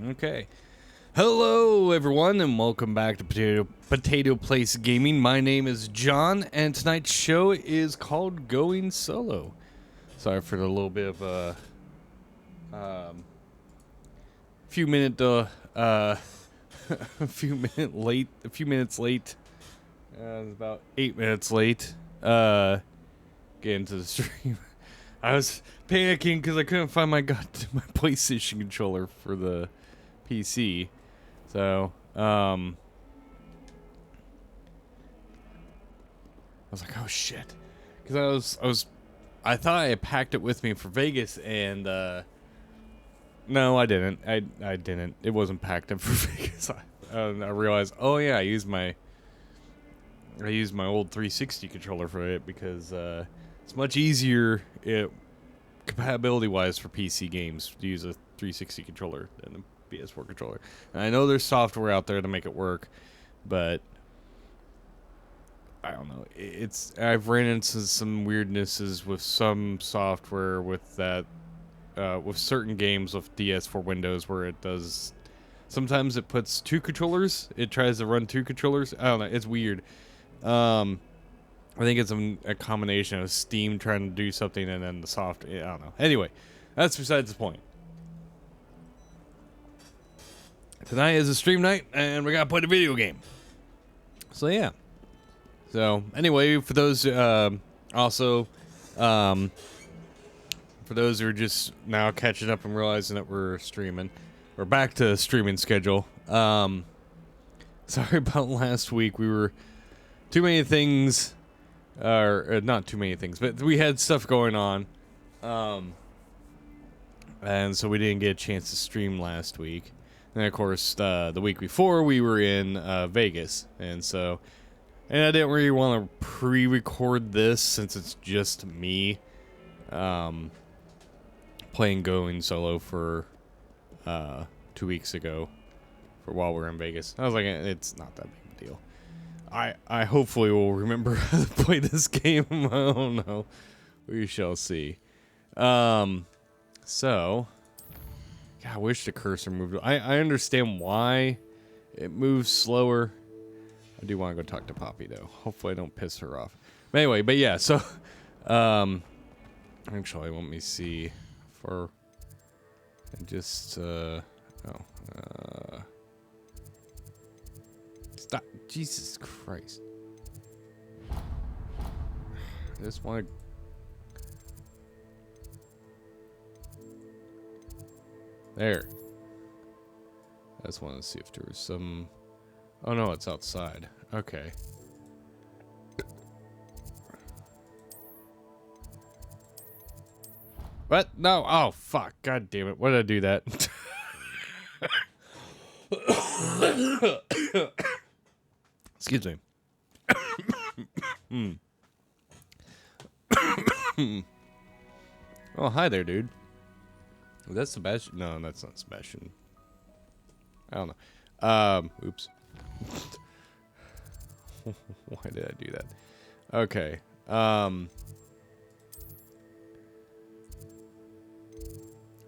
Okay. Hello, everyone, and welcome back to Potato Place Gaming. My name is John, and tonight's show is called Going Solo. Sorry for the little bit of a a few minutes late. It was about 8 minutes late. Getting to the stream. I was panicking because I couldn't find my PlayStation controller for the PC. So, I was like, oh shit. Because I thought I had packed it with me for Vegas, and, no, I didn't. I didn't. It wasn't packed up for Vegas. I realized, oh yeah, I used my old 360 controller for it because, it's much easier, compatibility-wise for PC games to use a 360 controller than a PS4 controller. And I know there's software out there to make it work, but I don't know. I've ran into some weirdnesses with some software with that, with certain games with DS for Windows where it does. Sometimes it puts two controllers. It tries to run two controllers. I don't know. It's weird. I think it's a combination of Steam trying to do something and then the software. I don't know. Anyway, that's besides the point. Tonight is a stream night, and we gotta play the video game. So yeah. So anyway, for those for those who are just now catching up and realizing that we're streaming, we're back to streaming schedule. Sorry about last week. We were too many things, or not too many things, but we had stuff going on, and so we didn't get a chance to stream last week. And of course, the week before we were in Vegas, and I didn't really want to pre-record this since it's just me playing Going Solo for 2 weeks ago for while we're in Vegas. I was like, it's not that big of a deal. I hopefully will remember how to play this game. I don't know. We shall see. So, God, I wish the cursor moved. I understand why it moves slower. I do want to go talk to Poppy, though. Hopefully I don't piss her off. But anyway, but yeah, so, actually, let me see for, stop. Jesus Christ. I just want to. There. I just wanted to see if there was some. Oh no, it's outside. Okay. What? No. Oh, fuck. God damn it. Why did I do that? Excuse me. Oh, hi there, dude. Is that Sebastian? No, that's not Sebastian. I don't know. Oops. Why did I do that? Okay.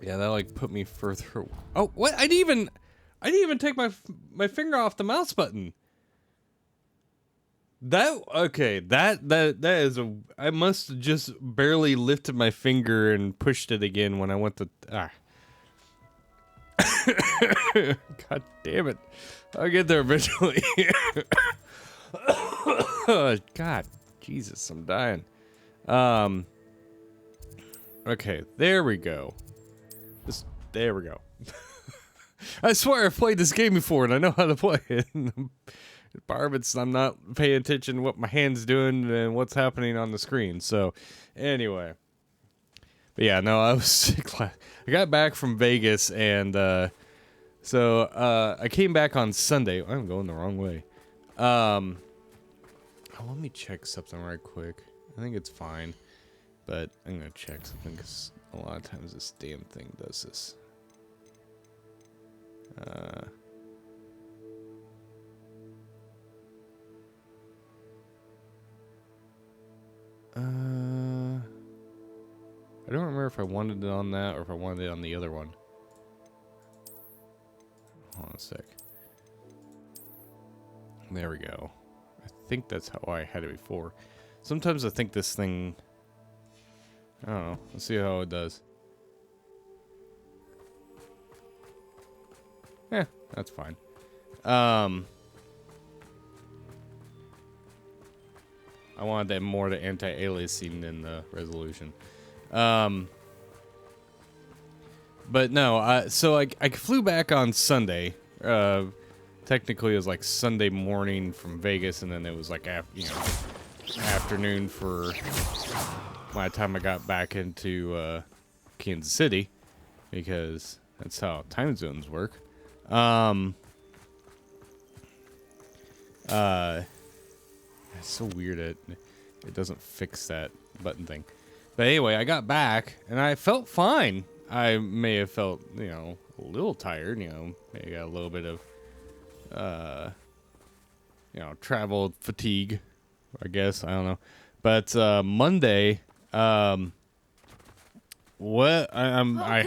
Yeah, that like put me further. Oh, what? I didn't even take my finger off the mouse button. That is a. I must have just barely lifted my finger and pushed it again when I went to. God damn it! I'll get there eventually. God, Jesus, I'm dying. Okay, there we go. There we go. I swear I've played this game before and I know how to play it. Part of it's I'm not paying attention to what my hand's doing and what's happening on the screen. So, anyway. But yeah, no, I got back from Vegas and, I came back on Sunday. I'm going the wrong way. Let me check something right quick. I think it's fine. But I'm going to check something because a lot of times this damn thing does this. I don't remember if I wanted it on that or if I wanted it on the other one. Hold on a sec. There we go. I think that's how I had it before. Sometimes I think this thing... I don't know. Let's see how it does. Yeah, that's fine. I wanted that more the anti-aliasing than the resolution. But no, so I flew back on Sunday. Technically, it was like Sunday morning from Vegas, and then it was like afternoon for by the time I got back into Kansas City, because that's how time zones work. It's so weird it doesn't fix that button thing. But anyway, I got back and I felt fine. I may have felt, a little tired, maybe got a little bit of travel fatigue, I guess. I don't know. But Monday, I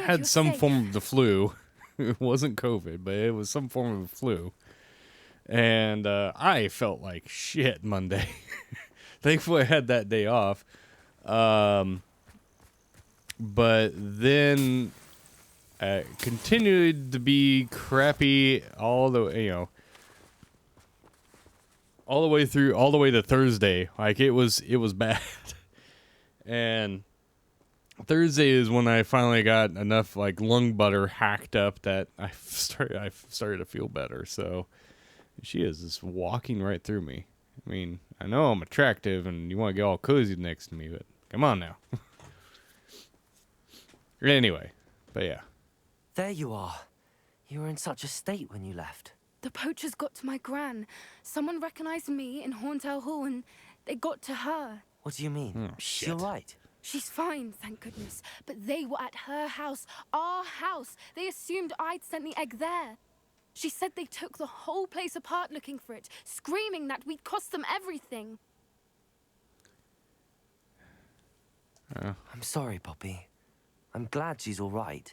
had some form of the flu. It wasn't COVID, but it was some form of the flu. And I felt like shit Monday. Thankfully, I had that day off. But then continued to be crappy all the way to Thursday. Like it was bad. And Thursday is when I finally got enough like lung butter hacked up that I started to feel better. So she is just walking right through me. I mean, I know I'm attractive and you want to get all cozy next to me, but come on now. Anyway, but yeah. There you are. You were in such a state when you left. The poachers got to my gran. Someone recognized me in Horntail Hall and they got to her. What do you mean? Oh, shit. You're right. She's fine, thank goodness. But they were at her house, our house. They assumed I'd sent the egg there. She said they took the whole place apart looking for it, screaming that we'd cost them everything. I'm sorry, Poppy. I'm glad she's all right.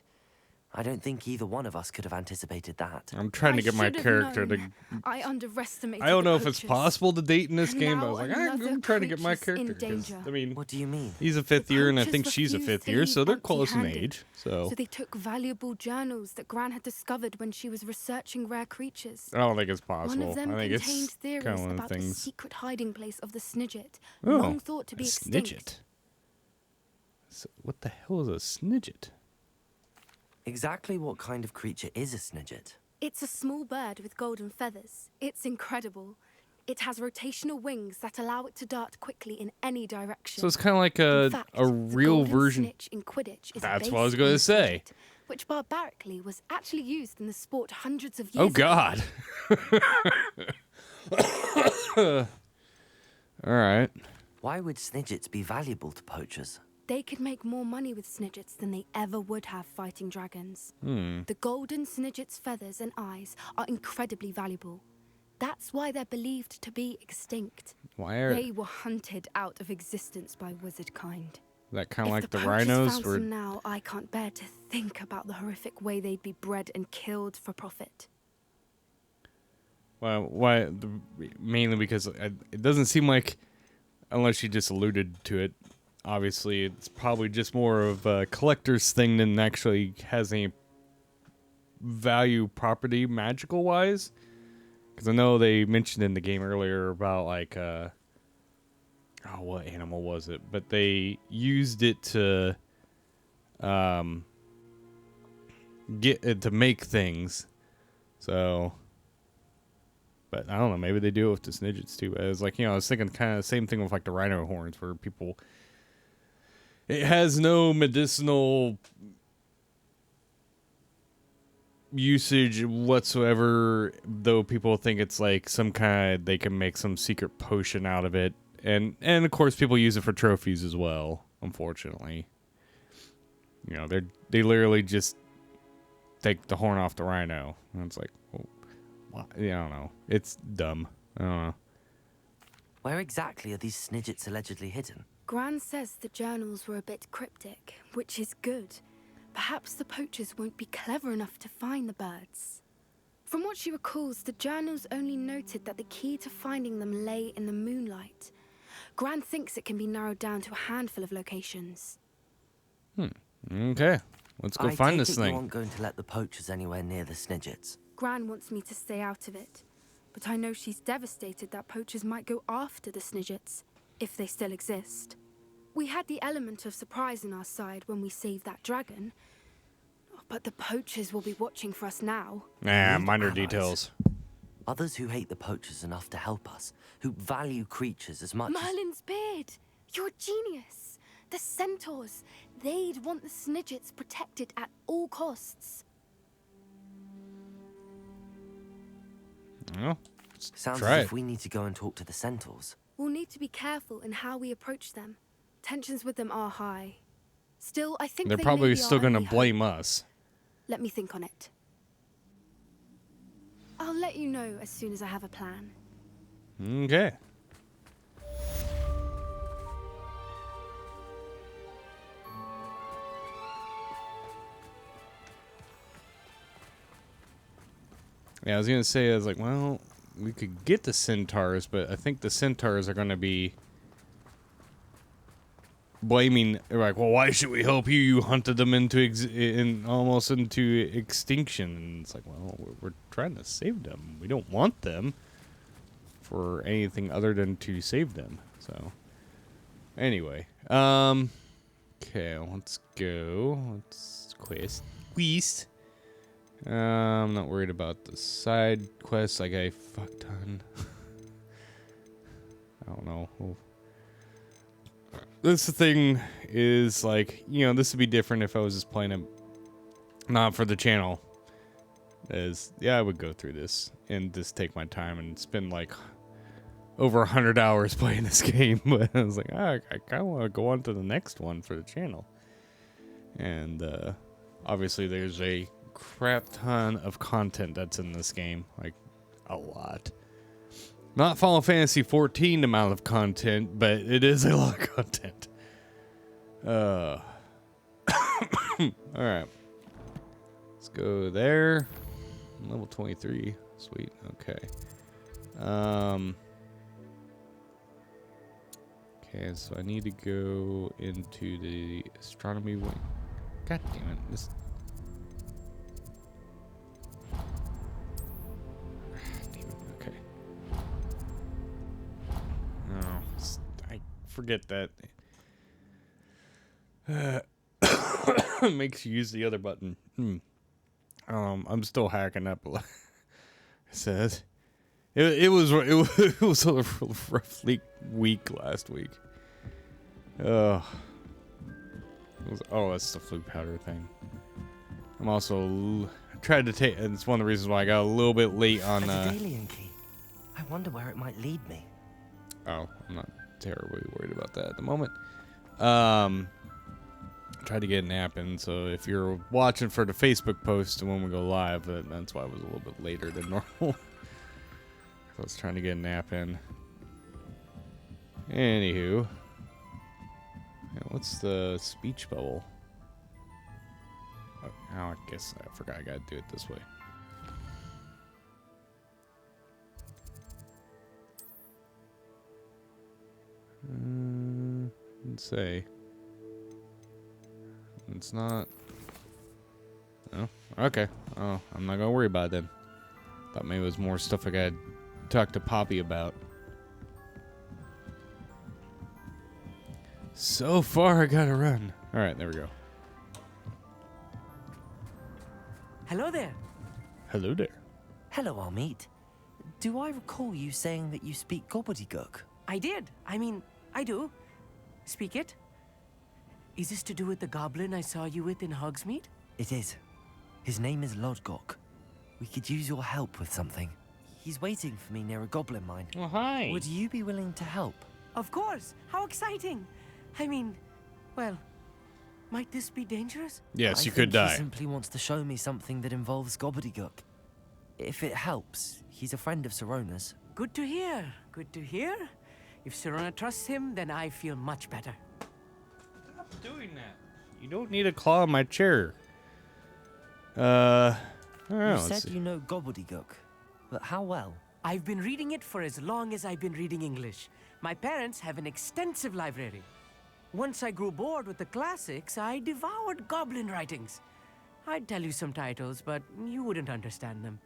I don't think either one of us could have anticipated that. I'm trying to get my character to... I underestimated I don't know if the it's poachers. possible to date in this And game, but I now was like, another I'm trying to get my creature's in character. 'Cause, danger. I mean, What do you mean? he's a fifth year, and I poachers think she's a refused fifth to year, leave so they're close in empty-handed. age. So they took valuable journals that Gran had discovered when she was researching rare creatures. I don't think it's One possible. of them I think contained it's theories kind of one of about the the things. secret hiding place of the Snidget, Oh, long thought to be a extinct. snidget. So what the hell is a snidget? Exactly what kind of creature is a Snidget? It's a small bird with golden feathers. It's incredible. It has rotational wings that allow it to dart quickly in any direction. So it's kind of like In fact, a the real golden version. snitch in Quidditch is That's based what I was on going the to say. Snidget, which barbarically was actually used in the sport hundreds of years Oh ago. God. All right. Why would Snidgets be valuable to poachers? They could make more money with Snidgets than they ever would have fighting dragons. Hmm. The golden Snidget's feathers and eyes are incredibly valuable. That's why they're believed to be extinct. Why are They were hunted out of existence by wizard kind. that kind of If like the poachers rhinos found were? some now, I can't bear to think about the horrific way they'd be bred and killed for profit. Well, why? Mainly because it doesn't seem like, unless you just alluded to it. Obviously, it's probably just more of a collector's thing than actually has any value property magical wise. Because I know they mentioned in the game earlier about like, what animal was it? But they used it to, get it to make things. So, but I don't know. Maybe they do it with the Snidgets too. But it was like, I was thinking kind of the same thing with like the rhino horns, where people. It has no medicinal usage whatsoever, though people think it's like some kind they can make some secret potion out of it. And of course people use it for trophies as well, unfortunately. They literally just take the horn off the rhino. And it's like, well, what? I don't know. It's dumb. I don't know. Where exactly are these Snidgets allegedly hidden? Gran says the journals were a bit cryptic, which is good. Perhaps the poachers won't be clever enough to find the birds. From what she recalls, the journals only noted that the key to finding them lay in the moonlight. Gran thinks it can be narrowed down to a handful of locations. Okay. Let's go find this You thing. aren't going to let the poachers anywhere near the Snidgets. Gran wants me to stay out of it, but I know she's devastated that poachers might go after the Snidgets, if they still exist. We had the element of surprise on our side when we saved that dragon, but the poachers will be watching for us now. Nah, Need minor allies. details. Others who hate the poachers enough to help us, who value creatures as much as... Merlin's beard! You're a genius! The centaurs! They'd want the Snidgets protected at all costs. Well, let's Sounds try as it. if we need to go and talk to the centaurs. We'll need to be careful in how we approach them. Tensions with them are high. Still, I think They're they may probably be still our gonna only hope. blame us. Let me think on it. I'll let you know as soon as I have a plan. Okay. Yeah, I was gonna say, I was like, well, we could get the centaurs, but I think the centaurs are gonna be blaming, like, well, why should we help you? You hunted them into almost into extinction. And it's like, well, we're trying to save them. We don't want them for anything other than to save them. So, anyway, okay, let's go. Let's quest. I'm not worried about the side quests like I fuck ton. I don't know. This thing is like, you know, this would be different if I was just playing it not for the channel. Yeah, I would go through this and just take my time and spend like over 100 hours playing this game. But I was like, I kind of want to go on to the next one for the channel. And obviously there's a crap ton of content that's in this game, like a lot. Not Final Fantasy 14 amount of content, but it is a lot of content. All right, let's go there. Level 23, sweet. Okay. Okay, so I need to go into the astronomy wing. God damn it! This. Okay. No, I forget that. Makes you use the other button. I'm still hacking up. It says it was a rough week last week. Oh, that's the flu powder thing. I'm also tried to take, and it's one of the reasons why I got a little bit late on. A alien key. I wonder where it might lead me. Oh, I'm not terribly worried about that at the moment. Tried to get a nap in, so if you're watching for the Facebook post when we go live, that's why I was a little bit later than normal. I was trying to get a nap in. Anywho, yeah, what's the speech bubble? Oh, I guess I forgot I gotta do it this way. Let's say it's not. Oh, okay. Oh, I'm not gonna worry about it then. Thought maybe it was more stuff I gotta talk to Poppy about. So far, I gotta run. All right, there we go. Hello there. Hello there. Hello, Amit. Do I recall you saying that you speak gobbledygook? I did. I mean, I do. Speak it. Is this to do with the goblin I saw you with in Hogsmeade? It is. His name is Lodgok. We could use your help with something. He's waiting for me near a goblin mine. Oh, hi. Would you be willing to help? Of course. How exciting. I mean, well, might this be dangerous? Yes, you I could think die. He simply wants to show me something that involves gobbledygook. If it helps, he's a friend of Sirona's. Good to hear. Good to hear. If Sirona trusts him, then I feel much better. Stop doing that. You don't need a claw in my chair. All I don't know, You let's said see. you know gobbledygook, but how well? I've been reading it for as long as I've been reading English. My parents have an extensive library. Once I grew bored with the classics, I devoured goblin writings. I'd tell you some titles, but you wouldn't understand them.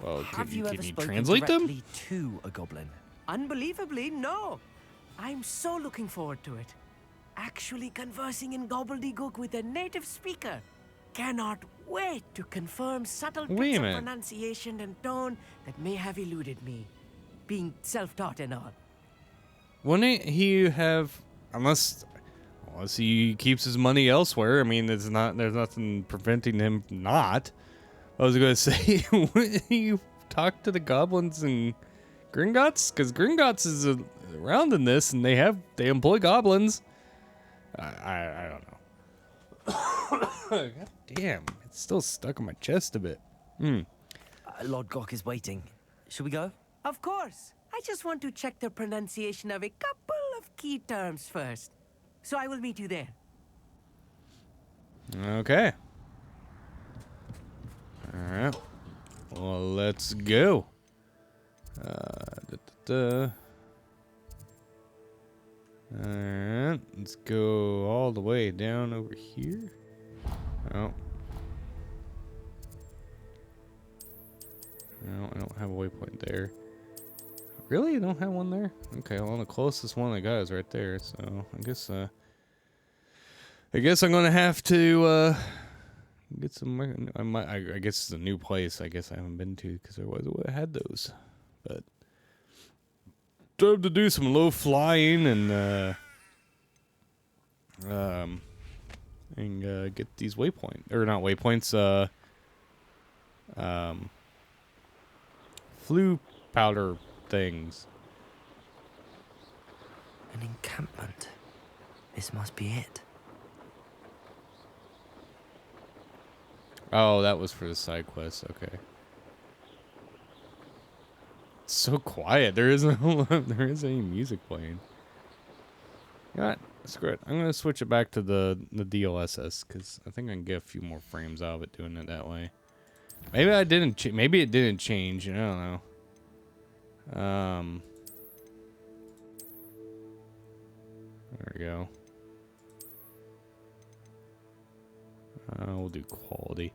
Well, Have can you ever you spoken translate them? directly to a goblin? Unbelievably, no. I'm so looking forward to it. Actually conversing in gobbledygook with a native speaker. Cannot wait to confirm subtle Wait a bits of minute. pronunciation and tone that may have eluded me. Being self-taught and all. Wouldn't he have, unless he keeps his money elsewhere? I mean, there's nothing preventing him from not. I was gonna say, wouldn't you talk to the goblins and Gringotts? Because Gringotts is around in this, and they employ goblins. I don't know. God damn, it's still stuck in my chest a bit. Lord Gok is waiting. Should we go? Of course. I just want to check the pronunciation of a couple of key terms first. So I will meet you there. Okay. Alright. Well, let's go. Alright. Let's go all the way down over here. Oh. No, I don't have a waypoint there. Really? I don't have one there? Okay, well, the closest one I got is right there, so I guess I'm gonna have to get some. I guess it's a new place. I guess I haven't been to because otherwise I would have had those. But time to do some low flying and get these waypoint or not waypoints. Flu powder things. An encampment. This must be it. Oh, that was for the side quest. Okay. It's so quiet. There isn't any music playing. You know what? Screw it. I'm gonna switch it back to the DLSS because I think I can get a few more frames out of it doing it that way. Maybe I didn't. Maybe it didn't change. I don't know. There we go. We'll do quality.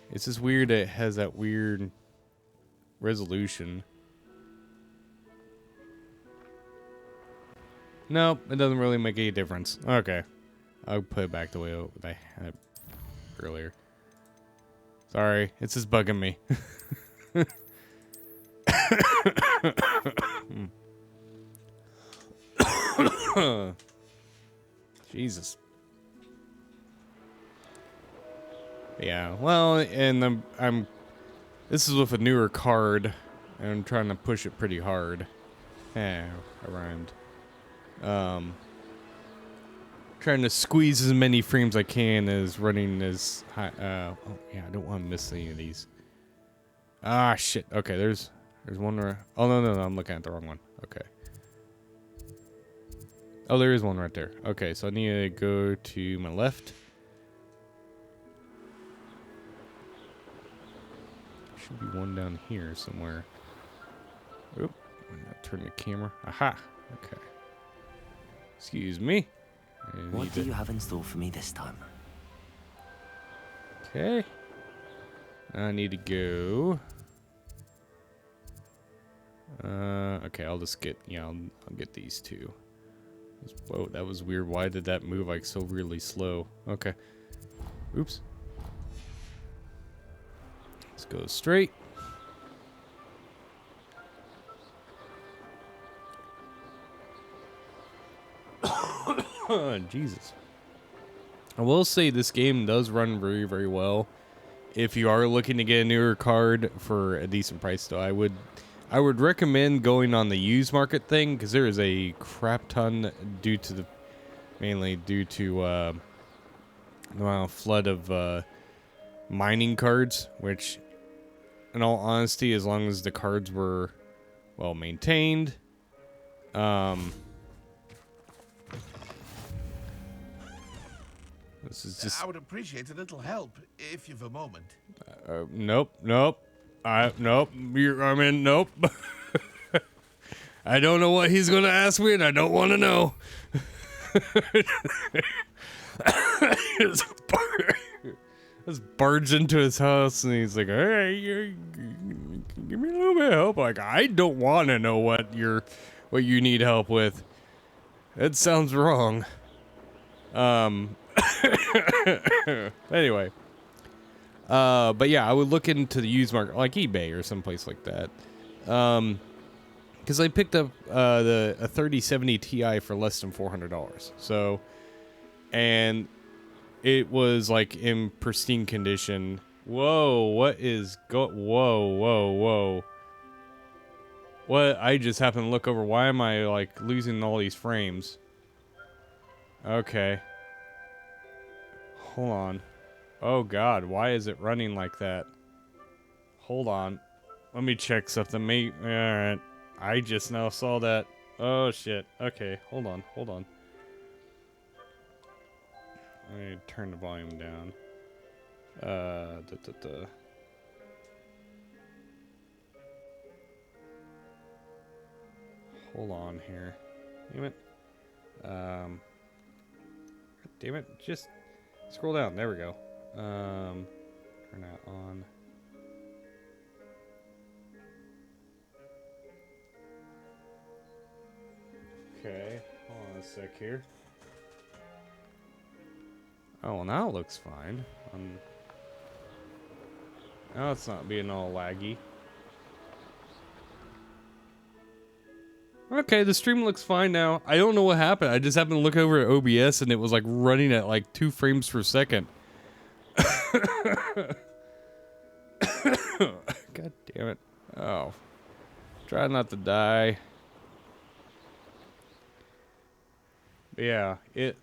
It's just weird that it has that weird resolution. Nope, it doesn't really make any difference. Okay. I'll put it back the way I had it earlier. Sorry, it's just bugging me. Jesus. Yeah, well, and I'm this is with a newer card, and I'm trying to push it pretty hard. I rhymed. Trying to squeeze as many frames I can as running as high. Oh yeah, I don't want to miss any of these. Ah shit. Okay, there's one where. Oh no, I'm looking at the wrong one. Okay. Oh, there is one right there. Okay, so I need to go to my left. Should be one down here somewhere. Oop. I'm gonna turn the camera. Aha. Okay. Excuse me. What do you have in store for me this time? Okay. I need to go. Okay, I'll just get, I'll get these two. Whoa, that was weird. Why did that move like so really slow? Okay. Oops. Let's go straight. Jesus. I will say this game does run very, very well. If you are looking to get a newer card for a decent price, though, I would recommend going on the used market thing because there is a crap ton mainly due to the flood of mining cards. Which, in all honesty, as long as the cards were well maintained, This is just... I would appreciate a little help, if you've a moment. Nope. Nope. Nope. Nope. I don't know what he's going to ask me, and I don't want to know. Let's barge into his house, and he's like, "Hey, give me a little bit of help." Like, I don't want to know what you need help with. That sounds wrong. Anyway. But yeah, I would look into the used market, like eBay or someplace like that. Because I picked up a 3070 Ti for less than $400. So, and it was like in pristine condition. Whoa, what is whoa. What? I just happened to look over. Why am I like losing all these frames? Okay. Hold on. Oh god, why is it running like that? Hold on. Let me check something. Alright. I just now saw that. Oh shit. Okay, hold on. Let me turn the volume down. Hold on here. Damn it. Damn it. Just scroll down. There we go. Turn that on. Okay, hold on a sec here. Oh, well, now it looks fine. Now it's not being all laggy. Okay, the stream looks fine now. I don't know what happened. I just happened to look over at OBS and it was like running at like 2 frames per second. God damn it. Oh. Try not to die. But yeah, it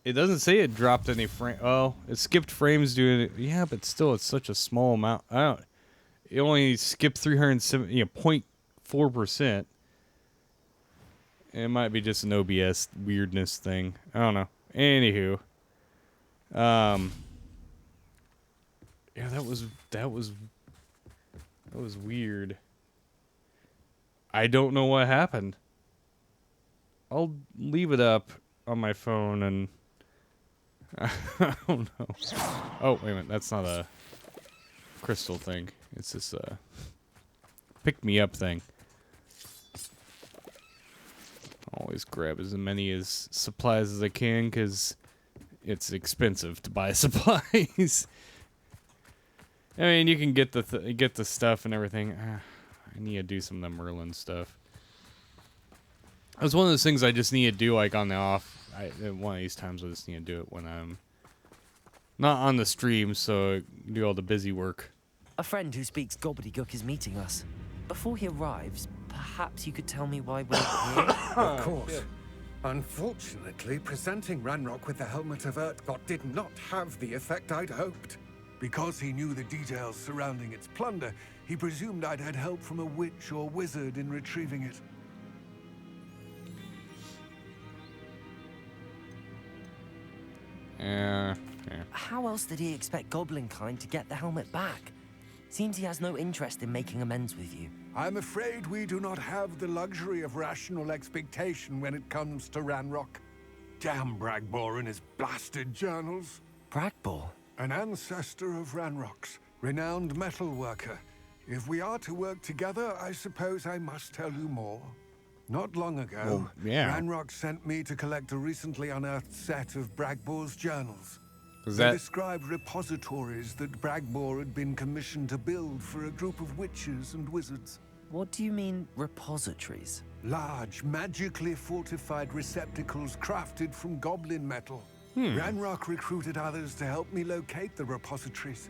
doesn't say it dropped any frame. Oh, it skipped frames doing it. Yeah, but still, it's such a small amount. It only skipped 370, 0.4%. It might be just an OBS weirdness thing. I don't know. Anywho, yeah, that was weird. I don't know what happened. I'll leave it up on my phone and I don't know. Oh, wait a minute. That's not a crystal thing. It's just a pick-me-up thing. Always grab as many as supplies as I can because it's expensive to buy supplies. I mean, you can get the stuff and everything. I need to do some of the Merlin stuff. It's one of those things I just need to do like on the off. One of these times I just need to do it when I'm not on the stream, so I do all the busy work. A friend who speaks gobbledygook is meeting us. Before he arrives, perhaps you could tell me why we're here? Of course. Unfortunately, presenting Ranrock with the Helmet of Urtkot did not have the effect I'd hoped. Because he knew the details surrounding its plunder, he presumed I'd had help from a witch or wizard in retrieving it. Yeah. How else did he expect Goblinkind to get the helmet back? Seems he has no interest in making amends with you. I'm afraid we do not have the luxury of rational expectation when it comes to Ranrock. Damn Bragbor and his blasted journals. Bragbor? An ancestor of Ranrock's, renowned metal worker. If we are to work together, I suppose I must tell you more. Not long ago, Well, yeah. Ranrock sent me to collect a recently unearthed set of Bragbor's journals. Is They that described repositories that Bragbor had been commissioned to build for a group of witches and wizards. What do you mean, repositories? Large, magically fortified receptacles crafted from goblin metal. Ranrock recruited others to help me locate the repositories.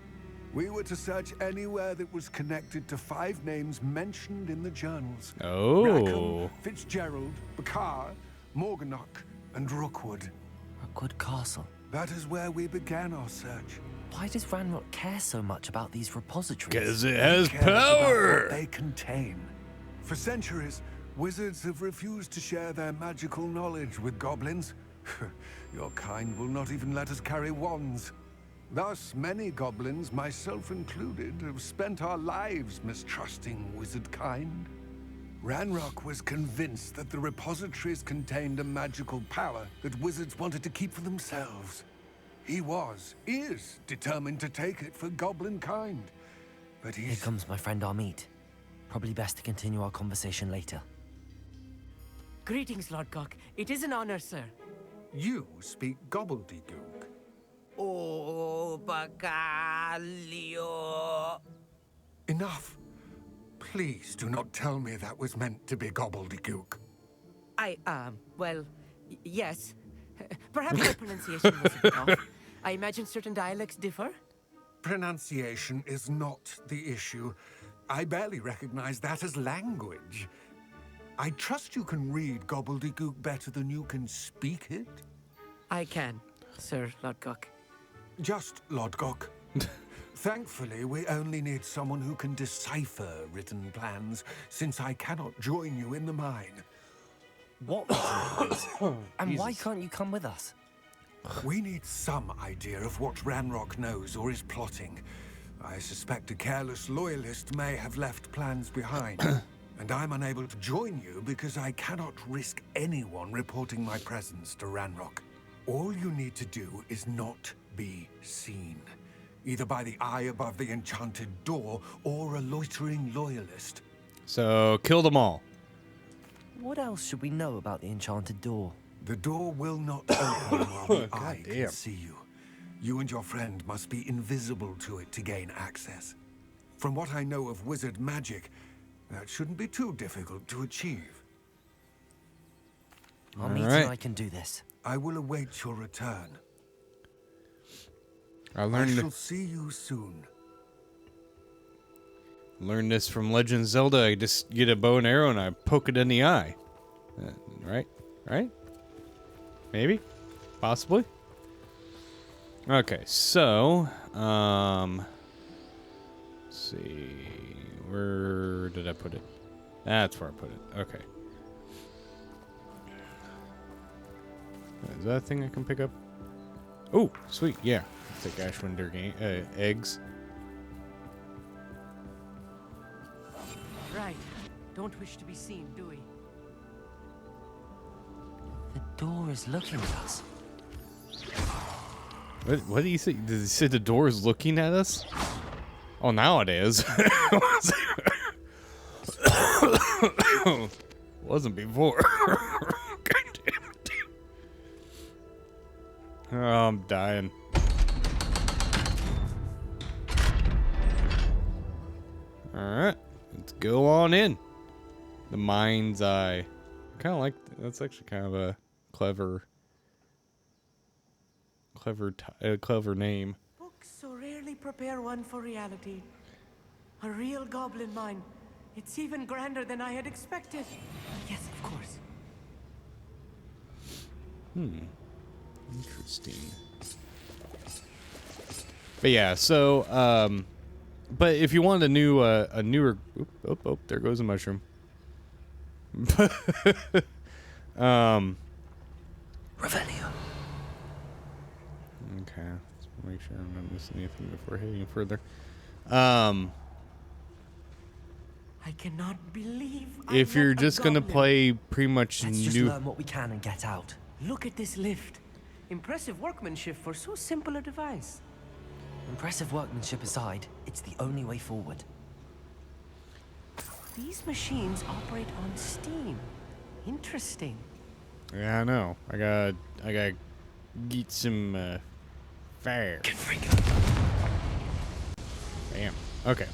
We were to search anywhere that was connected to 5 names mentioned in the journals. Oh. Rackham, Fitzgerald, Bakar, Morganach, and Rookwood. Rookwood Castle. That is where we began our search. Why does Ranrock care so much about these repositories? Because it has Cares about power. what they contain. For centuries, wizards have refused to share their magical knowledge with goblins, Your kind will not even let us carry wands. Thus, many goblins, myself included, have spent our lives mistrusting wizard kind. Ranrock was convinced that the repositories contained a magical power that wizards wanted to keep for themselves. He is determined to take it for goblin kind. But Here he's... comes my friend Amit. Probably best to continue our conversation later. Greetings, Lord Cock. It is an honor, sir. You speak gobbledygook. Oh, Bacalio. Enough. Please do not tell me that was meant to be gobbledygook. Yes. Perhaps my pronunciation was a bit off. I imagine certain dialects differ. Pronunciation is not the issue. I barely recognize that as language. I trust you can read gobbledygook better than you can speak it. I can, Sir Lodgok. Just Lodgok. Thankfully, we only need someone who can decipher written plans, since I cannot join you in the mine. What And why can't you come with us? We need some idea of what Ranrock knows or is plotting. I suspect a careless loyalist may have left plans behind. And I'm unable to join you because I cannot risk anyone reporting my presence to Ranrock. All you need to do is not be seen. Either by the eye above the enchanted door or a loitering loyalist. So, kill them all. What else should we know about the enchanted door? The door will not open while the eye damn. can see you. You and your friend must be invisible to it to gain access. From what I know of wizard magic, that shouldn't be too difficult to achieve. Amit Alright. and I can do this. I will await your return. I I learned shall see you soon. learned this from Legend of Zelda. I just get a bow and arrow and I poke it in the eye. Right? Right? Maybe? Possibly? Okay, so, let's see. Where did I put it? That's where I put it. Okay. Is that a thing I can pick up? Oh, sweet. Yeah. Take Ashwinder eggs. Right. Don't wish to be seen, do we? The door is looking at us. What do you say? Did he say the door is looking at us? Oh, now it is. Wasn't before. God damn it. Oh, I'm dying. Alright. Let's go on in. The mind's eye. Kind of like, that's actually kind of a clever name. Books so rarely prepare one for reality. A real goblin mine. It's even grander than I had expected. Yes, of course. Interesting. But yeah, so but if you want a newer oh, there goes a mushroom. Revelio. Okay, let's make sure I'm not missing anything before heading further. I cannot believe If I you're met a just gonna goblin. play pretty much Let's just new, learn what we can and get out. Look at this lift. Impressive workmanship for so simple a device. Impressive workmanship aside, it's the only way forward. These machines operate on steam. Interesting. yeah, I know. I gotta get some fire. Bam. Okay.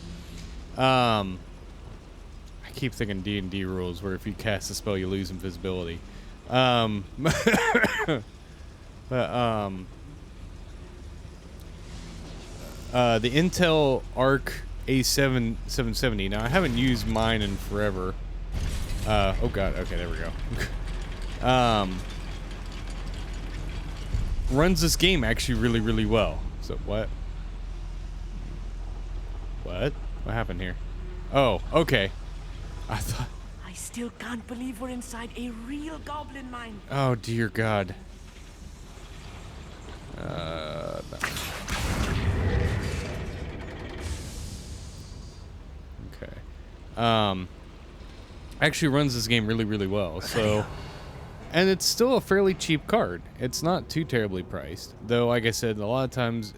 I keep thinking D&D rules where if you cast a spell you lose invisibility. But the Intel Arc A7 770. Now I haven't used mine in forever. Oh god. Okay, there we go. Runs this game actually really, really well. So what? What happened here? Oh, okay. I thought. I still can't believe we're inside a real goblin mine. Oh dear God. No. Okay. Actually runs this game really, really well. So, and it's still a fairly cheap card. It's not too terribly priced, though. Like I said, a lot of times,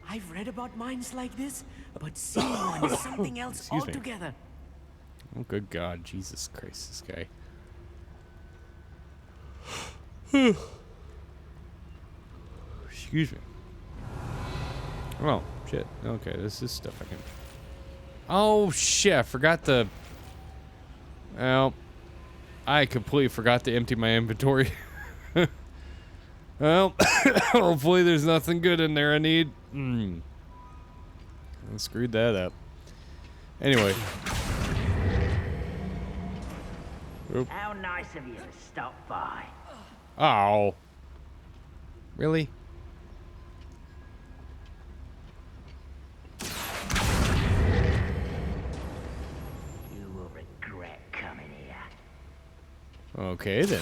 I've read about mines like this, but seeing one is something else Excuse me. altogether. oh good God, Jesus Christ, this guy. Excuse me. Oh shit. Okay, this is stuff I can. Oh shit! I forgot the. Well, I completely forgot to empty my inventory. Well, hopefully there's nothing good in there I need. I screwed that up. Anyway. Oop. How nice of you to stop by. Oh. Really? You will regret coming here. Okay then.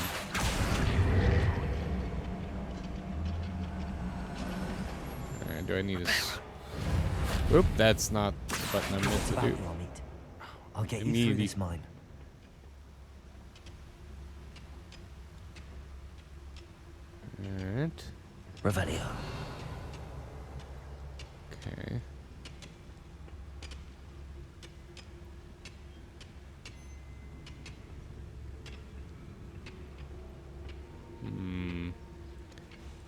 Alright, do I need a... Oop, that's not the button I meant to Back do. me, I'll meet. I'll get you Immediately. through this mine. Alright. Revelio. Okay.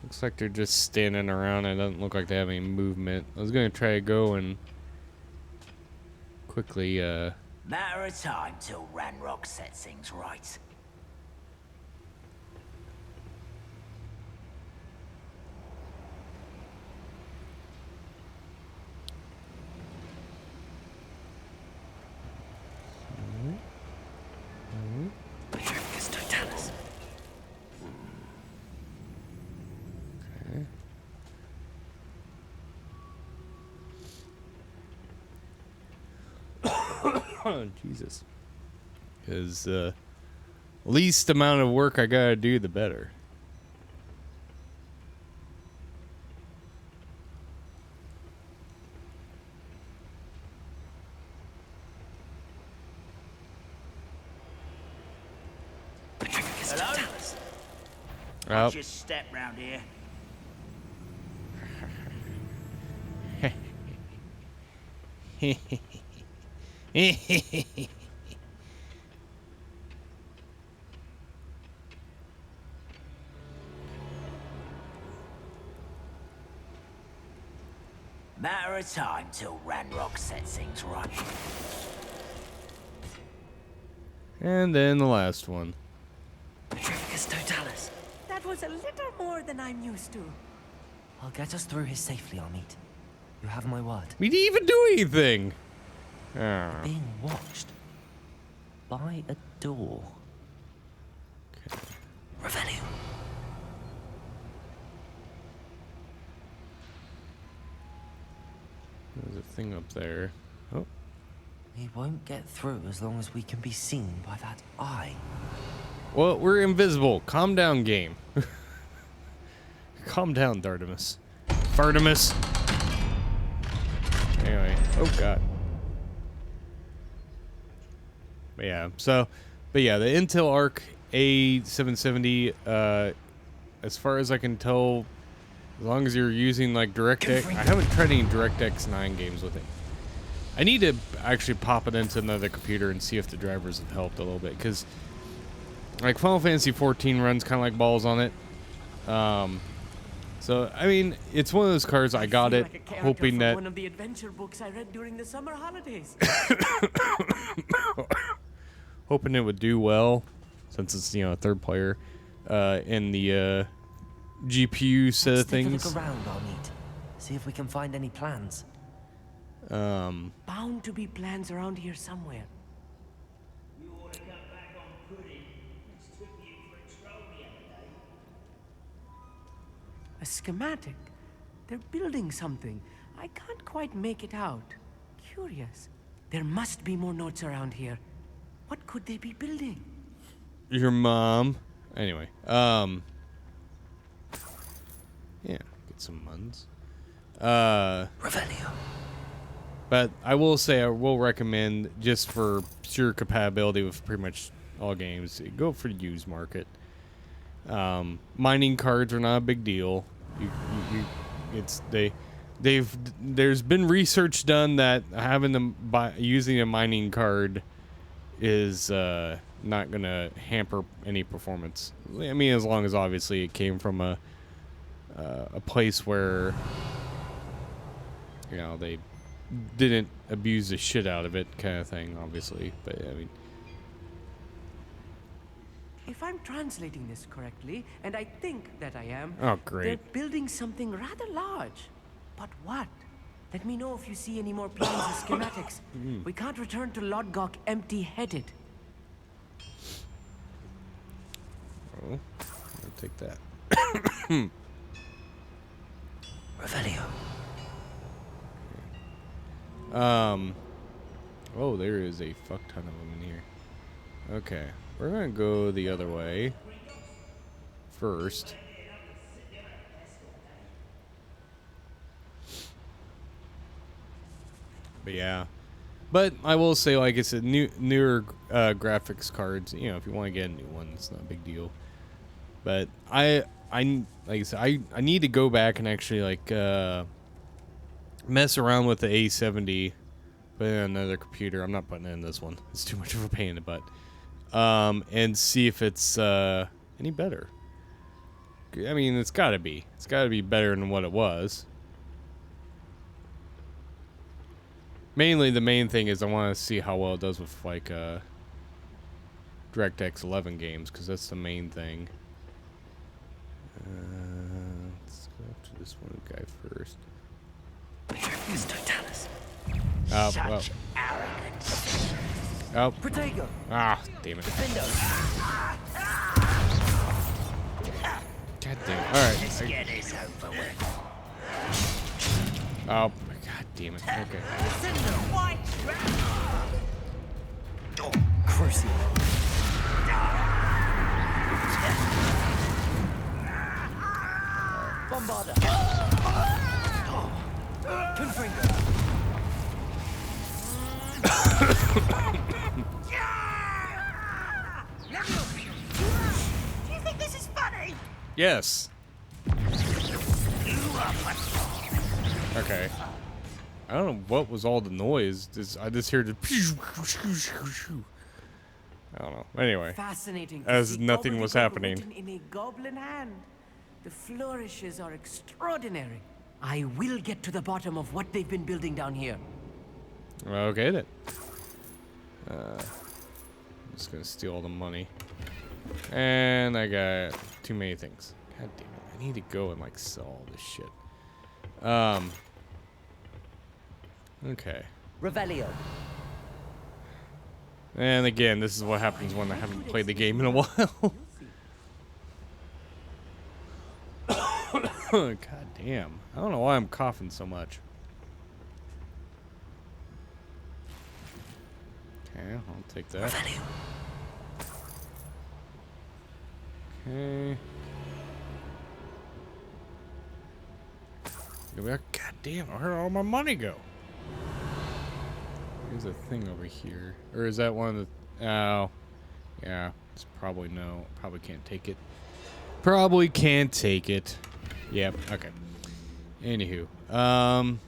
Looks like they're just standing around. It doesn't look like they have any movement. I was gonna try to go and quickly, Matter of time till Ranrock sets things right. Petrificus totalis. oh, Jesus. Because, least amount of work I gotta do, the better. Petrificus Hello? totalis. Oh, Just step round here. Matter of time till Ranrock sets things right. and then the last one. Petrificus totalis. That was a little more than I'm used to. I'll get us through here safely, Amit. You have my word. We didn't even do anything. Ah. Being watched by a door. Revelio. There's a thing up there. Oh, We won't get through as long as we can be seen by that eye. well, we're invisible. Calm down, game. Calm down, Dartimus. Fartimus. Anyway, oh god. But yeah, so, but yeah, the Intel Arc A770, as far as I can tell, as long as you're using like DirectX, I haven't tried any DirectX 9 games with it. I need to actually pop it into another computer and see if the drivers have helped a little bit, because like Final Fantasy 14 runs kind of like balls on it. So I mean, it's one of those cards I got Feel it like a character hoping from that one of the adventure books I read during the summer holidays. hoping it would do well, since it's, you know, a third player in the GPU set of Let's take a things. look around, Amit. See if we can find any plans. Bound to be plans around here somewhere. You ought to come back on pudding. It's took you for a troll the other day. A schematic. They're building something. I can't quite make it out. Curious. There must be more notes around here. What could they be building? Your mom. Anyway, yeah, get some months. Revelio. But I will say I will recommend, just for pure compatibility with pretty much all games, go for the used market. Mining cards are not a big deal. There's been research done that using a mining card is not gonna hamper any performance. I mean, as long as obviously it came from a place where, you know, they didn't abuse the shit out of it, kind of thing, obviously. But I mean, If I'm translating this correctly, and I think that I am, oh great. they're building something rather large. But what? Let me know if you see any more plans or schematics. We can't return to Lodgok empty-headed. Oh, I'll take that. Revelio. Oh, there is a fuck ton of them in here. Okay, we're gonna go the other way first. But yeah, but I will say, like, it's a newer graphics cards. You know, if you want to get a new one, it's not a big deal. But like I said, I need to go back and actually like mess around with the A70. Put it in another computer. I'm not putting it in this one. It's too much of a pain in the butt. And see if it's any better. I mean, it's got to be. It's got to be better than what it was. Mainly, the main thing is I want to see how well it does with, like, DirectX 11 games, because that's the main thing. Let's go after this one guy first. Oh, well. Oh. Protego. Ah, damn it. God damn it. Alright. Let's get this over with. Oh, my god damn it. Okay. Crucio. Bombarda. Confringo. Do you think this is funny? Yes. Okay. I don't know what was all the noise. I just heard the. I don't know. Anyway. Fascinating. to As see nothing was gobbledygook happening. written in a goblin hand. The flourishes are extraordinary. I will get to the bottom of what they've been building down here. Okay then. I'm just gonna steal all the money. And I got too many things. God damn it. I need to go and like sell all this shit. Okay. Revelio. And again, this is what happens when I haven't played the game in a while. God damn. I don't know why I'm coughing so much. Okay, I'll take that. Okay. God damn, where did all my money go? There's a thing over here. Or is that one of the... Oh. Yeah, it's probably no. Probably can't take it. Probably can't take it. Yep, okay. Anywho. Alright,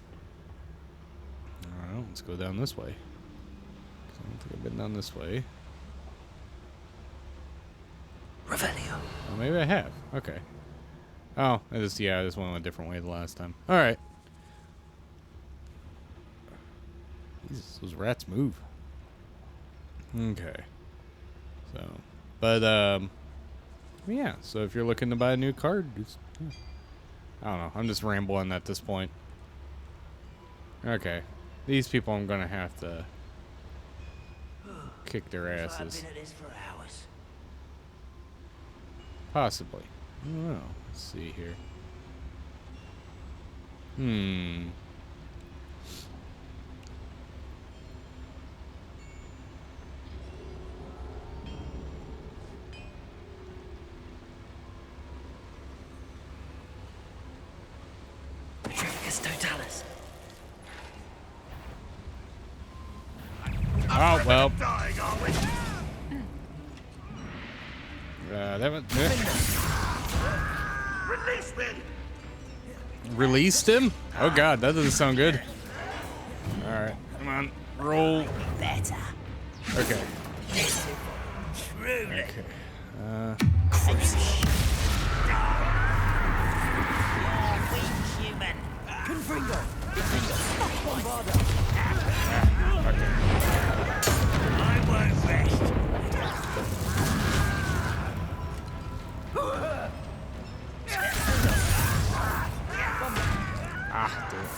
let's go down this way. I don't think I've been down this way. Revelio. Oh, maybe I have. Okay. Oh, I just went a different way the last time. Alright. Jesus, those rats move. Okay. So, but, yeah, so if you're looking to buy a new card, just, yeah. I don't know. I'm just rambling at this point. Okay. These people I'm gonna have to kick their asses. I've been at this for hours. Possibly. I don't know. Let's see here. Totalis, Totalis. Oh, well. Dying, are we? That was... Release me! Released him? Oh god, that doesn't sound good. Alright, come on. Roll. Better. Okay. Truly. Okay. Weak human. Confringo. Okay. I won't rest. Ah, dude.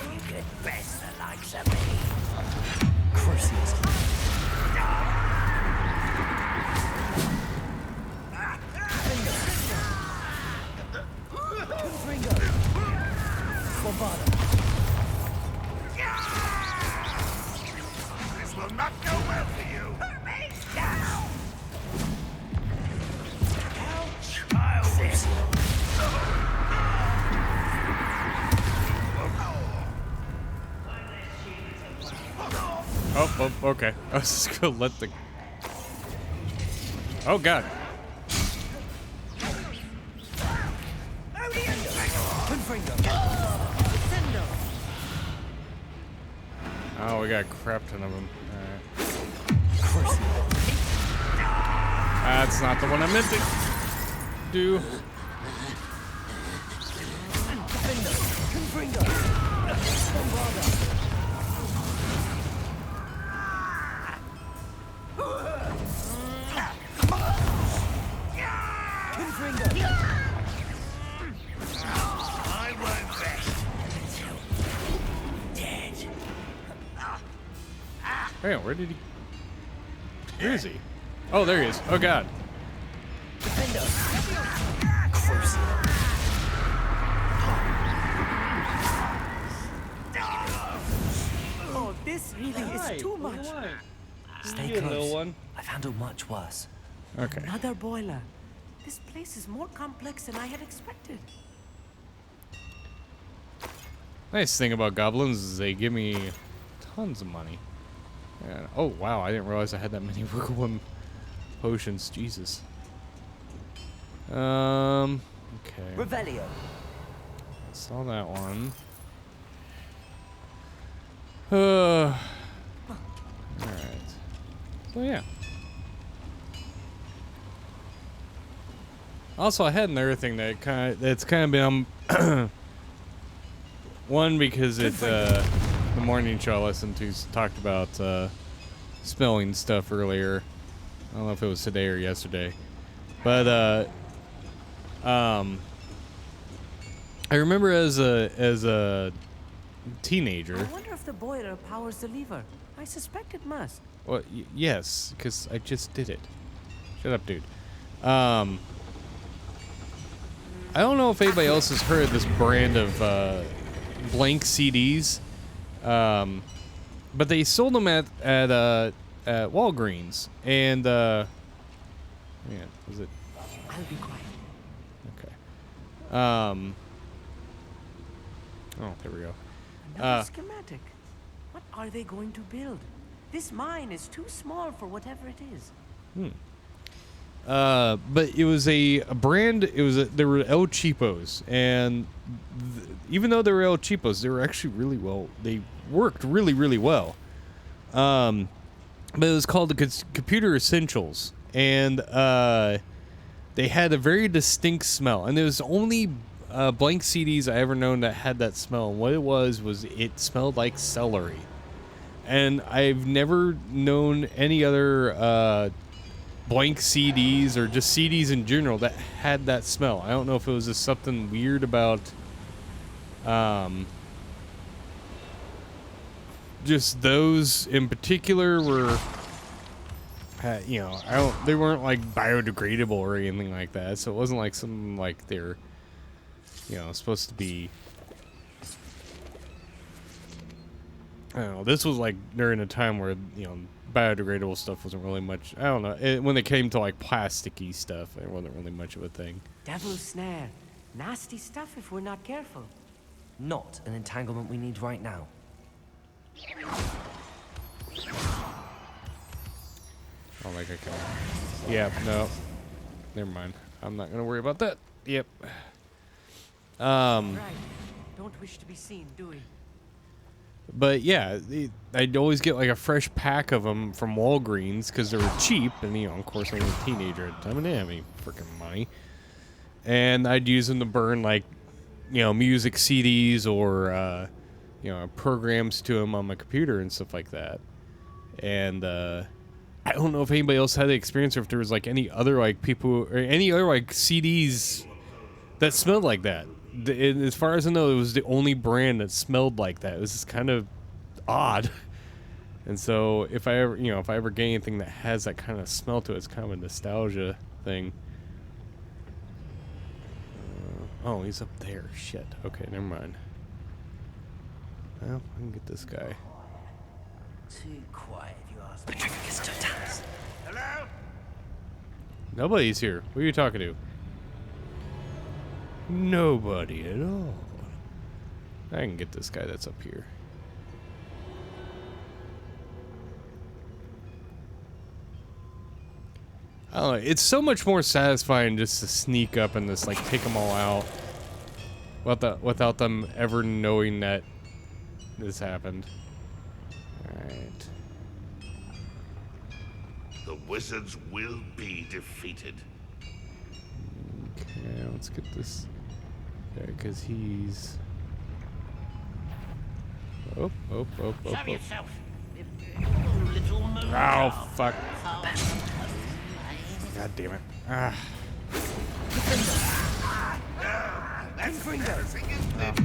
You could best the likes of me. Crucius. Confringo. Bombarda. This will not go well for you. Put me down. How childish. Oh, okay. I was just gonna let the... Oh god. Oh, we got a crap ton of them. Alright. That's not the one I meant to do. I won't rest until dead. Hang on, where did he... Where is he? Oh, there he is. Oh god. Oh, this really is too much. Stay You close. little one. I've handled much worse. Okay. Another boiler. This place is more complex than I had expected. Nice thing about goblins is they give me tons of money. And, oh wow, I didn't realize I had that many wiggle one potions. Jesus. Okay. Revelio. Saw that one. Alright. So yeah. Also, I had another thing that's kind of been one because it the morning show I listened to talked about spelling stuff earlier. I don't know if it was today or yesterday, but I remember as a teenager. I wonder if the boiler powers the lever. I suspect it must. Well, yes, because I just did it. Shut up, dude. I don't know if anybody else has heard of this brand of blank CDs, but they sold them at Walgreens, and yeah, was it? I'll be quiet. Okay. Oh, there we go. Another schematic. What are they going to build? This mine is too small for whatever it is. But it was a brand. They were El Cheapos, and even though they were El Cheapos, they were actually really well. They worked really, really well. But it was called the Computer Essentials, and they had a very distinct smell. And there was only blank CDs I ever known that had that smell. And what it was it smelled like celery. And I've never known any other blank CDs or just CDs in general that had that smell. I don't know if it was just something weird about just those in particular were they weren't like biodegradable or anything like that, so it wasn't like something like they're supposed to be. I don't know, this was like during a time where biodegradable stuff wasn't really much. I don't know. When it came to like plasticky stuff, it wasn't really much of a thing. Devil's snare. Nasty stuff if we're not careful. Not an entanglement we need right now. Oh, like I can. Yeah, no. Never mind. I'm not gonna worry about that. Yep. Right. Don't wish to be seen, do we? But yeah, I'd always get like a fresh pack of them from Walgreens because they were cheap, and you know, of course, I was a teenager at the time, and I didn't have any freaking money. And I'd use them to burn like, you know, music CDs or you know, programs to them on my computer and stuff like that. And I don't know if anybody else had the experience or if there was like any other like people or any other like CDs that smelled like that. As far as I know, it was the only brand that smelled like that. It was just kind of odd. And so if I ever, you know, if I ever get anything that has that kind of smell to it, it's kind of a nostalgia thing. Oh, he's up there. Shit. Okay, never mind. Well, I can get this guy. Too quiet, if you ask me. Hello? Nobody's here. Who are you talking to? Nobody at all. I can get this guy that's up here. I don't know. It's so much more satisfying just to sneak up and just like take them all out without them ever knowing that this happened. Alright. The wizards will be defeated. Okay, let's get this guy because he's. Oh. Show yourself, little moon. Oh, fuck. God damn it. Ah. That's embarrassing, isn't it?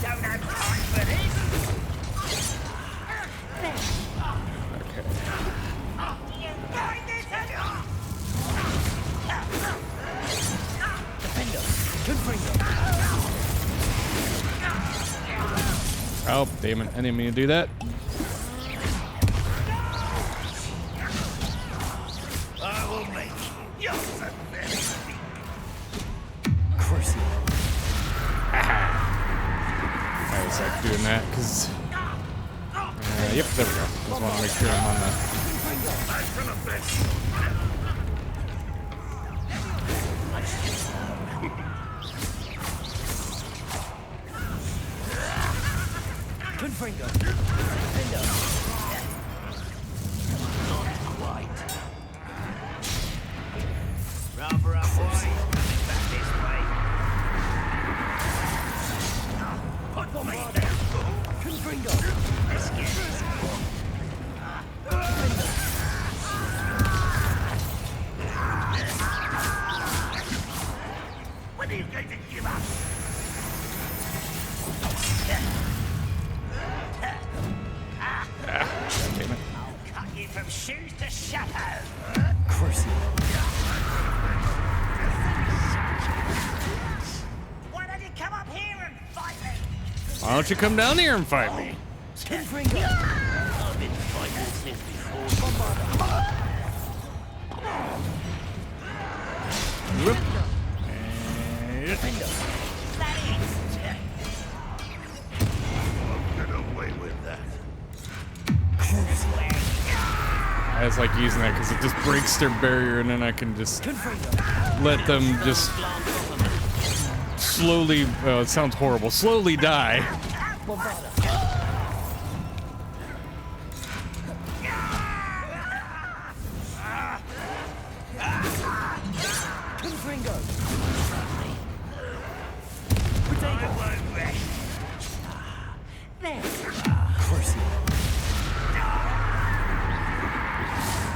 Don't have time for this. Okay. Find it and Oh, damn it. I didn't mean to do that. I will make you so very I was like doing that because. Yep, there we go. Just want to make sure I'm on the. Rather up, boy. Coming back this way. Put me there, fool. Let's get this. When are you going to give up? Damn it. I'll cut you from shoes to shadow. Why don't you come up here and fight me? Why don't you come down here and fight me? I've been fighting since before. Whoop. Get away with that. I just like using that because it just breaks their barrier and then I can just let them just slowly, oh, it sounds horrible, slowly die.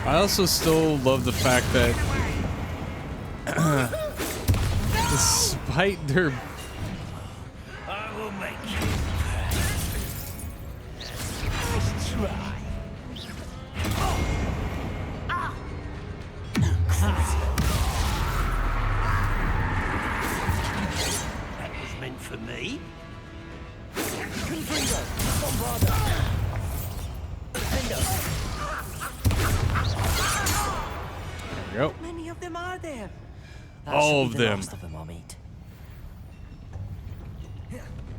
I also still love the fact that despite their I will make you. Try. That was meant for me. go. How many of them are there? That All should of be the them. last of them, Amit.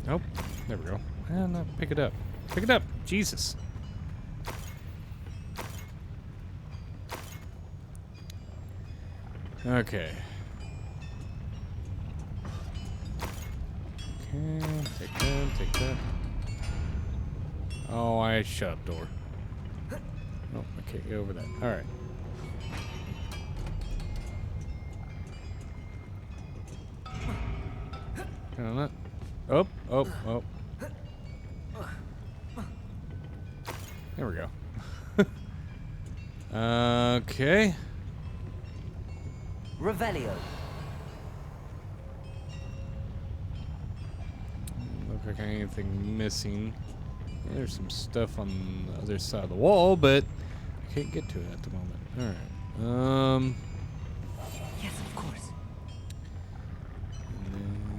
Nope. There we go. No, pick it up. Pick it up. Jesus. Okay. Okay, take that, take that. Oh, I shut up door. Oh, I can't get over that. Alright. Not. Oh, oh, oh. There we go. Okay. Revelio. Look like anything missing. There's some stuff on the other side of the wall, but I can't get to it at the moment. Alright. Yes, of course.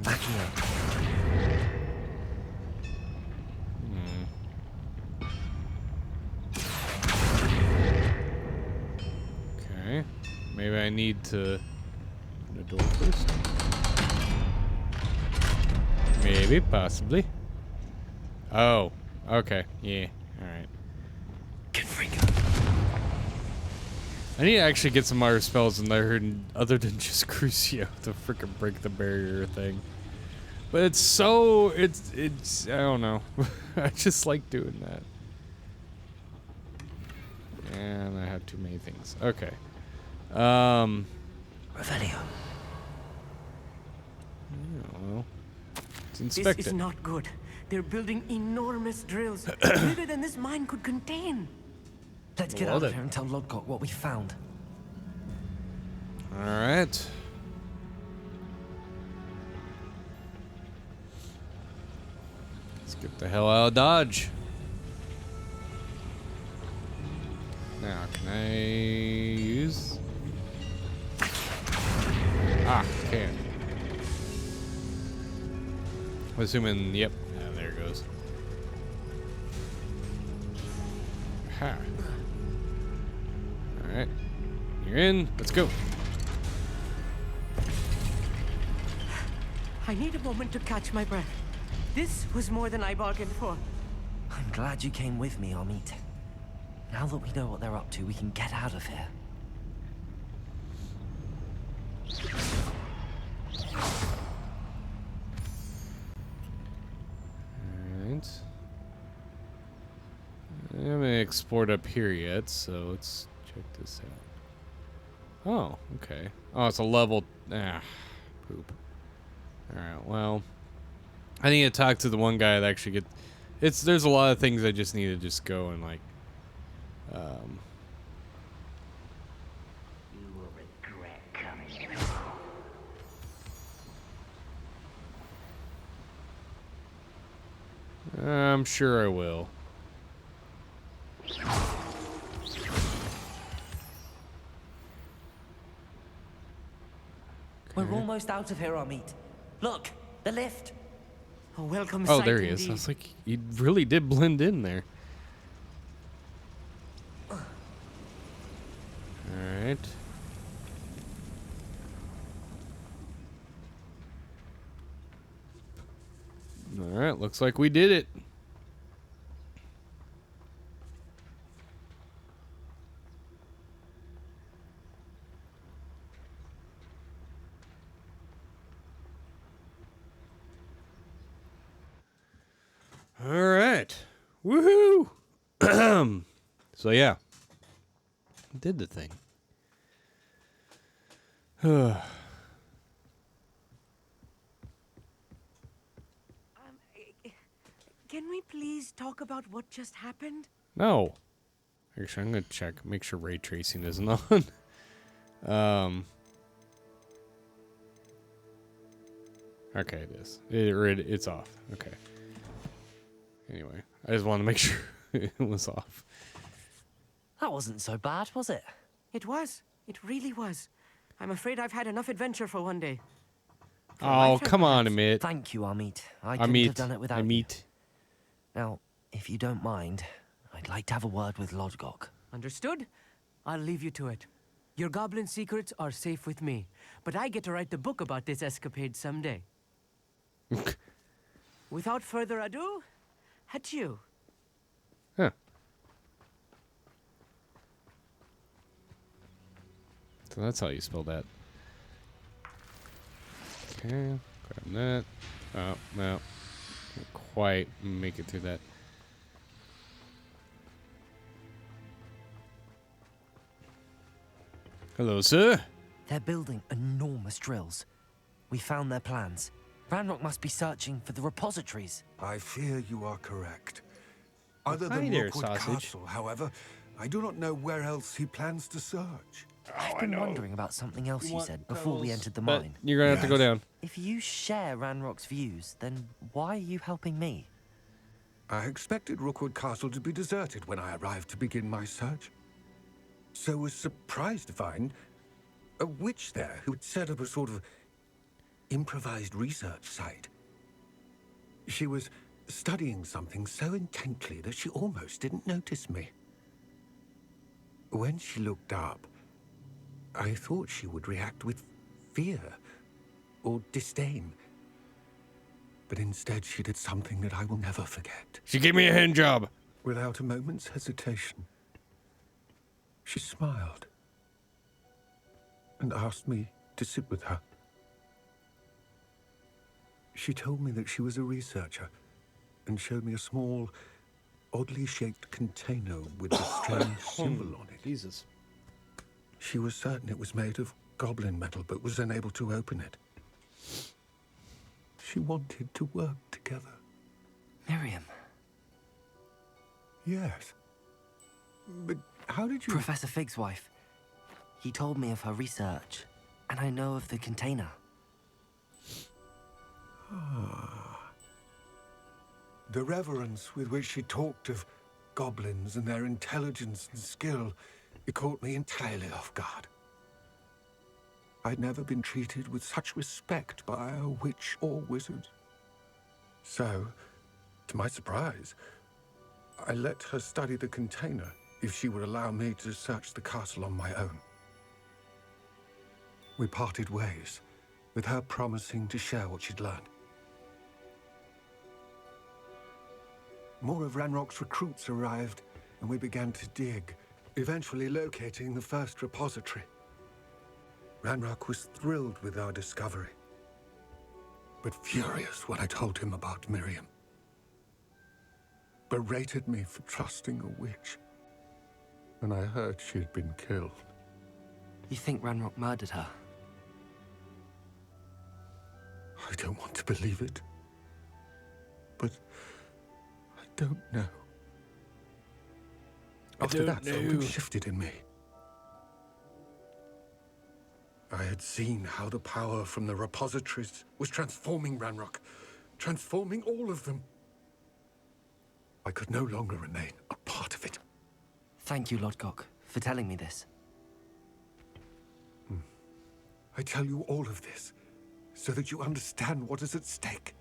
Backing up. Okay. Maybe I need to open the door first. Maybe, possibly. Oh. Okay. Yeah. Alright. Good freak. I need to actually get some other spells in there other than just Crucio to freaking break the barrier thing. But it's so it's I don't know. I just like doing that. And I have too many things. Okay. Revelio. Yeah, well, let's This inspect is it. not good. They're building enormous drills, bigger than this mine could contain. Let's get Well out of then. here and tell Lodgok what we found. All right. Let's get the hell out of Dodge. Now, can I use? Ah, can. I'm assuming, yep. Yeah, there it goes. Ha. Alright. You're in. Let's go. I need a moment to catch my breath. This was more than I bargained for. I'm glad you came with me, Amit. Now that we know what they're up to, we can get out of here. Alright. I haven't explored up here yet, so let's check this out. Oh, okay. Oh, it's a level. Poop. Alright, well. I need to talk to the one guy that actually get. There's a lot of things I just need to just go and like. You will regret coming here. I'm sure I will. We're almost out of here, Amit. Look, the lift. A welcome Oh, sight there he is. I indeed. was like, he really did blend in there. Alright. Alright, looks like we did it. Alright. Woohoo! So yeah. Did the thing. Can we please talk about what just happened? No. Actually, I'm gonna check, make sure ray tracing isn't on. Okay, it is. It's off. Okay. Anyway, I just wanted to make sure it was off. That wasn't so bad, was it? It was. It really was. I'm afraid I've had enough adventure for one day. For a Oh, lifetime, come on, perhaps. Amit. Thank you, Amit. I couldn't have done it without you. Amit. Now, if you don't mind, I'd like to have a word with Lodgok. Understood? I'll leave you to it. Your goblin secrets are safe with me, but I get to write the book about this escapade someday. Without further ado, adieu. Huh. So that's how you spell that. Okay, grab that. Oh, no. Can't quite make it through that. Hello, sir. They're building enormous drills. We found their plans. Ranrock must be searching for the repositories. I fear you are correct. Other Hi than there, Rookwood sausage. Castle, however, I do not know where else he plans to search. I've been wondering about something else you said before we entered the But mine. you're gonna have to go Yes. down. If you share Ranrock's views, then why are you helping me? I expected Rookwood Castle to be deserted when I arrived to begin my search. So was surprised to find a witch there who had set up a sort of improvised research site. She was studying something so intently that she almost didn't notice me. When she looked up, I thought she would react with fear or disdain. But instead she did something that I will never forget. She gave me a hand job. Without a moment's hesitation, she smiled and asked me to sit with her. She told me that she was a researcher and showed me a small, oddly shaped container with a strange symbol on it. Jesus. She was certain it was made of goblin metal, but was unable to open it. She wanted to work together. Miriam. Yes. But how did you... Professor Fig's wife. He told me of her research, and I know of the container. The reverence with which she talked of goblins and their intelligence and skill, it caught me entirely off guard. I'd never been treated with such respect by a witch or wizard. So, to my surprise, I let her study the container if she would allow me to search the castle on my own. We parted ways, with her promising to share what she'd learned. More of Ranrock's recruits arrived, and we began to dig, eventually locating the first repository. Ranrock was thrilled with our discovery, but furious when I told him about Miriam. Berated me for trusting a witch, and I heard she had been killed. You think Ranrock murdered her? I don't want to believe it, but I don't know. After that, something shifted in me. I had seen how the power from the repositories was transforming Ranrock, transforming all of them. I could no longer remain a part of it. Thank you, Lodgok, for telling me this. I tell you all of this so that you understand what is at stake.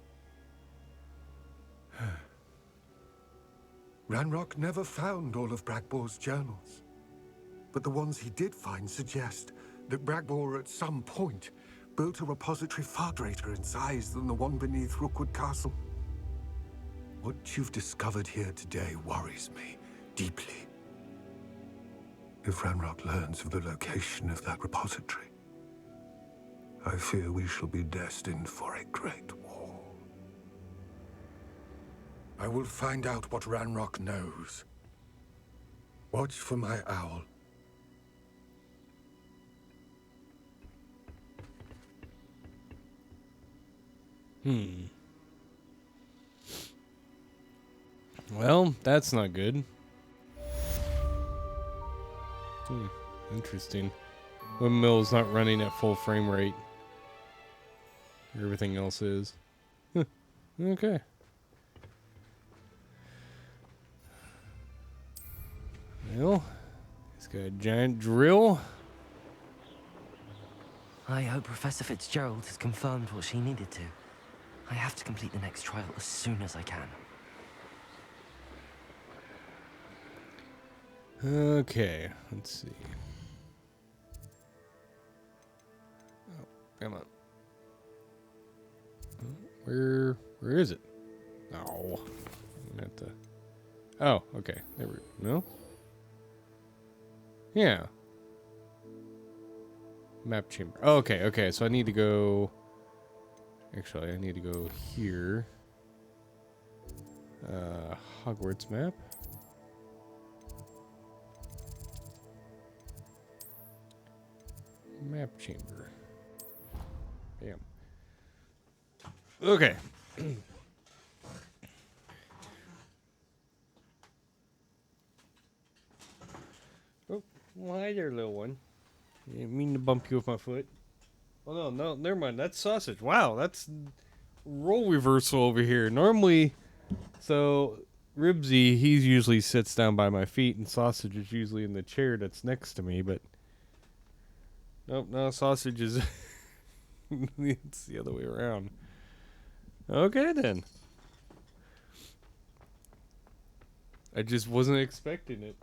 Ranrock never found all of Bragbor's journals, but the ones he did find suggest that Bragbor at some point built a repository far greater in size than the one beneath Rookwood Castle. What you've discovered here today worries me deeply. If Ranrock learns of the location of that repository, I fear we shall be destined for a great war. I will find out what Ranrock knows. Watch for my owl. Well, that's not good. Interesting. Windmill's not running at full frame rate. Everything else is. Okay. Well, he's got a giant drill. I hope Professor Fitzgerald has confirmed what she needed to. I have to complete the next trial as soon as I can. Okay, let's see. Come on. Where is it? No. I'm gonna have to. Oh, okay. There we go. No? Yeah. Map chamber. Oh, okay, okay. So I need to go. Actually, I need to go here. Hogwarts map. Map chamber. Bam. Okay. Oh, hi there, little one. Didn't mean to bump you with my foot. Oh, no, no, never mind. That's sausage. Wow, that's role reversal over here. Normally, so Ribsy, he usually sits down by my feet, and Sausage is usually in the chair that's next to me, but nope, no, Sausage is it's the other way around. Okay, then. I just wasn't expecting it.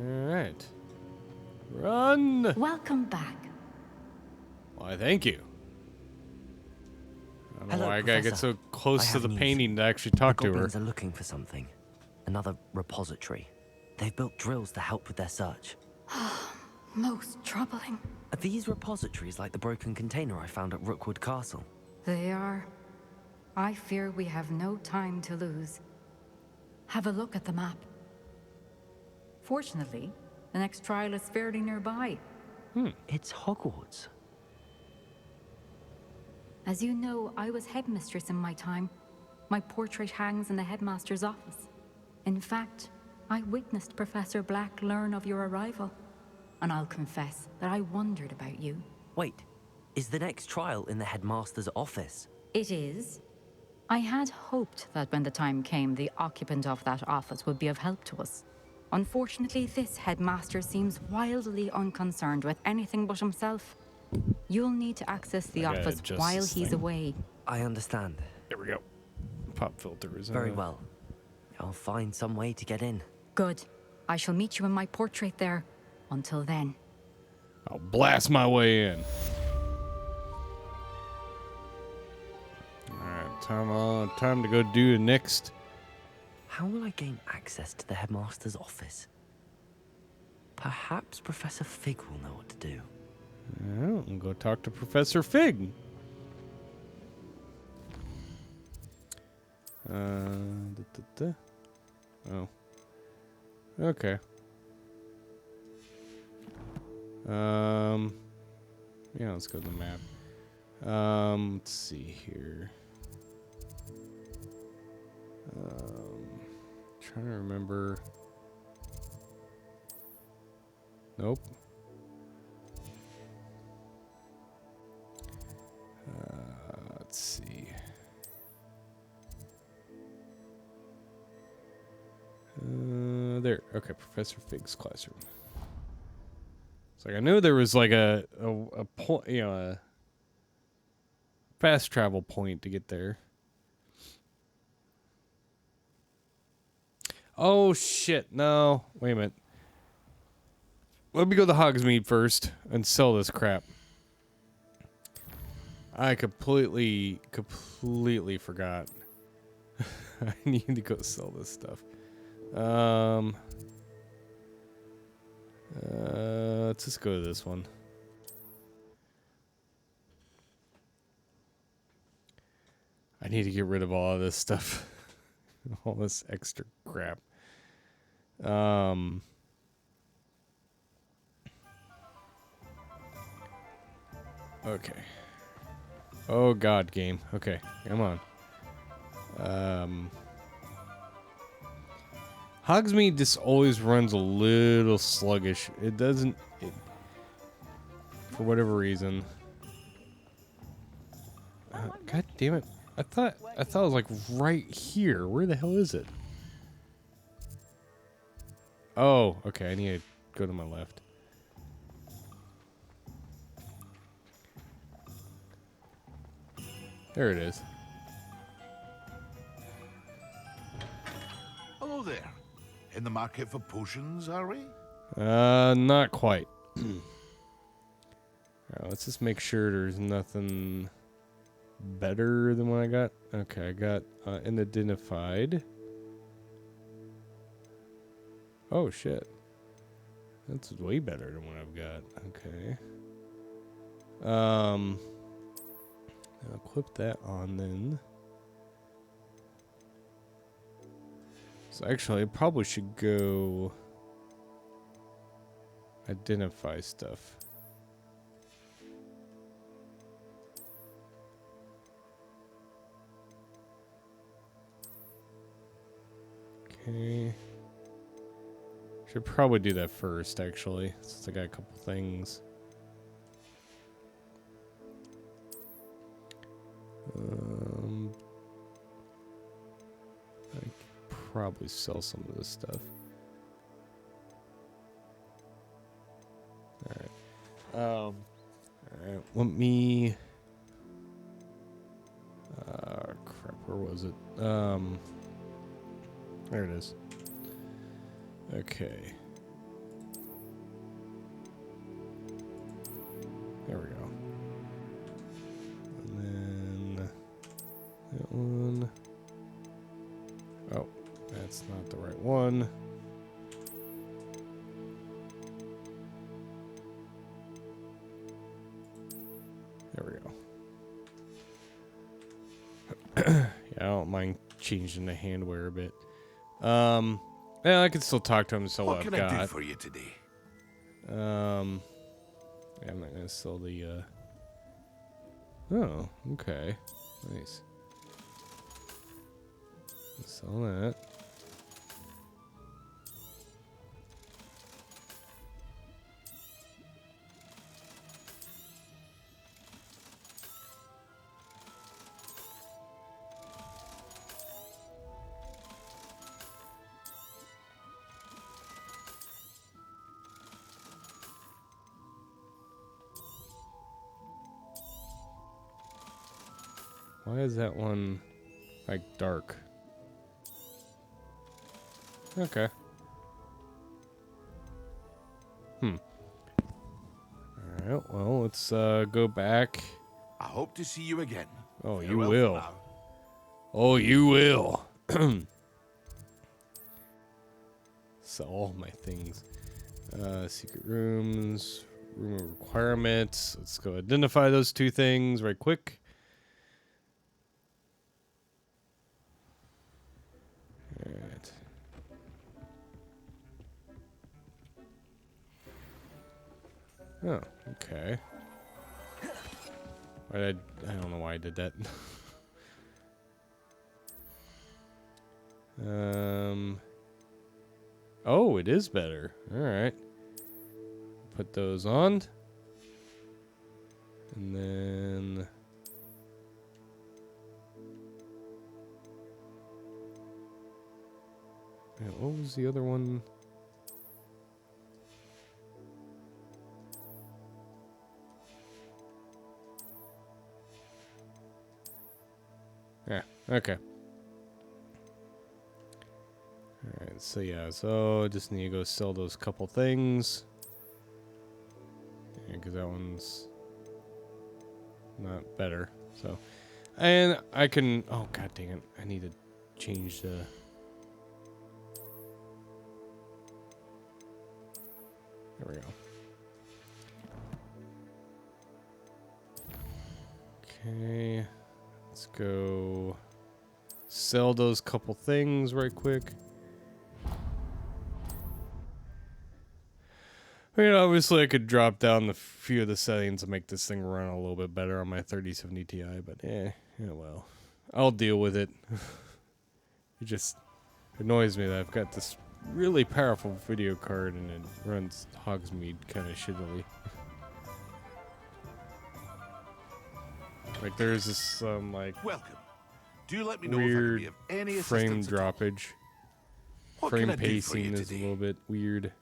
Alright. Run! Welcome back. Why, thank you. I don't know Hello, why I gotta get Professor. so close I to have the news. painting to actually talk The to her. goblins are looking for something. Another repository. They've built drills to help with their search. Most troubling. Are these repositories like the broken container I found at Rookwood Castle? They are. I fear we have no time to lose. Have a look at the map. Fortunately, the next trial is fairly nearby. It's Hogwarts. As you know, I was headmistress in my time. My portrait hangs in the headmaster's office. In fact, I witnessed Professor Black learn of your arrival. And I'll confess that I wondered about you. Wait, is the next trial in the headmaster's office? It is. I had hoped that when the time came, the occupant of that office would be of help to us. Unfortunately, this headmaster seems wildly unconcerned with anything but himself. You'll need to access the I gotta office adjust while this he's thing. away. I understand. There we go. Pop filters. Very well. I'll find some way to get in. Good. I shall meet you in my portrait there. Until then. I'll blast my way in. Alright, time to go do the next. How will I gain access to the headmaster's office? Perhaps Professor Fig will know what to do. Well, I'll go talk to Professor Fig. Oh. Okay. Yeah, let's go to the map. Let's see here. Trying to remember. Nope. Let's see. There. Okay, Professor Fig's classroom. It's like I knew there was like a point, you know, a fast travel point to get there. Oh shit! No, wait a minute. Let me go to Hogsmeade first and sell this crap. I completely forgot. I need to go sell this stuff. Let's just go to this one. I need to get rid of all of this stuff. All this extra crap. Okay. Oh god, game. Okay, come on. Hogsmeade just always runs a little sluggish. It doesn't, for whatever reason. God damn it! I thought it was like right here. Where the hell is it? Oh, okay. I need to go to my left. There it is. Hello there. In the market for potions, are we? Not quite. Alright, let's just make sure there's nothing better than what I got. Okay, I got unidentified. Oh shit. That's way better than what I've got. Okay. I'll equip that on then. So actually, I probably should go identify stuff. Okay. Should probably do that first, actually, since I got a couple things. I could probably sell some of this stuff. Alright. Alright, let me... crap, where was it? There it is. Okay. There we go. And then that one. Oh, that's not the right one. There we go. Yeah, I don't mind changing the handwear a bit. Yeah, I can still talk to him. So What I've can got. I do for you today? Yeah, I'm not gonna sell the. Oh, okay, nice. Sell that. Why is that one like dark? Okay. Alright, well, let's go back. I hope to see you again. Oh, you Farewell for will. now. Oh, you will. Sell all my things. Secret rooms, room of requirements. Let's go identify those two things right quick. Alright. Oh, okay. I don't know why I did that. Oh, it is better. Alright. Put those on. And then... Man, what was the other one? Yeah, okay. Alright, so yeah, so I just need to go sell those couple things. Yeah, because that one's not better. So, and I can, oh god dang it, I need to change the... There we go. Okay, let's go sell those couple things right quick. I mean, obviously I could drop down the few of the settings and make this thing run a little bit better on my 3070 Ti, but yeah, well. I'll deal with it. It just annoys me that I've got this really powerful video card and it runs Hogsmeade kind of shittily. Like there's this like Welcome. Do let me know if I can weird be of any frame assistance at all. droppage. What Frame can I do for you pacing is a today? little bit weird.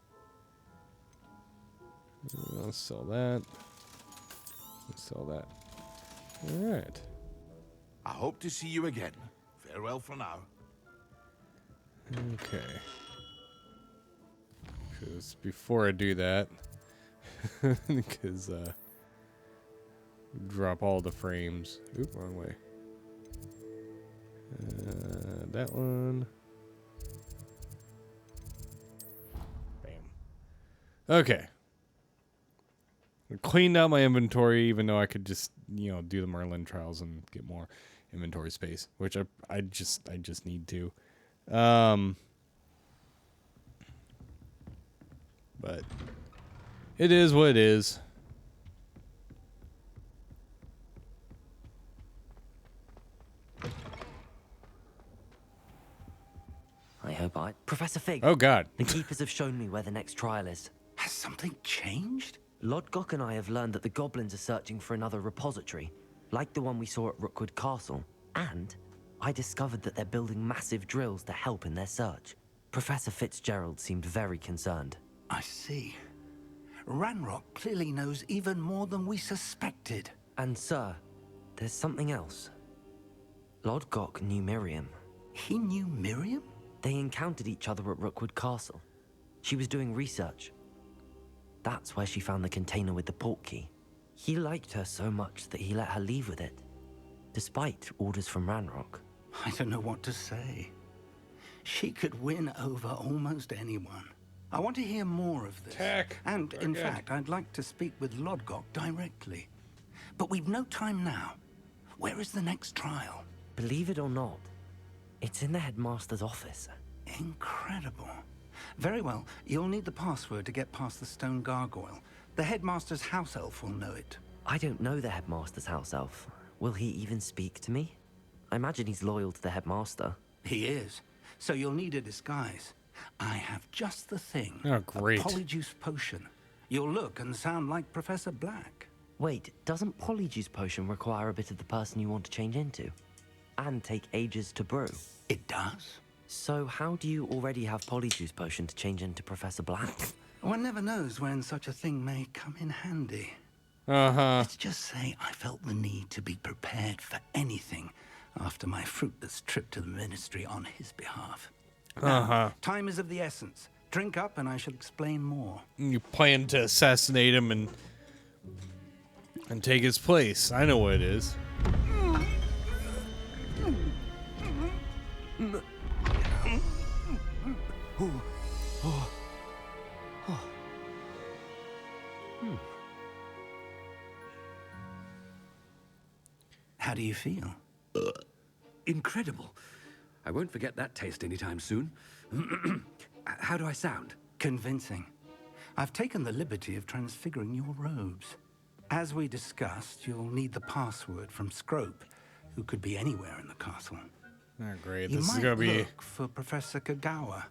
I'll sell that. I'll sell that. Alright. I hope to see you again. Farewell for now. Okay. Because before I do that, because drop all the frames. Oop, wrong way. That one. Bam. Okay. I cleaned out my inventory, even though I could just, do the Merlin trials and get more inventory space, which I just need to. But it is what it is. I hope Professor Fig. Oh, God. The keepers have shown me where the next trial is. Has something changed? Lodgok and I have learned that the goblins are searching for another repository, like the one we saw at Rookwood Castle. And I discovered that they're building massive drills to help in their search. Professor Fitzgerald seemed very concerned. I see. Ranrock clearly knows even more than we suspected. And sir, there's something else. Lodgok knew Miriam. He knew Miriam? They encountered each other at Rookwood Castle. She was doing research. That's where she found the container with the port key. He liked her so much that he let her leave with it, despite orders from Ranrock. I don't know what to say. She could win over almost anyone. I want to hear more of this. And, in fact, I'd like to speak with Lodgok directly. But we've no time now. Where is the next trial? Believe it or not, it's in the headmaster's office. Incredible. Very well. You'll need the password to get past the stone gargoyle. The headmaster's house elf will know it. I don't know the headmaster's house elf. Will he even speak to me? I imagine he's loyal to the headmaster. He is. So you'll need a disguise. I have just the thing. Oh, great. A polyjuice potion. You'll look and sound like Professor Black. Wait, doesn't polyjuice potion require a bit of the person you want to change into? And take ages to brew? It does. So how do you already have polyjuice potion to change into Professor Black? One never knows when such a thing may come in handy. Let's just say I felt the need to be prepared for anything after my fruitless trip to the ministry on his behalf. Now, time is of the essence. Drink up and I shall explain more. You plan to assassinate him and take his place. I know what it is. How do you feel? Incredible. I won't forget that taste anytime soon. How do I sound? Convincing. I've taken the liberty of transfiguring your robes. As we discussed, you'll need the password from Scrope, who could be anywhere in the castle. Oh, great. You This is might going to be... look for Professor Kagawa.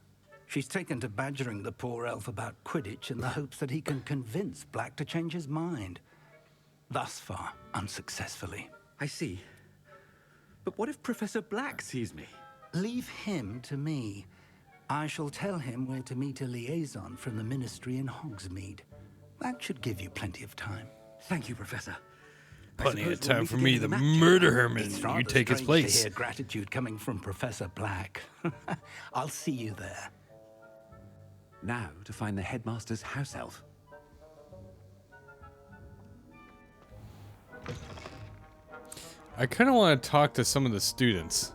She's taken to badgering the poor elf about Quidditch in the hopes that he can convince Black to change his mind. Thus far, unsuccessfully. I see. But what if Professor Black sees me? Leave him to me. I shall tell him where to meet a liaison from the ministry in Hogsmeade. That should give you plenty of time. Thank you, Professor. Plenty of time for me to murder him and you take his place. To hear gratitude coming from Professor Black. I'll see you there. Now to find the headmaster's house elf. I kind of want to talk to some of the students.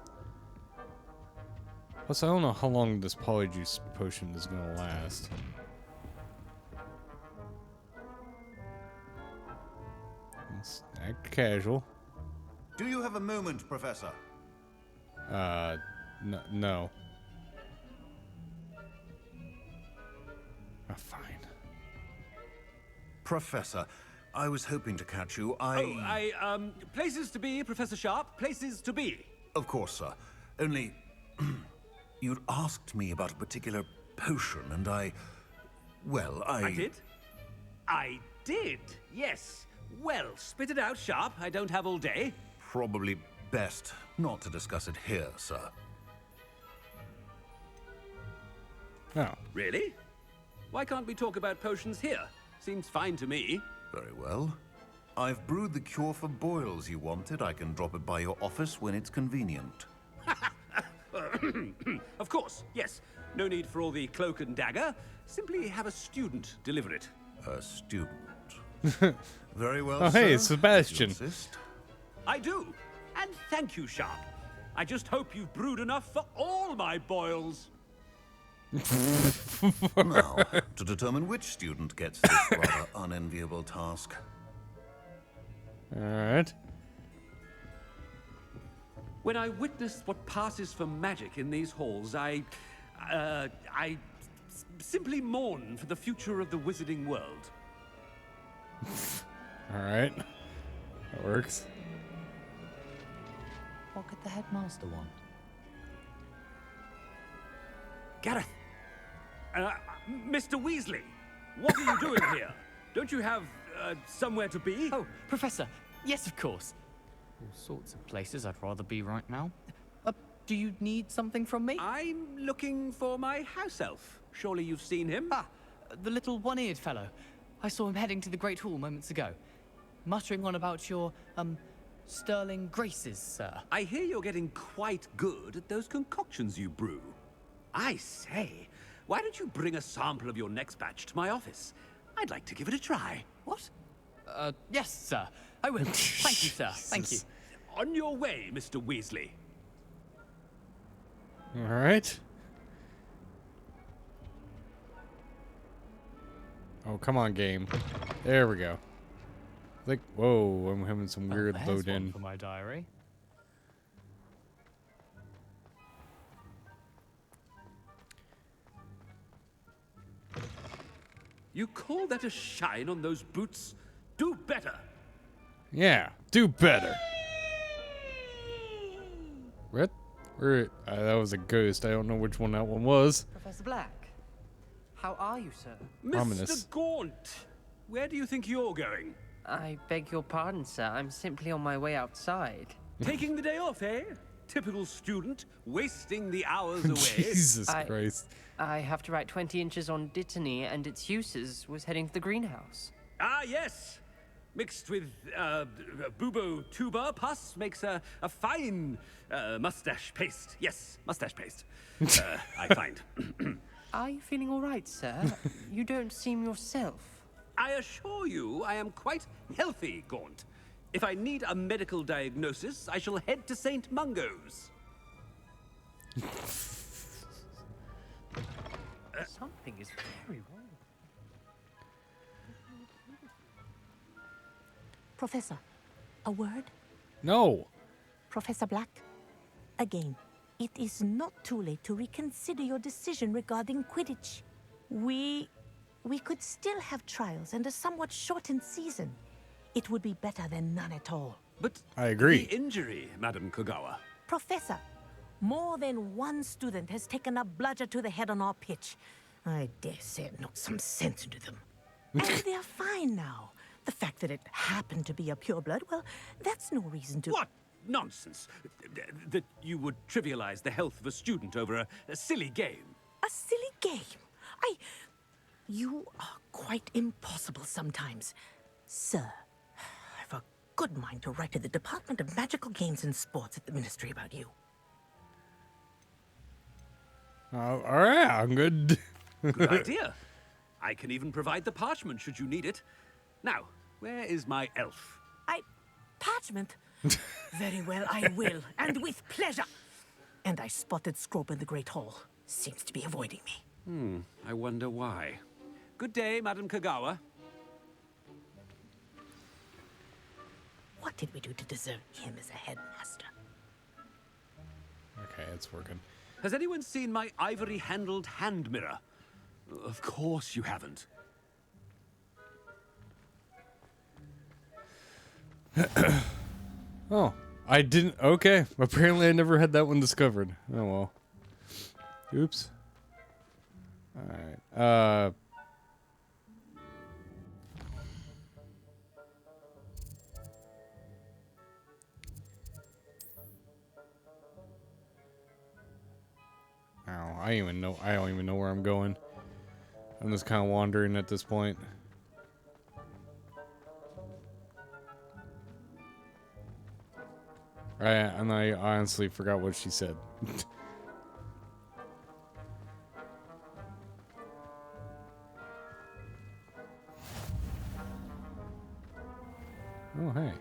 Plus, I don't know how long this polyjuice potion is going to last. Let's act casual. Do you have a moment, Professor? No. Oh, fine. Professor, I was hoping to catch you. Places to be, Professor Sharp. Places to be. Of course, sir. Only... you'd asked me about a particular potion, and I did? I did, yes. Well, spit it out, Sharp. I don't have all day. Probably best not to discuss it here, sir. Oh. Really? Why can't we talk about potions here? Seems fine to me. Very well. I've brewed the cure for boils you wanted. I can drop it by your office when it's convenient. Of course, yes. No need for all the cloak and dagger. Simply have a student deliver it. A student. Very well, Oh, hey, sir. Sebastian. If you insist. I do. And thank you, Sharp. I just hope you've brewed enough for all my boils. Now, to determine which student gets this rather unenviable task. Alright. When I witness what passes for magic in these halls, I simply mourn for the future of the wizarding world. Alright. That works. What could the headmaster want? Gareth! Mr. Weasley! What are you doing here? Don't you have, somewhere to be? Oh, Professor. Yes, of course. All sorts of places I'd rather be right now. Do you need something from me? I'm looking for my house elf. Surely you've seen him? Ah, the little one-eared fellow. I saw him heading to the Great Hall moments ago, muttering on about your, sterling graces, sir. I hear you're getting quite good at those concoctions you brew. I say, why don't you bring a sample of your next batch to my office? I'd like to give it a try. What? Yes, sir. I will. Thank you, sir. Thank you. On your way, Mr. Weasley. Alright. Oh, come on, game. There we go. Like, whoa, I'm having some weird load in. For my diary. You call that a shine on those boots? Do better. Yeah, do better. What? Where? That was a ghost. I don't know which one that one was. Professor Black, how are you, sir? Ominous. Mr. Gaunt, where do you think you're going? I beg your pardon, sir. I'm simply on my way outside. Taking the day off, eh? Typical student, wasting the hours away. Jesus Christ. I have to write 20 inches on Dittany and its uses. Was heading to the greenhouse. Ah, yes. Mixed with bubo tuber pus makes a fine mustache paste. Yes, mustache paste. I find. Are you feeling all right, sir? You don't seem yourself. I assure you I am quite healthy, Gaunt. If I need a medical diagnosis, I shall head to St. Mungo's. Something is very wrong. Professor, a word? No. Professor Black, again, it is not too late to reconsider your decision regarding Quidditch. We could still have trials and a somewhat shortened season. It would be better than none at all. But I agree. The injury, Madam Kogawa. Professor, more than one student has taken a bludger to the head on our pitch. I dare say it knocked some sense into them. And they're fine now. The fact that it happened to be a pureblood, well, that's no reason to... What nonsense! That you would trivialize the health of a student over a silly game. A silly game? You are quite impossible sometimes. Sir, I've a good mind to write to the Department of Magical Games and Sports at the Ministry about you. Alright, I'm good. Good idea. I can even provide the parchment should you need it. Now, where is my elf? Parchment? Very well, I will, and with pleasure. And I spotted Scrope in the Great Hall. Seems to be avoiding me. I wonder why. Good day, Madam Kogawa. What did we do to deserve him as a headmaster? Okay, it's working. Has anyone seen my ivory-handled hand mirror? Of course you haven't. Oh, I didn't. Okay, apparently I never had that one discovered. Oh well. Oops. Alright. I don't even know where I'm going. I'm just kind of wandering at this point. And I honestly forgot what she said. Oh, hey.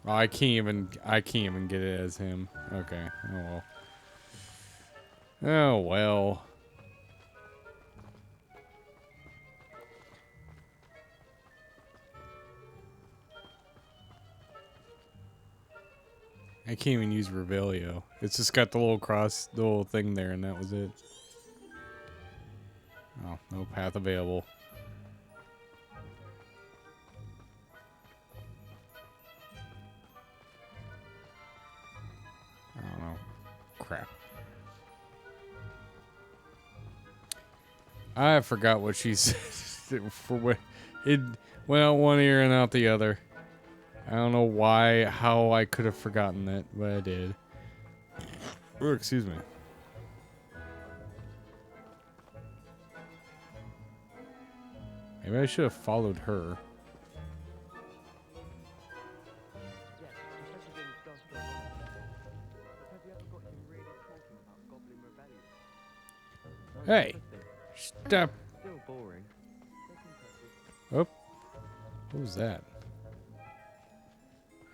Oh, I can't even get it as him. Okay. Oh well. Oh well. I can't even use Revelio. It's just got the little cross, the little thing there, and that was it. Oh, no path available. I don't know. Crap. I forgot what she said. For what it went out one ear and out the other. I don't know how I could have forgotten that, but I did. Oh, excuse me. Maybe I should have followed her. Hey, stop. Oh, what was that?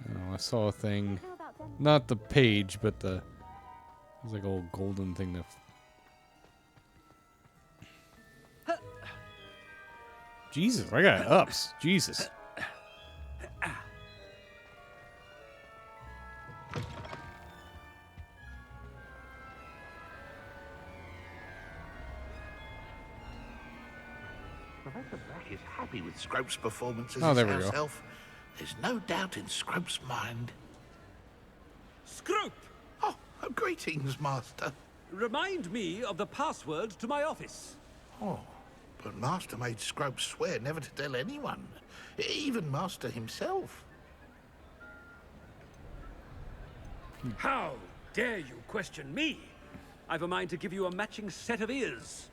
I don't know, I saw a thing. Not the page, but the... It was like a little golden thing that... Jesus, I got ups. Jesus. Professor Black is happy with Scrope's performance as Oh, there his we house go. elf. There's no doubt in Scrope's mind. Scrope! Oh, greetings, Master. Remind me of the password to my office. Oh, but Master made Scrope swear never to tell anyone, even Master himself. How dare you question me? I've a mind to give you a matching set of ears.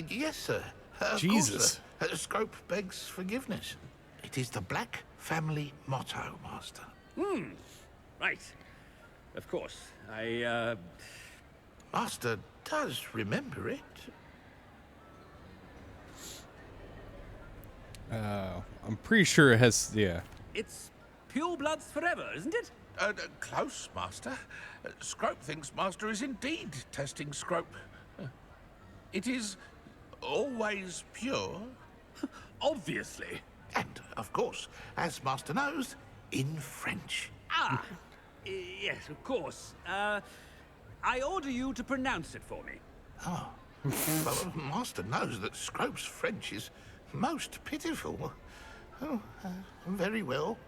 Yes, sir. Of Jesus. Course, Scrope begs forgiveness. It is the Black family motto, Master. Right. Of course. Master does remember it. I'm pretty sure it has... Yeah. It's pure bloods forever, isn't it? Close, Master. Scrope thinks Master is indeed testing Scrope. It is always pure. Obviously. And, of course, as Master knows, in French. Ah, yes, of course. I order you to pronounce it for me. Oh. Well, Master knows that Scrope's French is most pitiful. Oh, very well.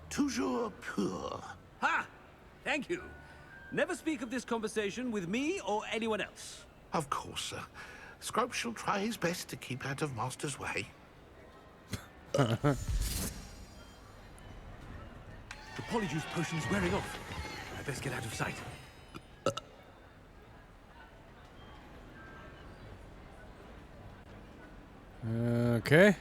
Toujours pur. Ha! Thank you. Never speak of this conversation with me or anyone else. Of course, sir. Scrope shall try his best to keep out of Master's way. The polyjuice potion's wearing off. I best get out of sight. Okay.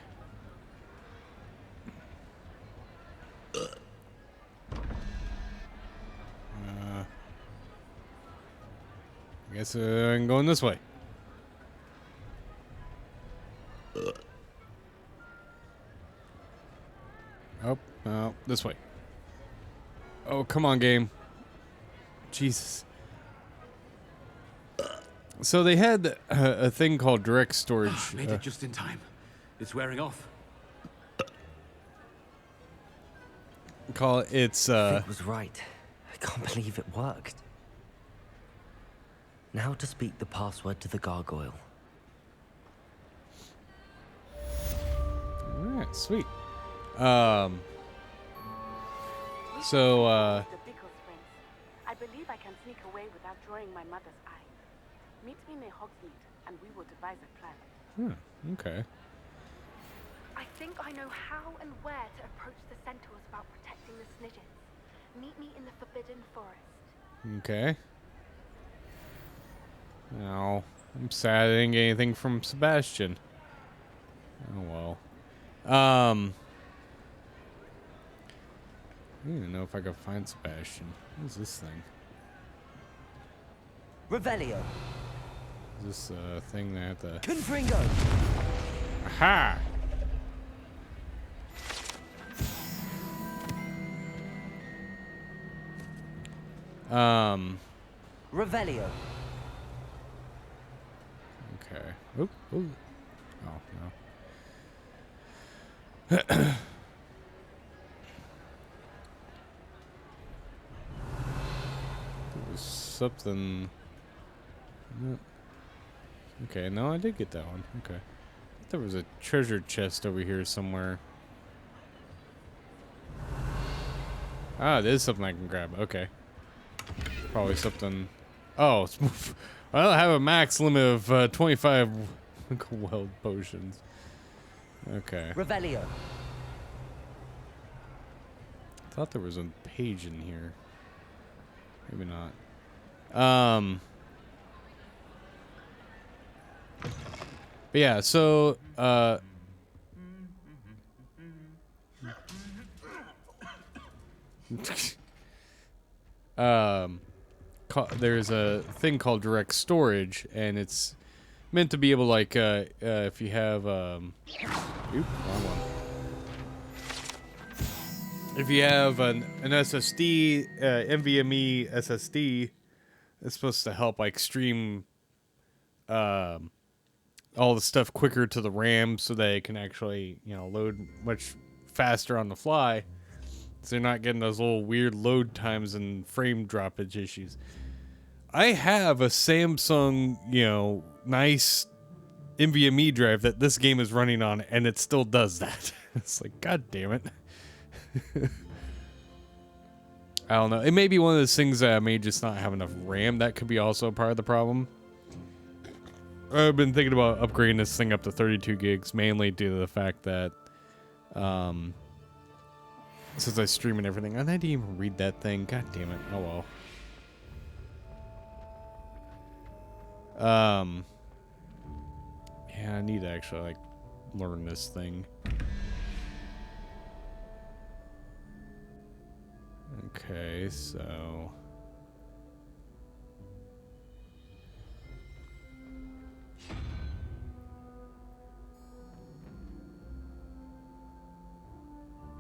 I guess I'm going this way. Oh, no, this way. Oh, come on, game. Jesus. So they had a thing called direct storage. Made it just in time. It's wearing off. It's Vic was right. I can't believe it worked. Now to speak the password to the gargoyle. Alright, sweet. So, The Bickles friends. I believe I can sneak away without drawing my mother's eye. Meet me near Hogsmeade, and we will devise a plan. Okay. I think I know how and where to approach the centaurs about protecting the Snidgets. Meet me in the Forbidden Forest. Okay. No, I'm sad I didn't get anything from Sebastian. Oh well. I don't even know if I can find Sebastian. What is this thing? Revelio. Is this thing that I have to... Confringo. Aha! Revelio. Okay. Oop, ooh. Oh, no. There was something... Okay, no, I did get that one. Okay. There was a treasure chest over here somewhere. Ah, there's something I can grab. Okay. Probably something... Oh, it's... Well, I have a max limit of 25 weld potions. Okay. Revelio. Thought there was a page in here. Maybe not. But yeah, so there's a thing called direct storage, and it's meant to be able to, like, if you have wrong one. If you have an SSD, NVMe SSD, it's supposed to help, like, stream all the stuff quicker to the RAM so that it can actually, you know, load much faster on the fly. So you're not getting those little weird load times and frame droppage issues. I have a Samsung, you know, nice NVMe drive that this game is running on, and it still does that. It's like, God damn it. I don't know. It may be one of those things that I may just not have enough RAM. That could be also part of the problem. I've been thinking about upgrading this thing up to 32 gigs, mainly due to the fact that, since I stream and everything, and I didn't even read that thing. God damn it. Oh well. Yeah, I need to actually, like, learn this thing. Okay, so...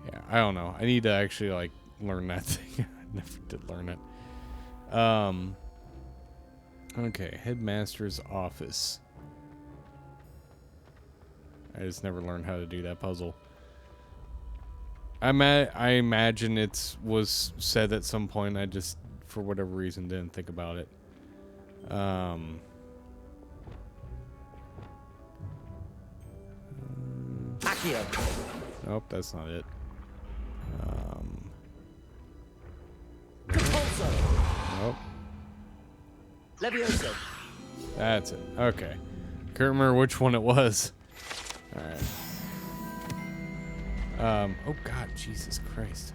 Yeah, I don't know. I need to actually, like, learn that thing. I never did learn it. Okay, headmaster's office. I just never learned how to do that puzzle. I imagine it was said at some point. I just, for whatever reason, didn't think about it. Accio. Nope, that's not it. Compulso. Nope. Levioso. That's it. Okay. Can't remember which one it was. Alright. Oh god, Jesus Christ.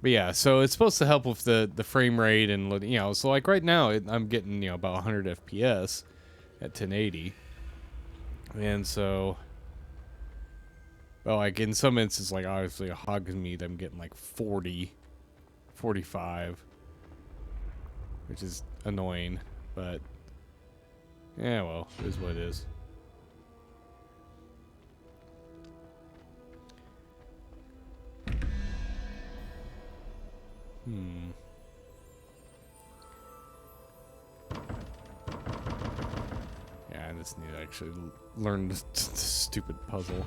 But yeah, so it's supposed to help with the frame rate and, you know, so like right now I'm getting, you know, about 100 FPS at 1080. And so, well, like in some instances, like obviously a Hogsmeade, I'm getting like 40, 45, which is annoying, but yeah, well, it is what it is. Yeah, I just need to actually learn this stupid puzzle.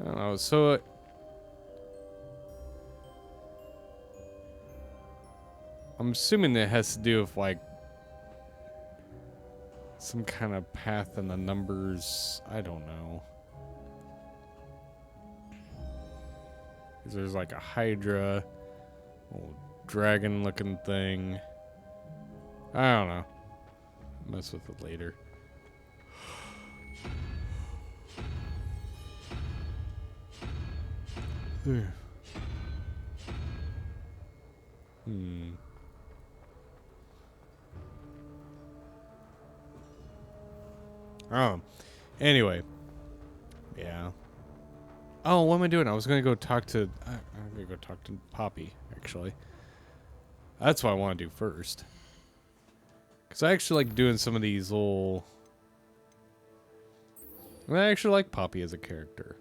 I don't know, so... I'm assuming it has to do with, like, some kind of path in the numbers. I don't know. 'Cause there's like a Hydra, little dragon-looking thing. I don't know. Mess with it later. Oh, anyway, yeah. Oh, what am I doing? I was gonna go talk to. I'm gonna go talk to Poppy. Actually, that's what I want to do first. Cause I actually like doing some of these little. I actually like Poppy as a character,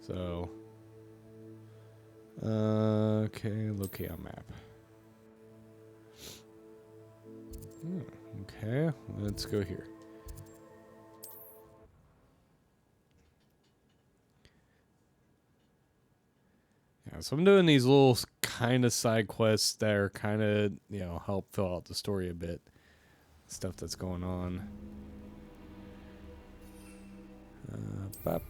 so Okay, locate on map. Okay, let's go here. Yeah, so I'm doing these little kind of side quests that are kind of, you know, help fill out the story a bit. Stuff that's going on. Bop.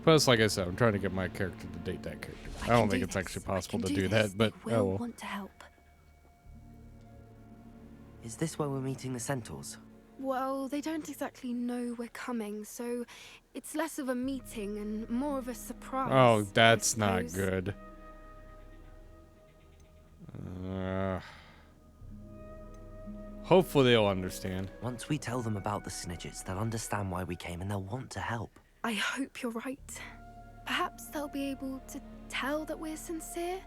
Plus, like I said, I'm trying to get my character to date that character. I don't think it's actually possible to do that, but They will want to help. Is this where we're meeting the centaurs? Well, they don't exactly know we're coming, so it's less of a meeting and more of a surprise. Oh, that's not good. Hopefully they'll understand. Once we tell them about the Snidgets, they'll understand why we came and they'll want to help. I hope you're right. Perhaps they'll be able to tell that we're sincere.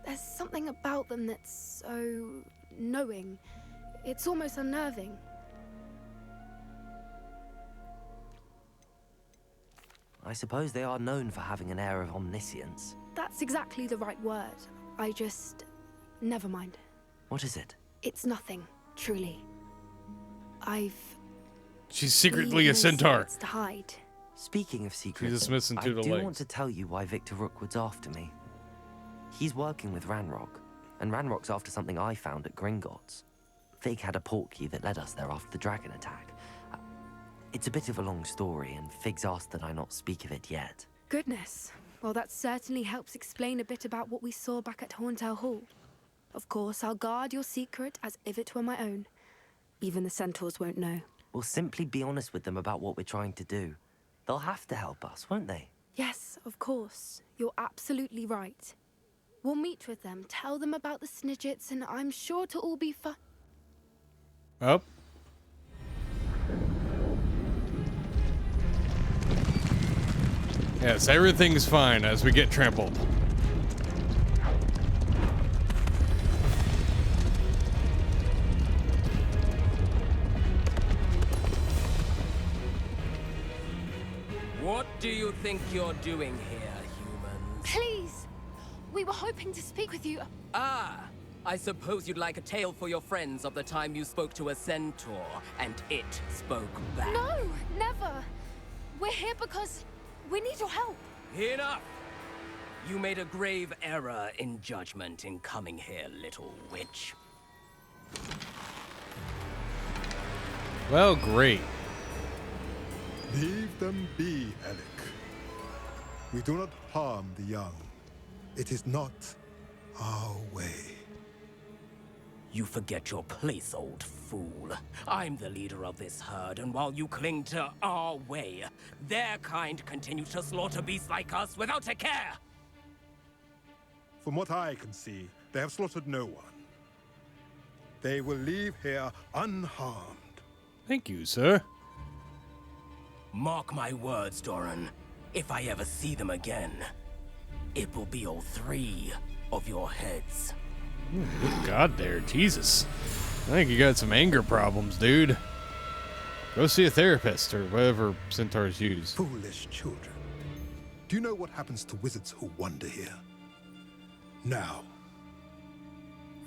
There's something about them that's so knowing. It's almost unnerving. I suppose they are known for having an air of omniscience. That's exactly the right word. I just... never mind. What is it? It's nothing, truly. She's secretly a centaur. To hide. Speaking of secrets, She's just missing two I of the do legs. want to tell you why Victor Rookwood's after me. He's working with Ranrock, and Ranrock's after something I found at Gringotts. Fig had a portkey that led us there after the dragon attack. It's a bit of a long story, and Fig's asked that I not speak of it yet. Goodness. Well, that certainly helps explain a bit about what we saw back at Horntail Hall. Of course, I'll guard your secret as if it were my own. Even the centaurs won't know. We'll simply be honest with them about what we're trying to do. They'll have to help us, won't they? Yes, of course. You're absolutely right. We'll meet with them, tell them about the Snidgets, and I'm sure to all be fun. Oh. Yes, everything's fine as we get trampled. What do you think you're doing here, humans? Please! We were hoping to speak with you. Ah, I suppose you'd like a tale for your friends of the time you spoke to a centaur, and it spoke back. No, never. We're here because we need your help. Enough! You made a grave error in judgment in coming here, little witch. Well, great. Leave them be, Alec. We do not harm the young. It is not our way. You forget your place, old fool. I'm the leader of this herd, and while you cling to our way, their kind continue to slaughter beasts like us without a care! From what I can see, they have slaughtered no one. They will leave here unharmed. Thank you, sir. Mark my words, Doran. If I ever see them again, it will be all 3 of your heads. Good God there, Jesus. I think you got some anger problems, dude. Go see a therapist or whatever centaurs use. Foolish children. Do you know what happens to wizards who wander here? Now,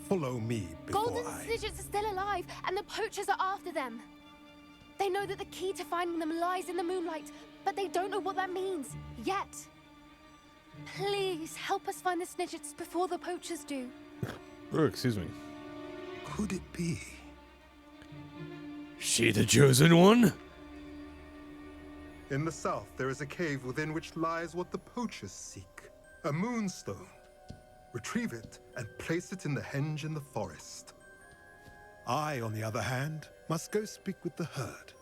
follow me before Golden Snidgets are still alive, and the poachers are after them. They know that the key to finding them lies in the moonlight, but they don't know what that means, yet. Please, help us find the Snidgets before the poachers do. Oh, excuse me. Could it be? She the chosen one? In the south, there is a cave within which lies what the poachers seek. A moonstone. Retrieve it and place it in the henge in the forest. I, on the other hand, must go speak with the herd.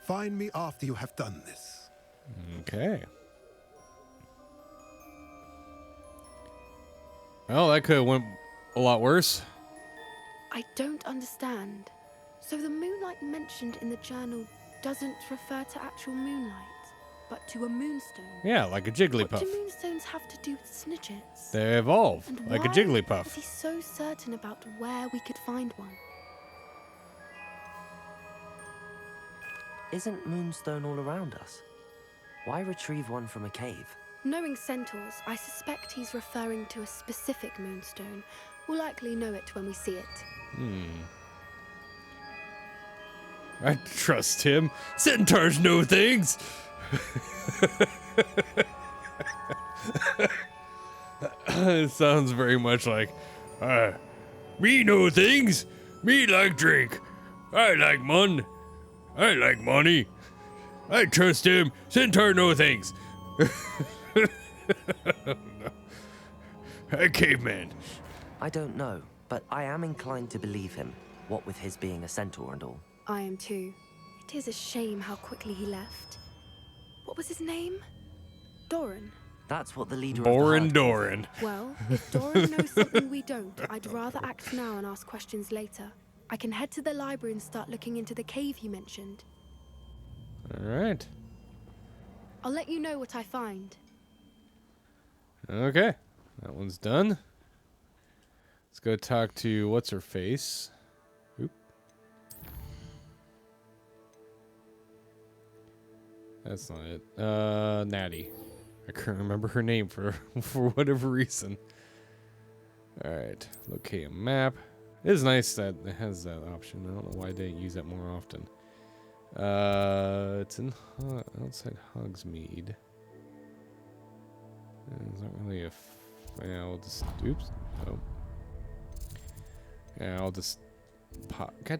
Find me after you have done this. Okay. Well, that could have went a lot worse. I don't understand. So the moonlight mentioned in the journal doesn't refer to actual moonlight? but to a moonstone. Yeah, like a What do Jigglypuff. moonstones have to do with snitches? They evolve And like a why Jigglypuff. is he so certain about where we could find one? Isn't moonstone all around us? Why retrieve one from a cave? Knowing centaurs, I suspect he's referring to a specific moonstone. We'll likely know it when we see it. I trust him. Centaurs know things. It sounds very much like, me know things. Me like drink. I like mun. I like money. I trust him. Centaur know things. A caveman. I don't know, but I am inclined to believe him, what with his being a centaur and all. I am too. It is a shame how quickly he left. What was his name? Doran. That's what the leader Borin of the Doran. Well, if Doran knows something we don't, I'd rather act now and ask questions later. I can head to the library and start looking into the cave you mentioned. All right. I'll let you know what I find. Okay. That one's done. Let's go talk to what's her face. Oop. That's not it. Natty. I couldn't remember her name for whatever reason. All right. Locate a map. It is nice that it has that option. I don't know why they didn't use that more often. It's in outside Hogsmeade. It's not really a. Yeah, I'll just. Oops. Oh. Yeah, I'll just pop. God,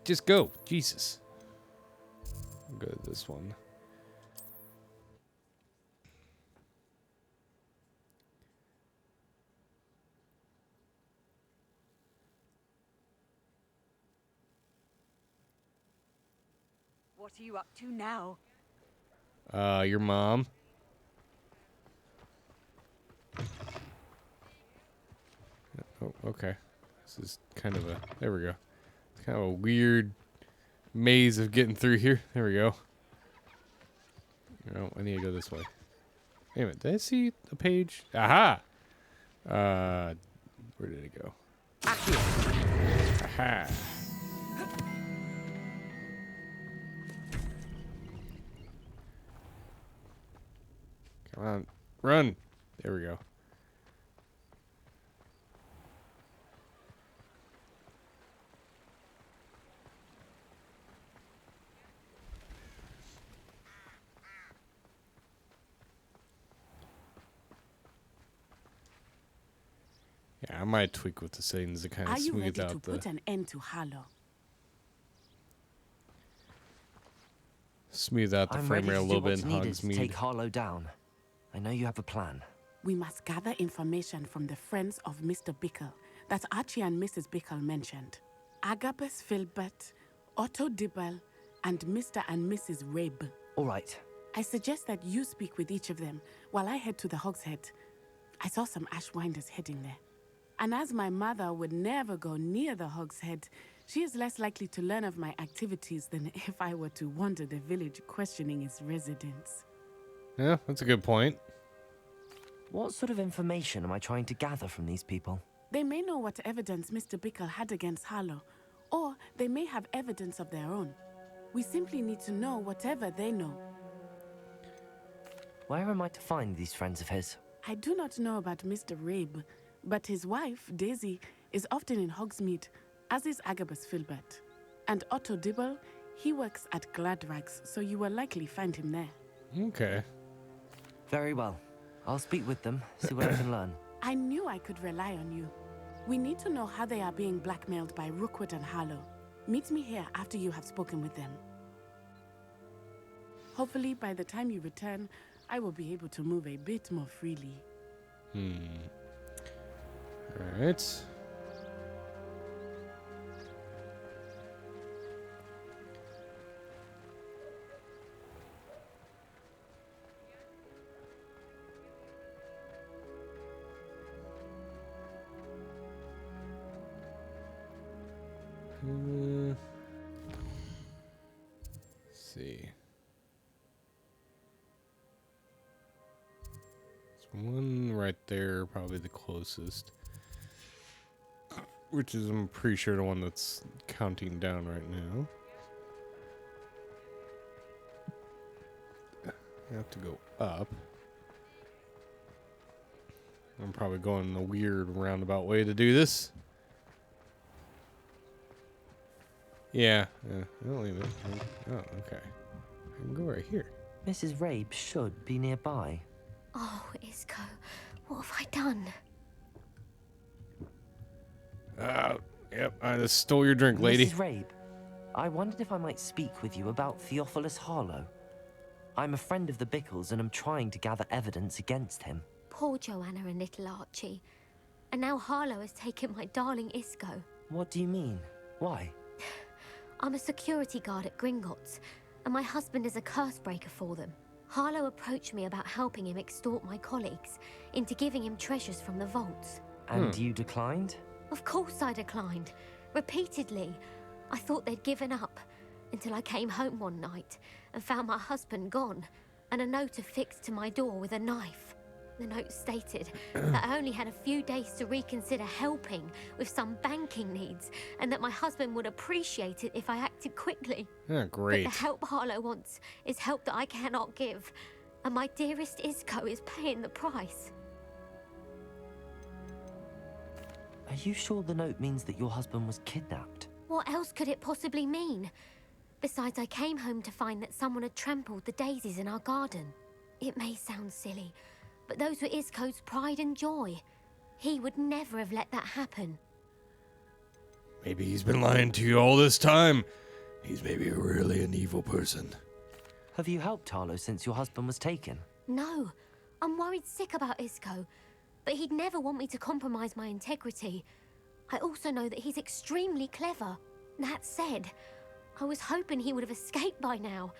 just go. Jesus. I'll go to this one. What are you up to now? Your mom. Oh, okay. This is kind of a. There we go. It's kind of a weird maze of getting through here. There we go. Oh, I need to go this way. Wait a minute. Did I see a page? Aha! Where did it go? Aha! Come on. Run! There we go. Yeah, I might tweak with the settings to kind of Are you smooth ready to out the. put an end to Harlow? Smooth out the I'm frame ready rate a to do little bit what's in needed to Hogsmeade. take Harlow down. I know you have a plan. We must gather information from the friends of Mr. Bickle that Archie and Mrs. Bickle mentioned. Agabus Filbert, Otto Dibble, and Mr. and Mrs. Rabe. All right. I suggest that you speak with each of them while I head to the Hogshead. I saw some Ashwinders heading there. And as my mother would never go near the Hogshead, she is less likely to learn of my activities than if I were to wander the village questioning its residents. Yeah, that's a good point. What sort of information am I trying to gather from these people? They may know what evidence Mr. Bickle had against Harlow, or they may have evidence of their own. We simply need to know whatever they know. Where am I to find these friends of his? I do not know about Mr. Rabe, but his wife, Daisy, is often in Hogsmeade, as is Agabus Filbert. And Otto Dibble, he works at Gladrags, so you will likely find him there. Okay. Very well. I'll speak with them, see what I can learn. I knew I could rely on you. We need to know how they are being blackmailed by Rookwood and Harlow. Meet me here after you have spoken with them. Hopefully, by the time you return, I will be able to move a bit more freely. Alright. Let's see. probably the closest. Which is, I'm pretty sure, the one that's counting down right now. I have to go up. I'm probably going the weird roundabout way to do this. Yeah, I'll leave it. Oh, okay. I can go right here. Mrs. Rabe should be nearby. Oh, Isco, what have I done? Yep, I just stole your drink, lady. Mrs. Rabe, I wondered if I might speak with you about Theophilus Harlow. I'm a friend of the Bickles and I'm trying to gather evidence against him. Poor Joanna and little Archie. And now Harlow has taken my darling Isco. What do you mean? Why? I'm a security guard at Gringotts, and my husband is a curse breaker for them. Harlow approached me about helping him extort my colleagues into giving him treasures from the vaults. And you declined? Of course I declined. Repeatedly. I thought they'd given up, until I came home one night and found my husband gone, and a note affixed to my door with a knife. The note stated that I only had a few days to reconsider helping with some banking needs, and that my husband would appreciate it if I acted quickly. Yeah, great. But the help Harlow wants is help that I cannot give, and my dearest Isco is paying the price. Are you sure the note means that your husband was kidnapped? What else could it possibly mean? Besides, I came home to find that someone had trampled the daisies in our garden. It may sound silly, but those were Isco's pride and joy. He would never have let that happen. Maybe he's been lying to you all this time. He's maybe really an evil person. Have you helped Harlow since your husband was taken? No, I'm worried sick about Isco, but he'd never want me to compromise my integrity. I also know that he's extremely clever. That said, I was hoping he would have escaped by now.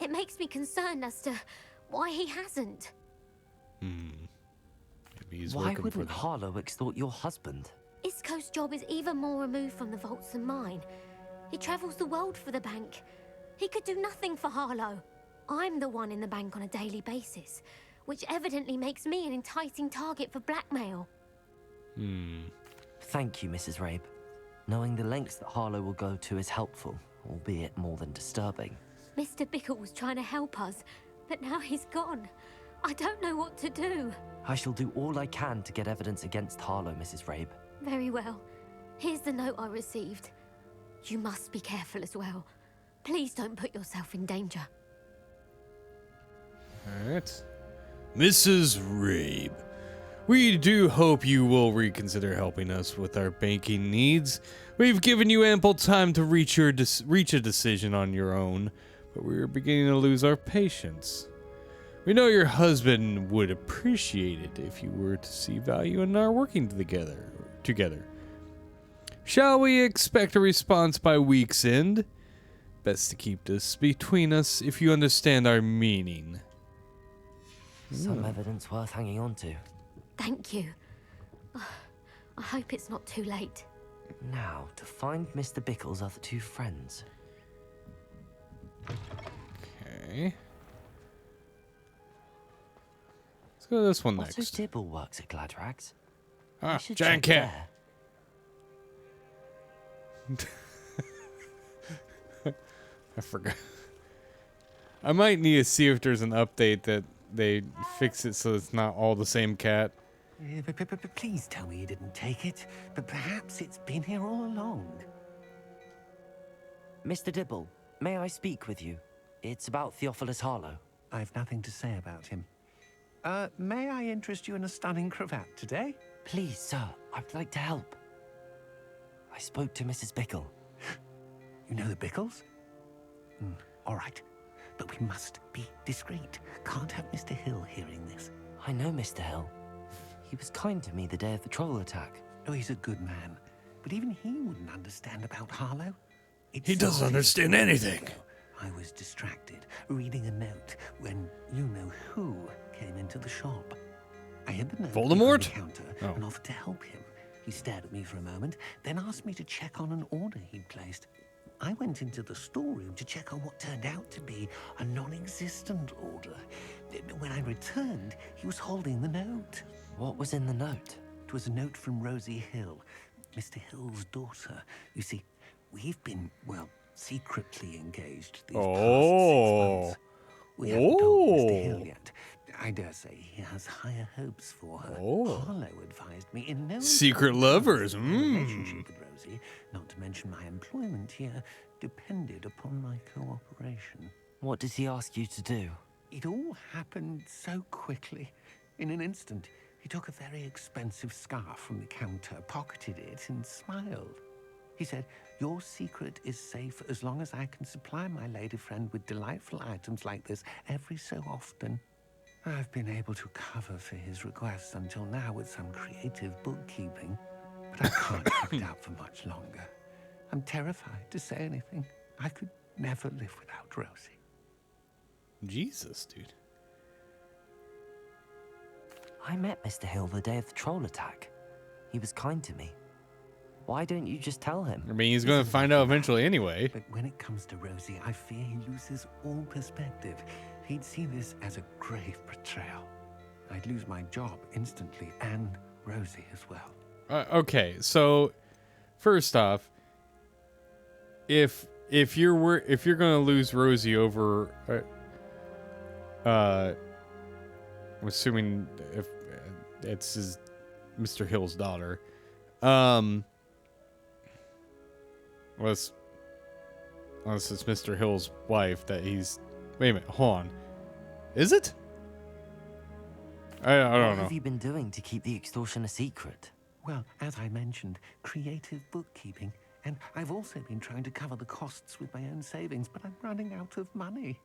It makes me concerned as to why he hasn't. Maybe he's Why working for wouldn't them. Harlow extort your husband? Isco's job is even more removed from the vaults than mine. He travels the world for the bank. He could do nothing for Harlow. I'm the one in the bank on a daily basis, which evidently makes me an enticing target for blackmail. Thank you, Mrs. Rabe. Knowing the lengths that Harlow will go to is helpful, albeit more than disturbing. Mr. Bickle was trying to help us, but now he's gone. I don't know what to do. I shall do all I can to get evidence against Harlow, Mrs. Rabe. Very well. Here's the note I received. You must be careful as well. Please don't put yourself in danger. Alright. Mrs. Rabe, we do hope you will reconsider helping us with our banking needs. We've given you ample time to reach a decision on your own, but we are beginning to lose our patience. We know your husband would appreciate it if you were to see value in our working together. Shall we expect a response by week's end? Best to keep this between us if you understand our meaning. Some evidence worth hanging on to. Thank you. I hope it's not too late. Now, to find Mr. Bickle's other two friends. Okay. Let's go to this one Otto next. Dibble works at Gladrags. Ah, should giant check cat. I forgot. I might need to see if there's an update that they fix it so it's not all the same cat. But please tell me you didn't take it. But perhaps it's been here all along. Mr. Dibble, may I speak with you? It's about Theophilus Harlow. I've nothing to say about him. May I interest you in a stunning cravat today? Please, sir, I'd like to help. I spoke to Mrs. Bickle. You know the Bickles? All right. But we must be discreet. Can't have Mr. Hill hearing this. I know Mr. Hill. He was kind to me the day of the troll attack. Oh, he's a good man. But even he wouldn't understand about Harlow. He doesn't understand anything. I was distracted, reading a note, when you-know-who came into the shop. I had the note Voldemort? on the counter Oh. and offered to help him. He stared at me for a moment, then asked me to check on an order he'd placed. I went into the storeroom to check on what turned out to be a non-existent order. When I returned, he was holding the note. What was in the note? It was a note from Rosie Hill, Mr. Hill's daughter. You see, we've been, well, secretly engaged these past 6 months. We haven't told Mr. Hill yet. I dare say he has higher hopes for her. Harlow advised me in no Secret lovers. My relationship with Rosie, not to mention my employment here, depended upon my cooperation. What did he ask you to do? It all happened so quickly. In an instant, he took a very expensive scarf from the counter, pocketed it, and smiled. He said, "Your secret is safe as long as I can supply my lady friend with delightful items like this every so often." I've been able to cover for his requests until now with some creative bookkeeping, but I can't keep it up for much longer. I'm terrified to say anything. I could never live without Rosie. Jesus, dude. I met Mr. Hill the day of the troll attack. He was kind to me. Why don't you just tell him? I mean, he's going to find out eventually anyway. But when it comes to Rosie, I fear he loses all perspective. He'd see this as a grave betrayal. I'd lose my job instantly, and Rosie as well. Okay, so first off, if you're going to lose Rosie over, I'm assuming if it's Mr. Hill's daughter, unless it's Mr. Hill's wife that he's. Wait a minute, hold on. Is it? I don't know. What have you been doing to keep the extortion a secret? Well, as I mentioned, creative bookkeeping. And I've also been trying to cover the costs with my own savings, but I'm running out of money.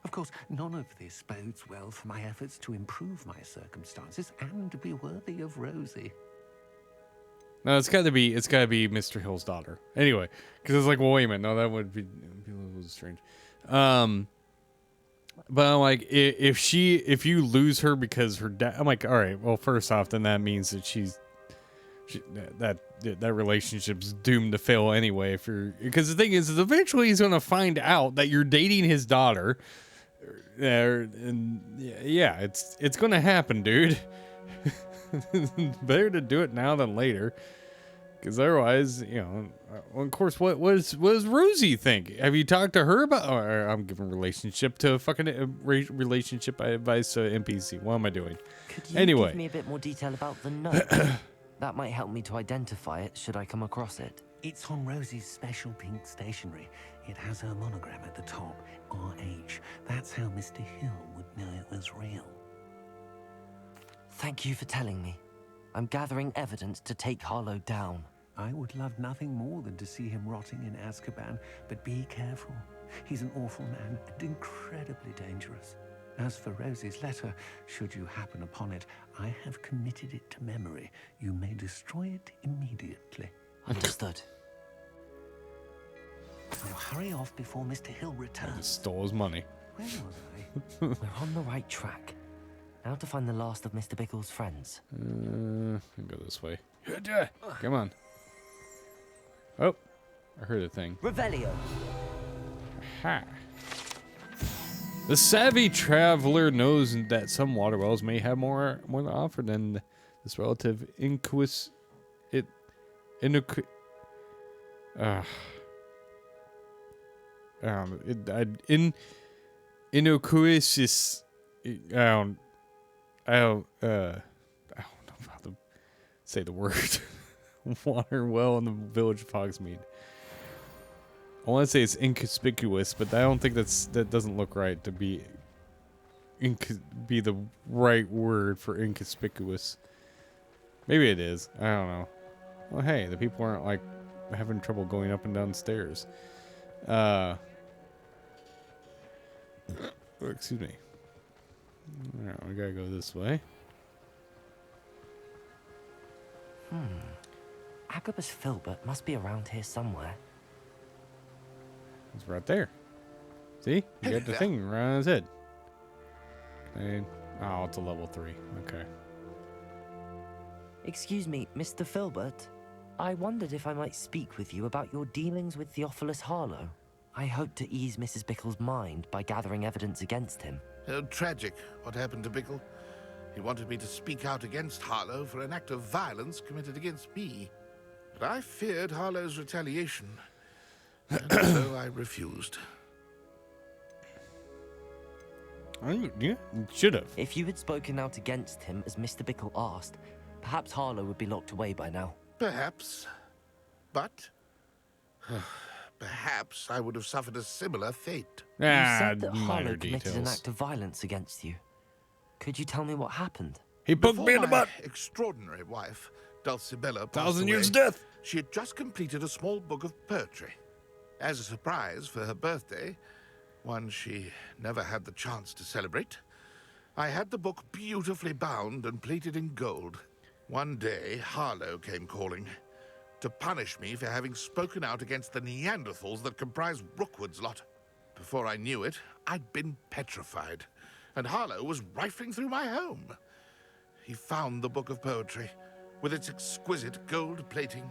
Of course, none of this bodes well for my efforts to improve my circumstances and to be worthy of Rosie. No, it's got to be Mr. Hill's daughter. Anyway, because it's like, well, wait a minute, no, that would be a little strange. But I'm like, if you lose her because her dad, I'm like, all right, well, first off, then that means that that relationship's doomed to fail anyway. Because the thing is eventually he's gonna find out that you're dating his daughter, and yeah, it's gonna happen, dude. Better to do it now than later. Because otherwise, well, of course, what does Rosie think? Have you talked to her about? Or I'm giving relationship to fucking relationship advice to NPC. What am I doing? Could you Anyway, give me a bit more detail about the note? That might help me to identify it should I come across it. It's on Rosie's special pink stationery. It has her monogram at the top, RH. That's how Mr. Hill would know it was real. Thank you for telling me. I'm gathering evidence to take Harlow down. I would love nothing more than to see him rotting in Azkaban, but be careful. He's an awful man and incredibly dangerous. As for Rosie's letter, should you happen upon it, I have committed it to memory. You may destroy it immediately. Understood. Now hurry off before Mr. Hill returns. I just stole his money. Where was I? We're on the right track. Now to find the last of Mr. Bickle's friends. I'll go this way. Come on. Oh, I heard a thing. Revelio. Ha. The savvy traveler knows that some water wells may have more to offer than this relative innocuous I don't know how to say the word. Water well in the village of Hogsmeade. I want to say it's inconspicuous, but I don't think that doesn't look right to be the right word for inconspicuous. Maybe it is. I don't know. Well, hey, the people aren't like having trouble going up and down stairs. Excuse me. Alright, we gotta go this way. Agabus Filbert must be around here somewhere. It's right there. See? You got the thing right on his head. Oh, it's a level 3. Okay. Excuse me, Mr. Filbert. I wondered if I might speak with you about your dealings with Theophilus Harlow. I hope to ease Mrs. Bickle's mind by gathering evidence against him. Tragic, what happened to Bickle. He wanted me to speak out against Harlow for an act of violence committed against me. But I feared Harlow's retaliation, and so I refused. Yeah, should have. If you had spoken out against him as Mr. Bickle asked, perhaps Harlow would be locked away by now. Perhaps. But perhaps I would have suffered a similar fate. You said that Harlow minor committed an details. act of violence against you. Could you tell me what happened? He poked me in the Before my butt. extraordinary wife, Dulcibella, passed 1,000 away, years death. she had just completed a small book of poetry. As a surprise for her birthday, one she never had the chance to celebrate, I had the book beautifully bound and plated in gold. One day, Harlow came calling to punish me for having spoken out against the Neanderthals that comprise Rookwood's lot. Before I knew it, I'd been petrified, and Harlow was rifling through my home. He found the book of poetry, with its exquisite gold plating.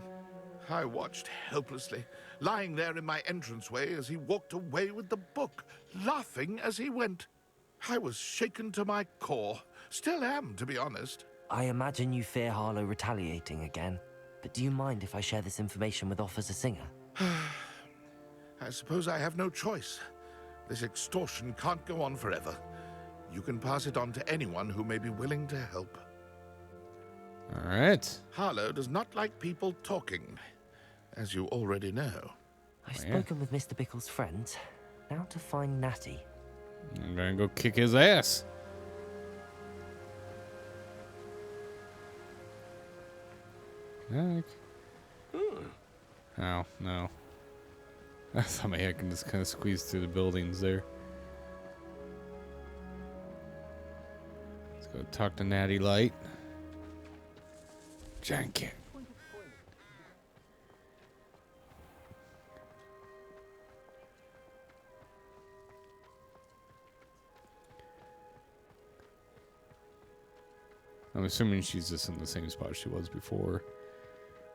I watched helplessly, lying there in my entranceway as he walked away with the book, laughing as he went. I was shaken to my core. Still am, to be honest. I imagine you fear Harlow retaliating again, but do you mind if I share this information with Officer Singer? I suppose I have no choice. This extortion can't go on forever. You can pass it on to anyone who may be willing to help. All right. Harlow does not like people talking, as you already know. I've spoken with Mr. Bickle's friends. Now to find Natty. I'm gonna go kick his ass. Oh, no. I thought maybe I can just kind of squeeze through the buildings there. Let's go talk to Natty Light. Jank it. I'm assuming she's just in the same spot she was before.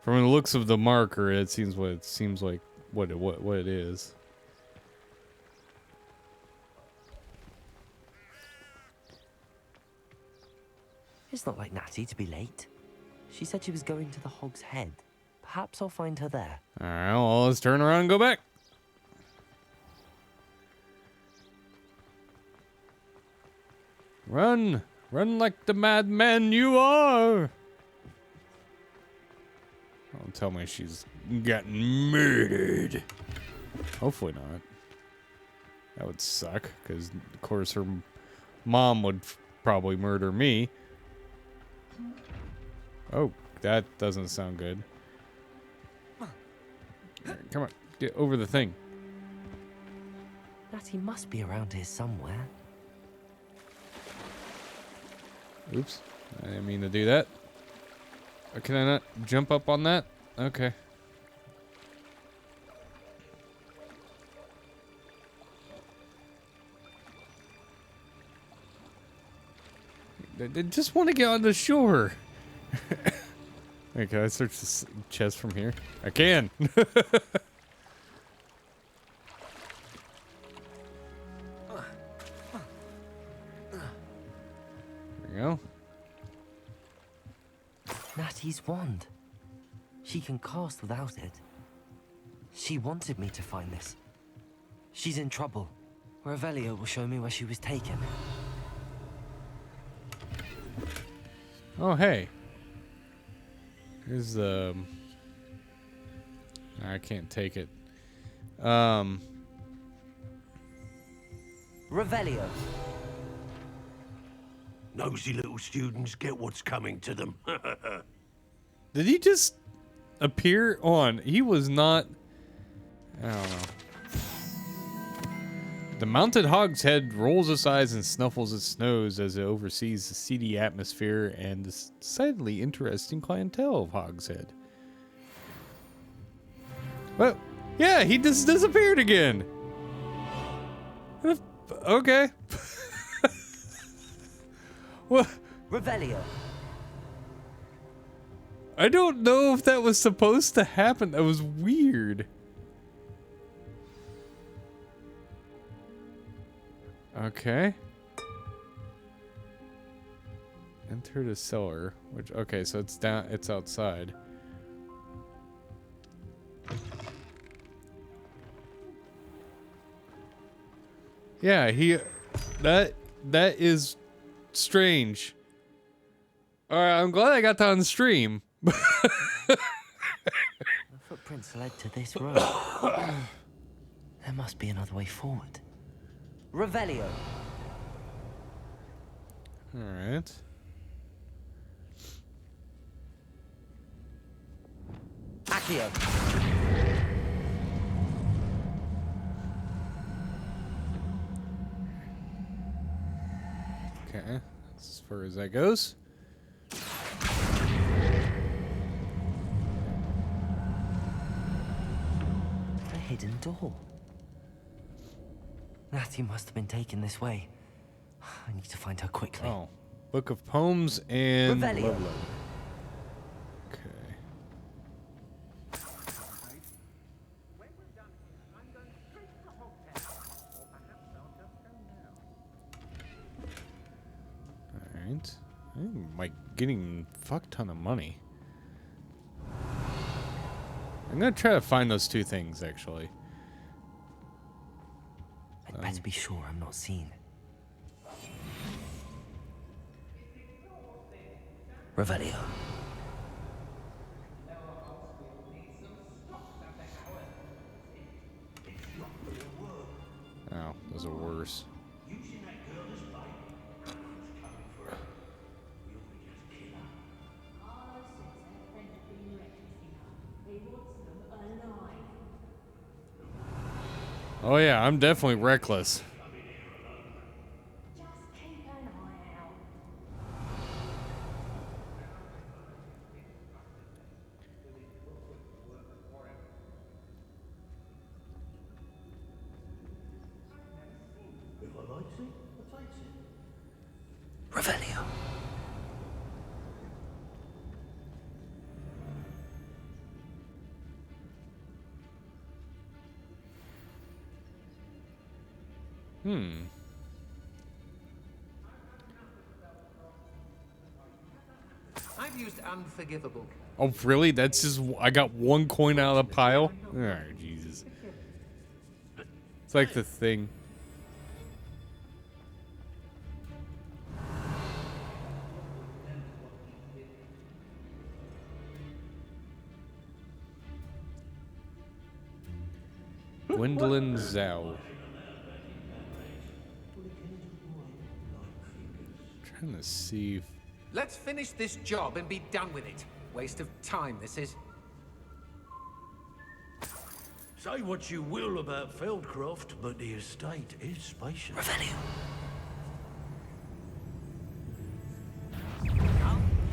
From the looks of the marker, it seems like what it is. It's not like Natty to be late. She said she was going to the Hog's Head. Perhaps I'll find her there. All right, well, let's turn around and go back. Run! Run like the madman you are! Don't tell me she's gotten murdered. Hopefully not. That would suck, because, of course, her mom would probably murder me. Oh, that doesn't sound good. Come on, get over the thing. Natty must be around here somewhere. Oops, I didn't mean to do that. Can I not jump up on that? Okay. I just want to get on the shore. Wait, can I search this chest from here? I can. There we go. Natty's wand. She can cast without it. She wanted me to find this. She's in trouble. Revelio will show me where she was taken. Oh, hey. Here's the... I can't take it. Revelio. Nosy little students get what's coming to them. Did he just appear on? He was not... I don't know. The mounted hog's head rolls its eyes and snuffles its nose as it oversees the seedy atmosphere and the decidedly interesting clientele of Hogshead. Well, yeah, he just disappeared again. Okay. What? Revelio. I don't know if that was supposed to happen. That was weird. Okay. Enter the cellar. Which, okay, so it's down. It's outside. Yeah, that is strange. All right, I'm glad I got that on stream. The footprints led to this road. There must be another way forward. Revelio. All right. Accio. Okay, that's as far as that goes. A hidden door. Natty must have been taken this way. I need to find her quickly. Oh, Book of Poems and Revelio. Love Letter. Okay. Alright. I'm like getting a fuck ton of money. I'm gonna try to find those two things actually. I'd better be sure I'm not seen. Revelio. Oh, those are worse. Oh yeah, I'm definitely reckless. Revelio. I've used unforgivable. Oh really? That's just I got one coin out of the pile? Alright, Jesus. It's like the thing. Gwendolyn Zhao. Trying to see if... Let's finish this job and be done with it. Waste of time, this is. Say what you will about Feldcroft, but the estate is spacious. Revelio.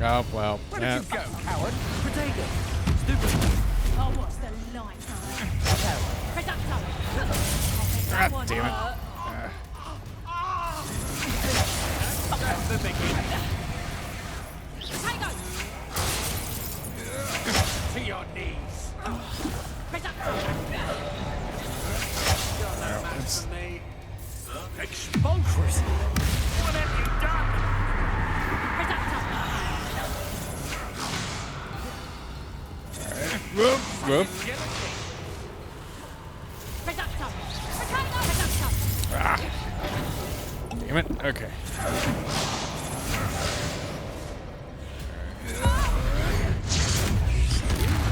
Oh, well. Where did you go, coward? Protego. Stupid. Oh, what's the line? God damn it. That's the beginning. To your knees. It's... Expulsors! What have you done? Whoop, whoop. Ah. Damn it. Okay.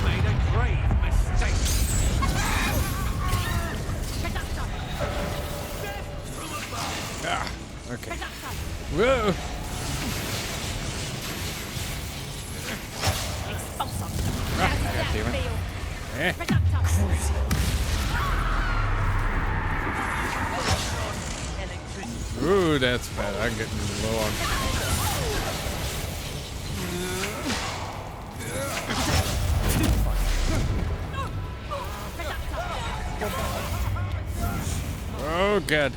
Made a grave mistake. Ah. Okay. Whoa. Ah, God damn it. Eh. Ooh, that's bad. I'm getting low on. Oh, God.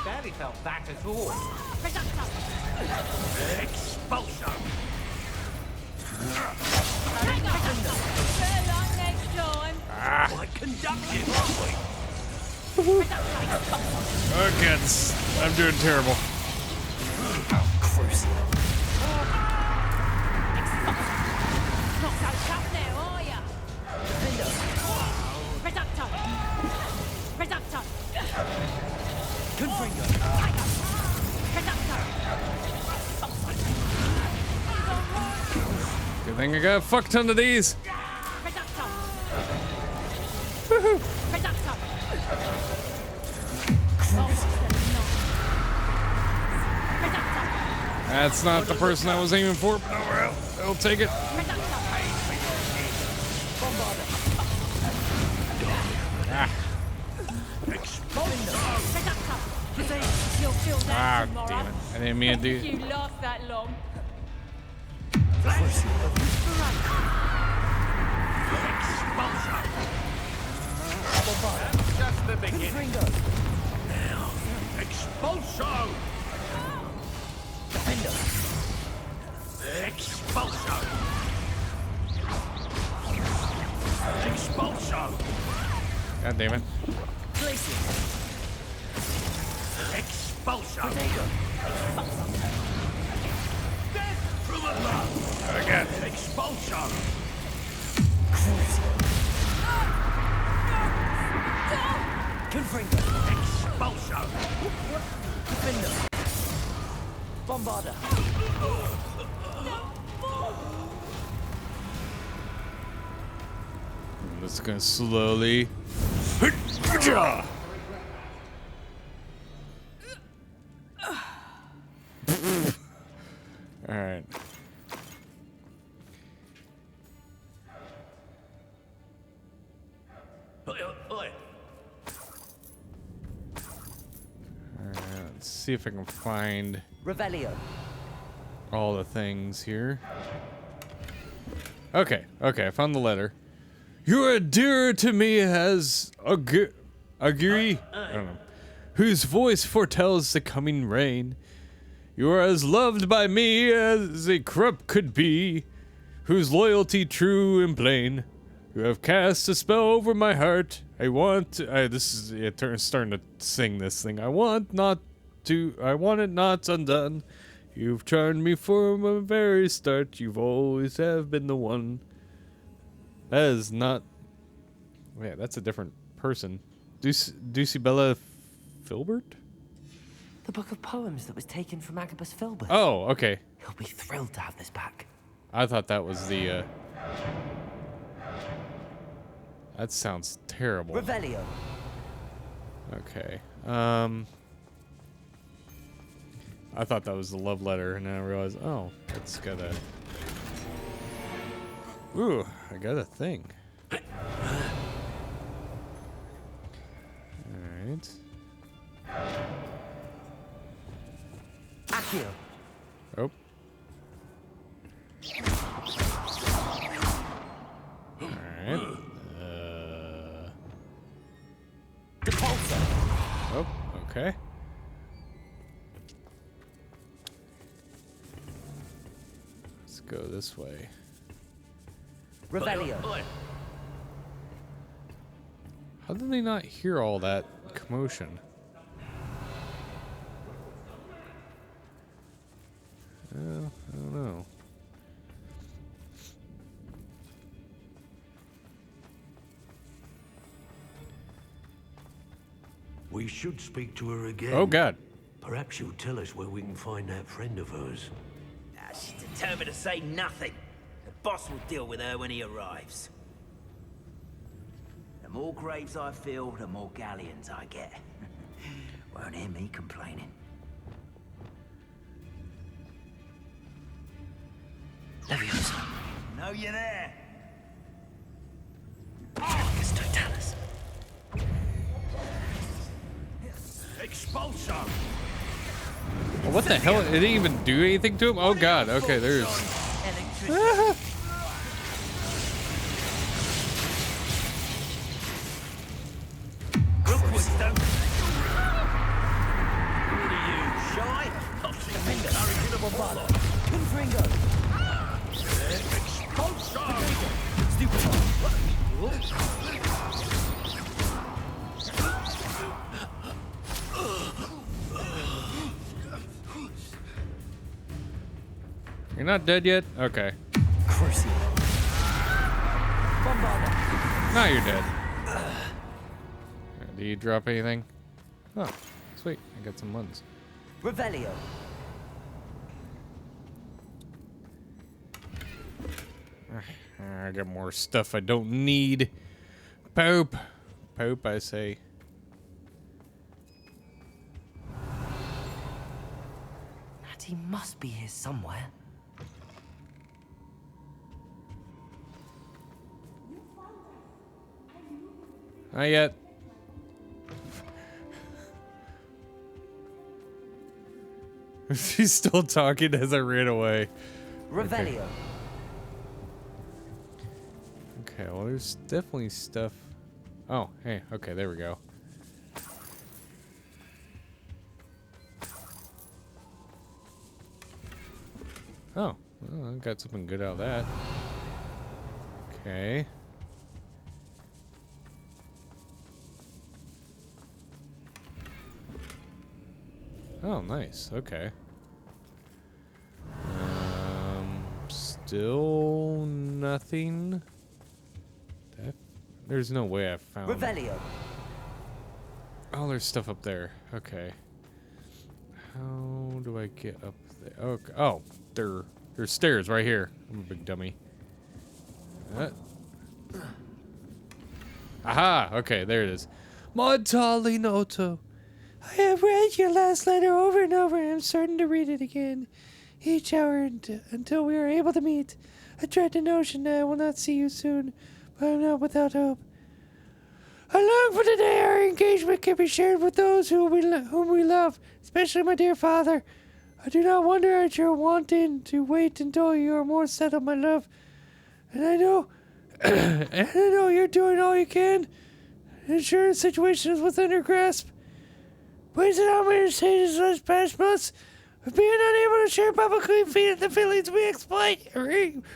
Barely felt that at all. Expulsion. Ah. Like conductive, aren't we? Oh, God. I'm doing terrible. think I got a fuck ton of these. Woohoo. That's not the person I was aiming for, but oh well, I'll take it. Ah. Ah, damn it. I didn't mean to do it. You last that long. Just the beginning. Now, expulso! Defender. Expulso! Expulso! God damn it. Expulso! From above! Again. Expulso! Confringo. Expulso! Defender. Bombarder. I'm just gonna slowly. Alright. Let's see if I can find Revelio. all the things here. Okay, I found the letter. You are dearer to me as Augury, I don't know, whose voice foretells the coming rain. You are as loved by me as a corrupt could be, whose loyalty true and plain. You have cast a spell over my heart. I want this is starting to sing this thing. I want it not undone. You've charmed me from the very start. You've always have been the one. That is not. Yeah, that's a different person. Dulcibella Filbert? The book of poems that was taken from Agabus Filbert. Oh, okay. He'll be thrilled to have this back. I thought that was the. That sounds terrible. Revelio. Okay. I thought that was the love letter, and then I realized, oh, it's got a. Ooh, I got a thing. Alright. Accio. Oh. Alright. Depulso. Oh, okay. Let's go this way. Revelio. How did they not hear all that commotion? Well, I don't know. We should speak to her again. Oh, God. Perhaps she'll tell us where we can find that friend of hers. She's determined to say nothing. The boss will deal with her when he arrives. The more graves I fill, the more galleons I get. Won't hear me complaining. Leviosa. Know you there. Amicus Totalis. Expulso! Oh, what the hell? It didn't even do anything to him? Oh, God. Okay, there's. You're not dead yet? Okay. Now you're dead. Do you drop anything? Oh, sweet. I got some ones. Revelio. I got more stuff I don't need. Poop. Poop, I say. Natty must be here somewhere. Not yet. She's still talking as I ran away. Revelio. Okay, well, there's definitely stuff. Oh, hey, okay, there we go. Oh, well, I got something good out of that. Okay. Oh, nice. Okay. Still nothing. There's no way I found. Revelio. Oh, there's stuff up there. Okay. How do I get up there? Okay. Oh, there's stairs right here. I'm a big dummy. Aha! Okay, there it is. My darling Otto, I have read your last letter over and over, and I'm certain to read it again each hour until we are able to meet. I dread the notion that I will not see you soon, but I'm not without hope. I long for the day our engagement can be shared with those whom we love, especially my dear father. I do not wonder at your wanting to wait until you are more settled, my love. And I know, you're doing all you can to ensure the situation is within your grasp. Please allow me to say this last past months of being unable to share publicly the feelings we exploit,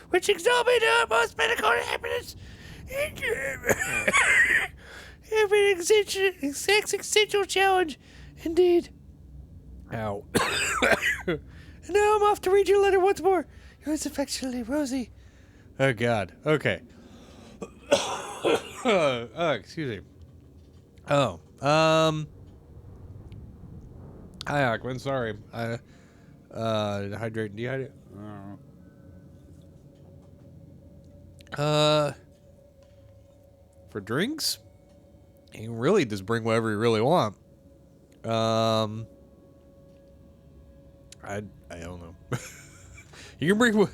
which exalt me to utmost medical happiness. Every existential challenge, indeed. Ow. And now I'm off to read your letter once more. Yours affectionately, Rosie. Oh, God. Okay. Excuse me. Oh, hi, Aquaman. Sorry. Hydrate and dehydrate. For drinks, you can really just bring whatever you really want. I don't know. You can bring.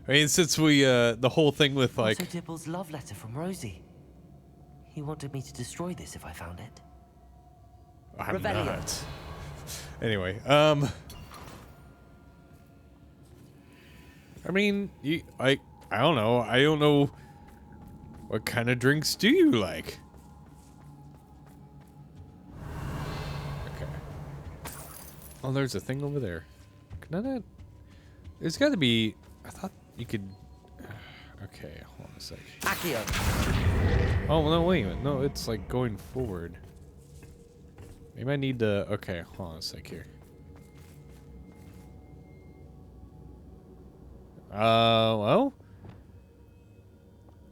I mean, since we the whole thing with like. Also, Dibble's love letter from Rosie. He wanted me to destroy this if I found it. I'm Revelio. not. Anyway, I mean, I don't know. I don't know. What kind of drinks do you like? Okay. Oh, there's a thing over there. Can I not? There's got to be. I thought you could. Okay, hold on a sec. Accio. Oh no! Wait a minute. No, it's like going forward. Maybe I need to. Okay, hold on a sec here. Well,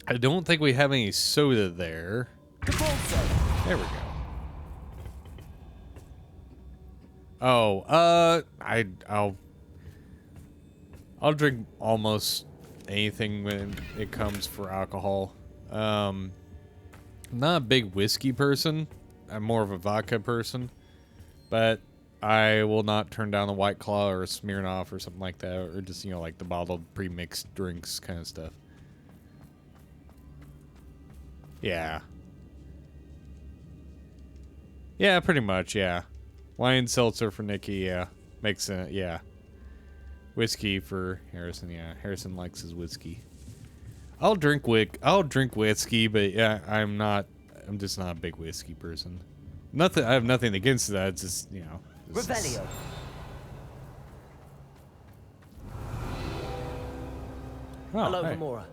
I don't think we have any soda there. There we go. Oh, I'll drink almost anything when it comes for alcohol. I'm not a big whiskey person. I'm more of a vodka person, but I will not turn down a White Claw or a Smirnoff or something like that, or just, you know, like the bottled pre-mixed drinks kind of stuff. Yeah. Yeah, pretty much, yeah. Wine seltzer for Nikki, yeah. Makes sense, yeah. Whiskey for Harrison, yeah. Harrison likes his whiskey. I'll drink whiskey, but yeah, I'm just not a big whiskey person. Nothing, I have nothing against that, it's just, you know. Revelio. Oh, Hello, hey. Gamora.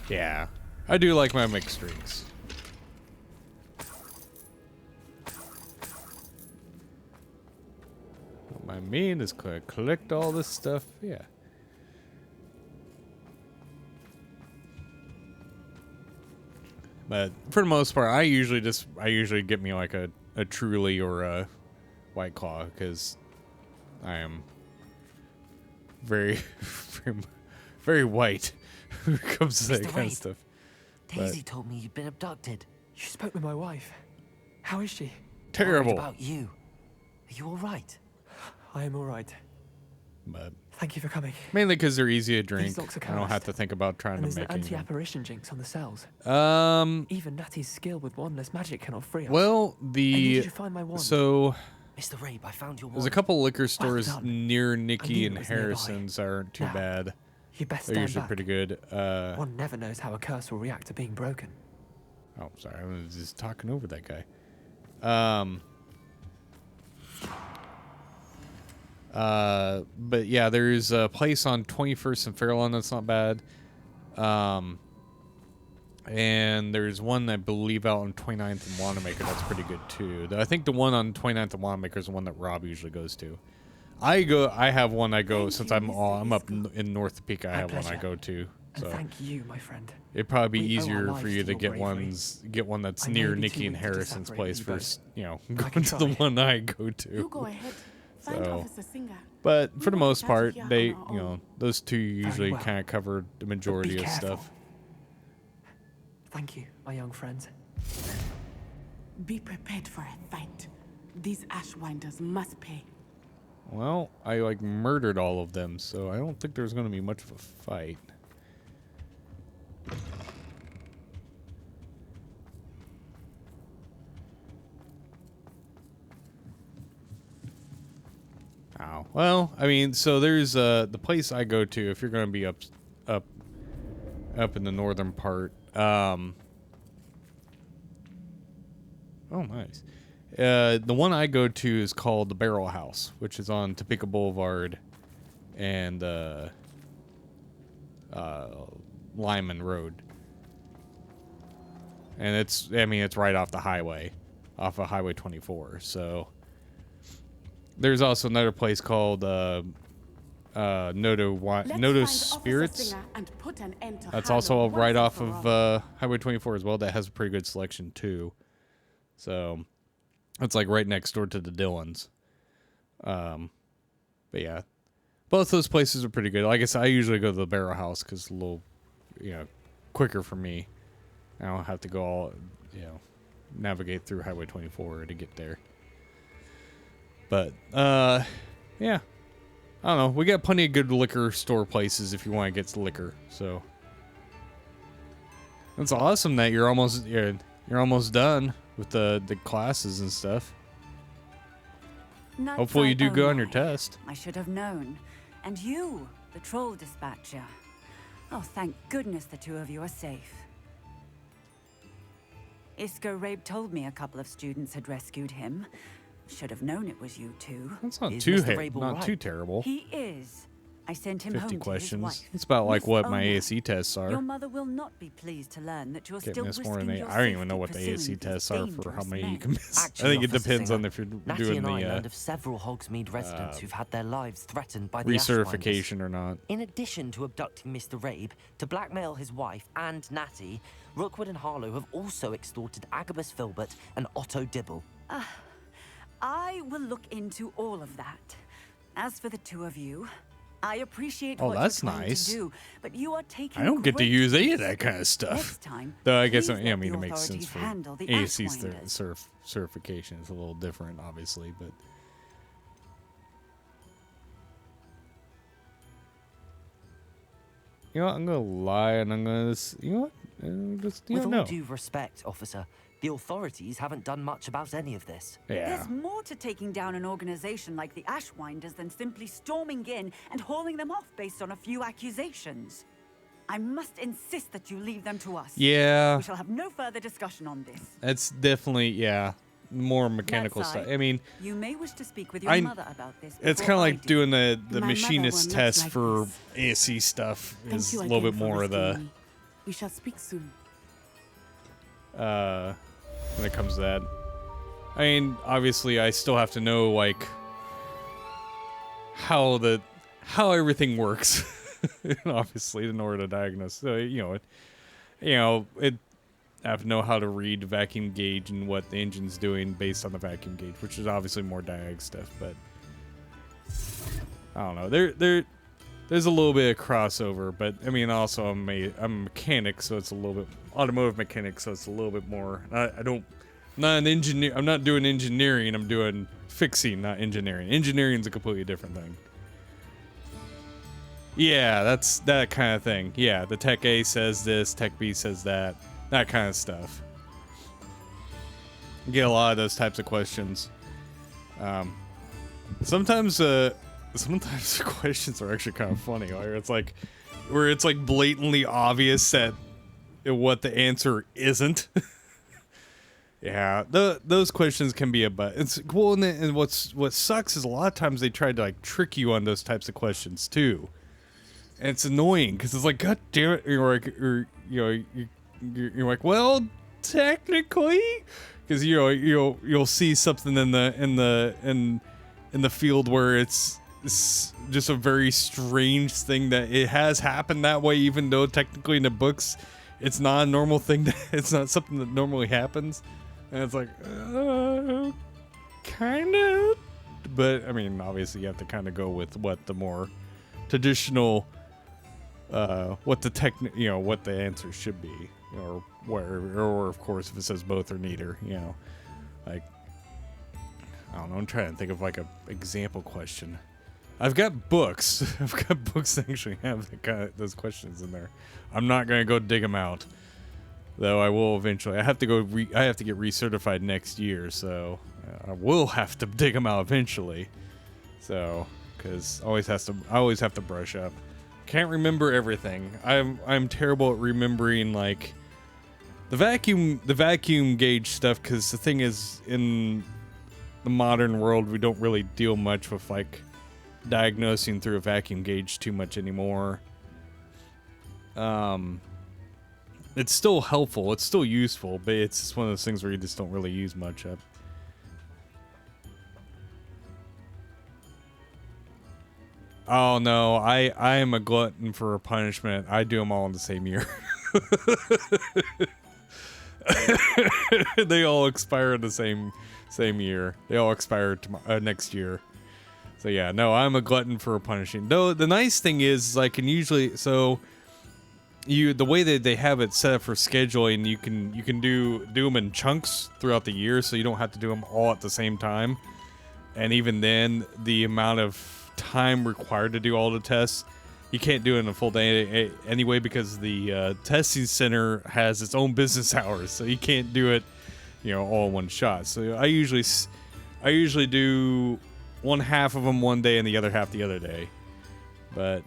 Yeah, I do like my mixed drinks. What I mean is collect all this stuff, yeah. But for the most part, I usually get me like a Truly or a White Claw because I am very, very, very white when it comes to that Mr. kind Rabe, of stuff. Daisy told me you'd been abducted. You spoke with my wife. How is she? Terrible. Worried about you. Are you all right? I am all right. But thank you for coming. mainly because they're easy to drink. These locks are I don't have cursed. to think about trying And to there's an make anything. anti-apparition jinx on the cells. Even Natty's skill with wandless magic cannot free us. Well, I need you to find my wand. so Mr. Rabe, I found your there's a wand. couple liquor stores done. near I Nikki knew and it was nearby. Harrison's that aren't too Now, bad. You best They're stand usually back. pretty good. One never knows how a curse will react to being broken. Oh, sorry, I was just talking over that guy. But yeah, there's a place on 21st and Fairlawn that's not bad. And there's one I believe out on 29th and Wanamaker that's pretty good too. I think the one on 29th and Wanamaker is the one that Rob usually goes to. I have one I go since I'm up in North Topeka. I have one I go to. And So thank you, my friend. it'd probably be We owe our easier for lives you to to your get bravery. one that's I may near be Nikki too and weak to Harrison's separate place you both. versus, I going can to the try. one I go to. You go ahead. Find So, Officer Singer. but We for the will most get out of part, here they, on our you know, those two usually well. kind of cover the majority of careful. stuff. Thank you, my young friends. Be prepared for a fight. These Ashwinders must pay. Well, I like murdered all of them, so I don't think there's going to be much of a fight. Ow. Well, I mean, so there's the place I go to if you're going to be up in the northern part. Oh, nice. The one I go to is called the Barrel House, which is on Topeka Boulevard and Lyman Road. And it's right off the highway, off of Highway 24. So there's also another place called Noto Spirits. And put an end to That's Harlow also once right and off for of all. Highway 24 as well. That has a pretty good selection too. So it's like right next door to the Dillons. But yeah, both those places are pretty good. Like I said, I usually go to the Barrel House because it's a little, quicker for me. I don't have to go all, navigate through Highway 24 to get there. But yeah, I don't know. We got plenty of good liquor store places if you want to get liquor. So it's awesome that you're almost done with the classes and stuff. Nuts Hopefully you I do good own on your my. test. I should have known. And you, the troll dispatcher. Oh, thank goodness the two of you are safe. Isco Rabe told me a couple of students had rescued him. Should have known it was you two. That's not Is too Mr. Rabe all not right? too terrible. He is. I sent him 50 home to his questions. wife. It's about like Miss what my Ona, ASE tests are. Your mother will not be pleased to learn that you're Get still missed more risking than your I don't even safety know what the pursuing ASE these tests are for how dangerous many you men. can miss. Actually, I think it Officer depends on Singer, if you're Natty doing and I the learned of several Hogsmeade residents who've had their lives threatened by the recertification Ashwinders. or not. In addition to abducting Mr. Rabe to blackmail his wife and Natty, Rookwood and Harlow have also extorted Agabus Filbert and Otto Dibble. I will look into all of that. As for the two of you, I appreciate Oh, what that's you're trying nice. to do, but you are taking I don't get to great use any of risks. that kind of stuff. Next time, Though I guess please it let the makes sense authorities for handle the ASE's Ashwinders. certification. It's a little different, obviously, but you know what? I'm gonna lie and I'm gonna just With all know. due respect, officer, the authorities haven't done much about any of this. There's more to taking down an organization like the Ashwinders than simply storming in and hauling them off based on a few accusations. I must insist that you leave them to us. Yeah. We shall have no further discussion on this. That's definitely more mechanical That's stuff. I. I mean, You may wish to speak with your I- mother about this. it's before kind of I like do. doing the My mother machinist will not test like for this. ASE stuff. Thank Is you a little again bit for more of the rescuing me. We shall speak soon. when it comes to that. I mean, obviously, I still have to know like how everything works, obviously, in order to diagnose. So have to know how to read the vacuum gauge and what the engine's doing based on the vacuum gauge, which is obviously more diag stuff, but I don't know. There's a little bit of crossover, but I mean, also I'm a mechanic, so it's a little bit automotive mechanic, so it's a little bit more. I'm not an engineer. I'm not doing engineering. I'm doing fixing, not engineering. Engineering is a completely different thing. Yeah, that's that kind of thing. Yeah, the Tech A says this, Tech B says that, that kind of stuff. You get a lot of those types of questions. Sometimes the questions are actually kind of funny, where it's like blatantly obvious that what the answer isn't. Yeah, those questions can be it's cool, and what sucks is a lot of times they try to like trick you on those types of questions too, and it's annoying because it's like, God damn it, you're like, well, technically, because you'll see something in the field where it's just a very strange thing that it has happened that way, even though technically in the books it's not a normal thing. It's not something that normally happens. And it's like, kind of. But, I mean, obviously you have to kind of go with what the more traditional, what the answer should be. Or of course, if it says both or neither, like, I don't know, I'm trying to think of like a example question. I've got books. I've got books that actually have those questions in there. I'm not going to go dig them out. Though I will eventually. I have to go. I have to get recertified next year, so I will have to dig them out eventually. So, because I always have to brush up. Can't remember everything. I'm terrible at remembering like the vacuum gauge stuff. Because the thing is, in the modern world, we don't really deal much with like diagnosing through a vacuum gauge too much anymore. It's still helpful, it's still useful, but it's just one of those things where you just don't really use much of. Oh no, I am a glutton for a punishment. I do them all in the same year. They all expire in the same year. They all expire next year. So yeah, no, I'm a glutton for punishing. Though the nice thing is, I can usually the way that they have it set up for scheduling, you can do them in chunks throughout the year, so you don't have to do them all at the same time. And even then, the amount of time required to do all the tests, you can't do it in a full day anyway, because the testing center has its own business hours, so you can't do it, all in one shot. So I usually do one half of them one day and the other half the other day, but.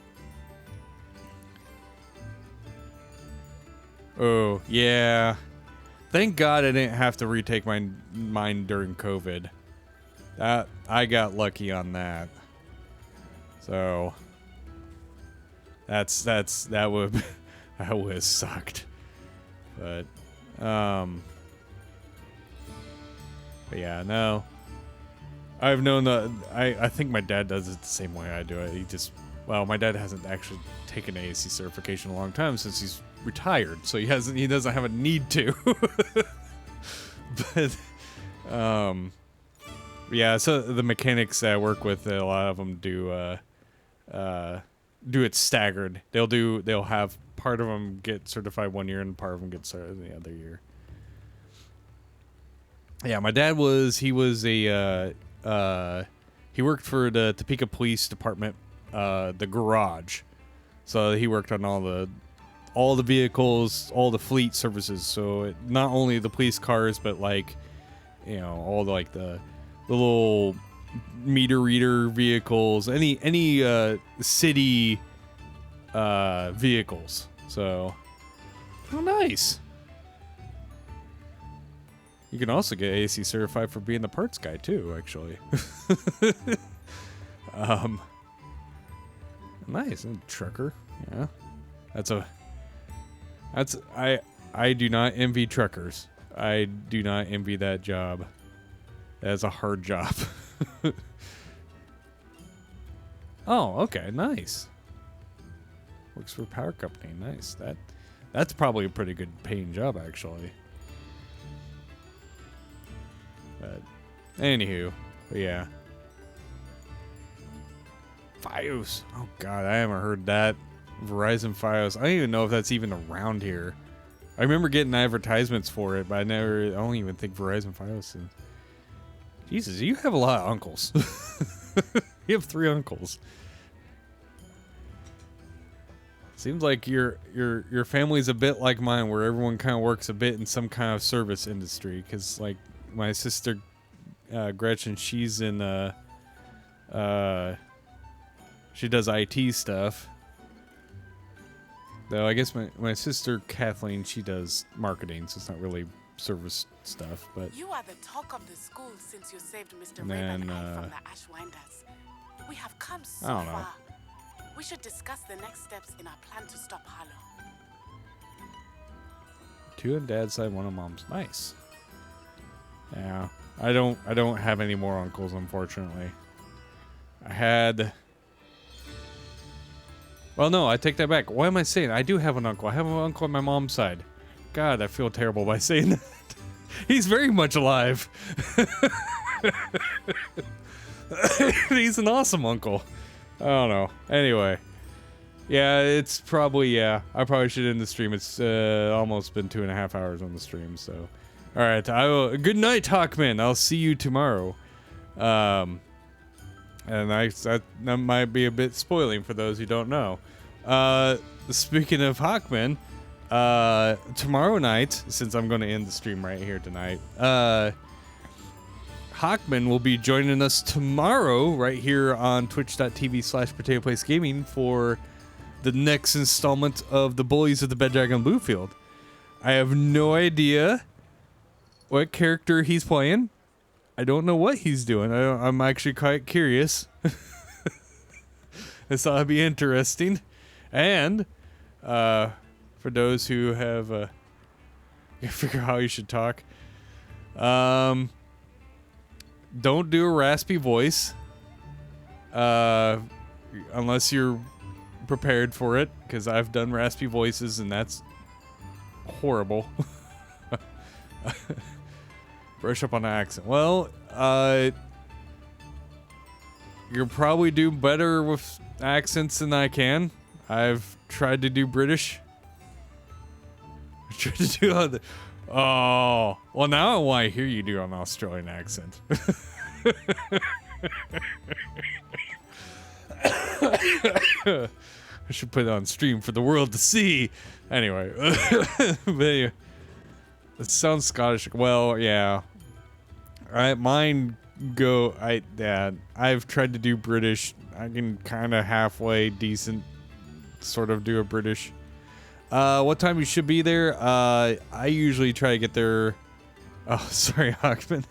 Oh, yeah. Thank God I didn't have to retake mine during COVID. I got lucky on that. So that would have sucked. But yeah, no. I've known that I think my dad does it the same way I do it. My dad hasn't actually taken AAC certification in a long time since he's retired, so he doesn't have a need to. But yeah, so the mechanics that I work with, a lot of them do it staggered. They'll have part of them get certified one year and part of them get certified the other year. Yeah, my dad he worked for the Topeka Police Department, the garage. So he worked on all the vehicles, all the fleet services. So not only the police cars, but like, all the little meter reader vehicles, any city vehicles. So, how nice. You can also get AAC certified for being the parts guy too, actually. Nice. Trucker. Yeah. I do not envy truckers. I do not envy that job. That's a hard job. Oh, okay, nice. Works for a power company. Nice. That's probably a pretty good paying job, actually. Anywho, but yeah. Fios. Oh god, I haven't heard that. Verizon Fios. I don't even know if that's even around here. I remember getting advertisements for it, but I don't even think Verizon Fios is. Jesus, you have a lot of uncles. You have 3 uncles. Seems like your family's a bit like mine, where everyone kind of works a bit in some kind of service industry. Because like my sister Gretchen, she's in she does IT stuff. Though I guess my sister Kathleen, she does marketing, so it's not really service stuff. But you are the talk of the school since you saved Mr. And Raven then, from the Ashwinders. We have come so I don't know. far. We should discuss the next steps in our plan to stop Harlow. 2 on dad's side, 1 on mom's. Nice. Yeah, I don't have any more uncles, unfortunately. I had. Well, no, I take that back. What am I saying? I do have an uncle. I have an uncle on my mom's side. God, I feel terrible by saying that. He's very much alive. He's an awesome uncle. I don't know. Anyway. Yeah, it's probably, yeah. I probably should end the stream. It's almost been 2.5 hours on the stream, so. Alright, good night, Hawkman. I'll see you tomorrow. And that might be a bit spoiling for those who don't know. Speaking of Hawkman, tomorrow night, since I'm going to end the stream right here tonight, Hawkman will be joining us tomorrow right here on twitch.tv/PotatoPlaceGaming for the next installment of the Bullies of the Bed Dragon Bluefield. I have no idea what character he's playing. I don't know what he's doing. I'm actually quite curious. This ought to be interesting. And for those who have figure out how you should talk, don't do a raspy voice unless you're prepared for it, because I've done raspy voices and that's horrible. Brush up on the accent. Well, you'll probably do better with accents than I can. I've tried to do British. I tried to do other. Oh, well, now I want to hear you do an Australian accent. I should put it on stream for the world to see. Anyway, but anyway, it sounds Scottish. Well, yeah. I've tried to do British. I can kind of halfway decent sort of do a British. What time you should be there? I usually try to get there. Oh, sorry, Hawkman.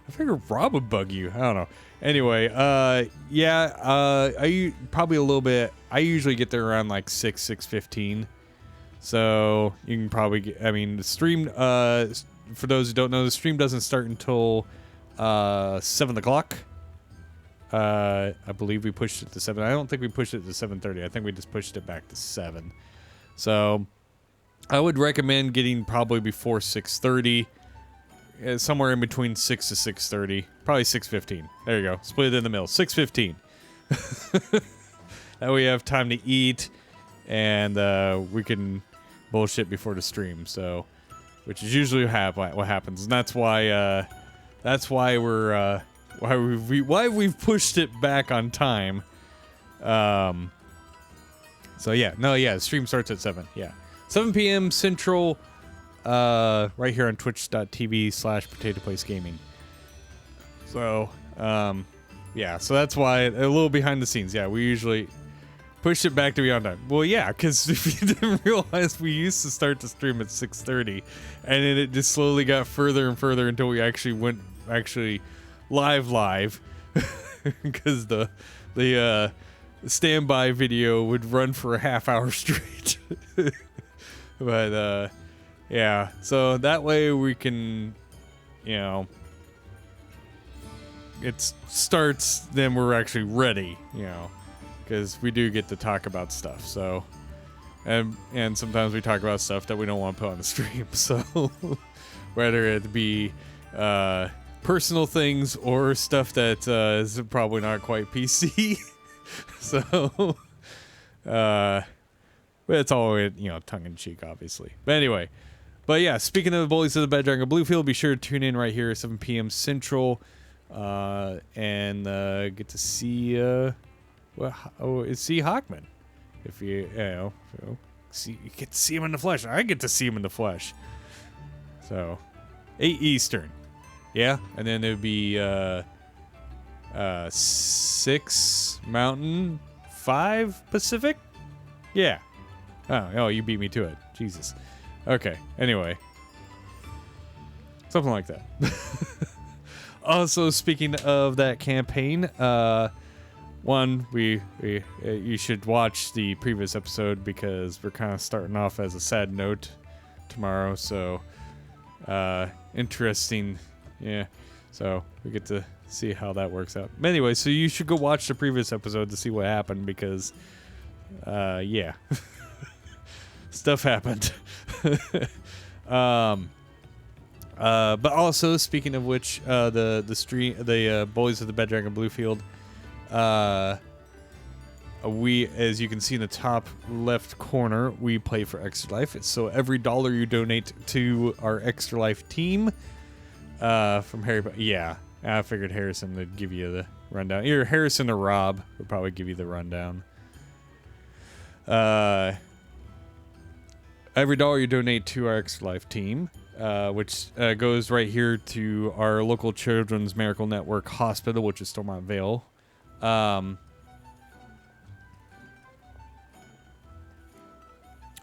I figured Rob would bug you. I don't know. Anyway, I probably a little bit. I usually get there around like 6:15. So you can probably get, I mean, the stream, for those who don't know, the stream doesn't start until 7 o'clock. I believe we pushed it to 7. I don't think we pushed it to 7:30. I think we just pushed it back to 7. So I would recommend getting probably before 6:30. Somewhere in between 6 to 6:30. Probably 6:15. There you go. Split it in the middle. 6:15. That way we have time to eat and we can bullshit before the stream. So, which is usually what happens, and that's why we're why we've pushed it back on time. So yeah, the stream starts at 7. Yeah, 7 p.m. Central. Right here on twitch.tv/PotatoPlaceGaming. So, yeah, so that's why a little behind the scenes. Yeah, we usually push it back to be on time. Well, yeah, because if you didn't realize, we used to start the stream at 6:30, and then it just slowly got further and further until we actually went live, because the standby video would run for a half hour straight. But yeah, so that way we can, it starts, then we're actually ready, because we do get to talk about stuff. So, and sometimes we talk about stuff that we don't want to put on the stream. So, whether it be personal things or stuff that is probably not quite PC. So, but it's all, tongue in cheek, obviously. But anyway, yeah, speaking of the Bullies of the Bad Dragon Bluefield, be sure to tune in right here at 7 p.m. Central, and get to see see Hawkman. If you get to see him in the flesh. I get to see him in the flesh. So, 8 Eastern. Yeah, and then it would be 6 Mountain, 5 Pacific? Yeah. Oh, you beat me to it. Jesus. Okay, anyway. Something like that. Also, speaking of that campaign, one, you should watch the previous episode because we're kind of starting off as a sad note tomorrow, so interesting. Yeah, so we get to see how that works out. But anyway, so you should go watch the previous episode to see what happened because, yeah, stuff happened. But also, speaking of which, the Boys of the Bad Dragon Bluefield, we, as you can see in the top left corner, we play for Extra Life. So every dollar you donate to our Extra Life team, from Harry, yeah, I figured Harrison would give you the rundown. Either Harrison or Rob would probably give you the rundown. Every dollar you donate to our Extra Life team, which goes right here to our local Children's Miracle Network hospital, which is Stormont Vale.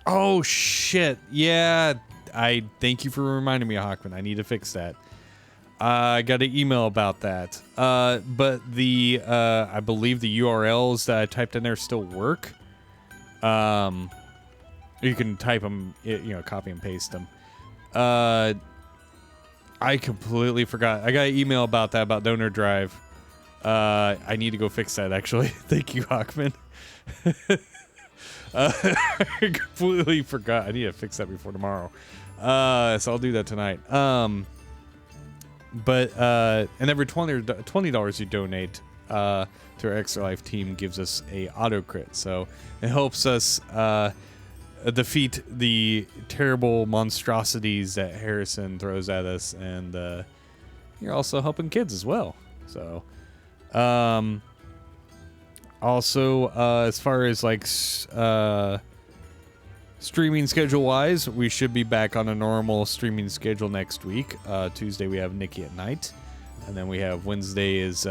Oh shit! Yeah, I thank you for reminding me, Hawkman. I need to fix that. I got an email about that. But the I believe the URLs that I typed in there still work. You can type them, copy and paste them. I completely forgot. I got an email about that, about Donor Drive. I need to go fix that, actually. Thank you, Hawkman. I completely forgot. I need to fix that before tomorrow. So I'll do that tonight. But and every $20 you donate to our Extra Life team gives us a auto crit. So it helps us defeat the terrible monstrosities that Harrison throws at us, and you're also helping kids as well. So also as far as like streaming schedule wise, we should be back on a normal streaming schedule next week. Tuesday we have Nikki at night, and then we have Wednesday is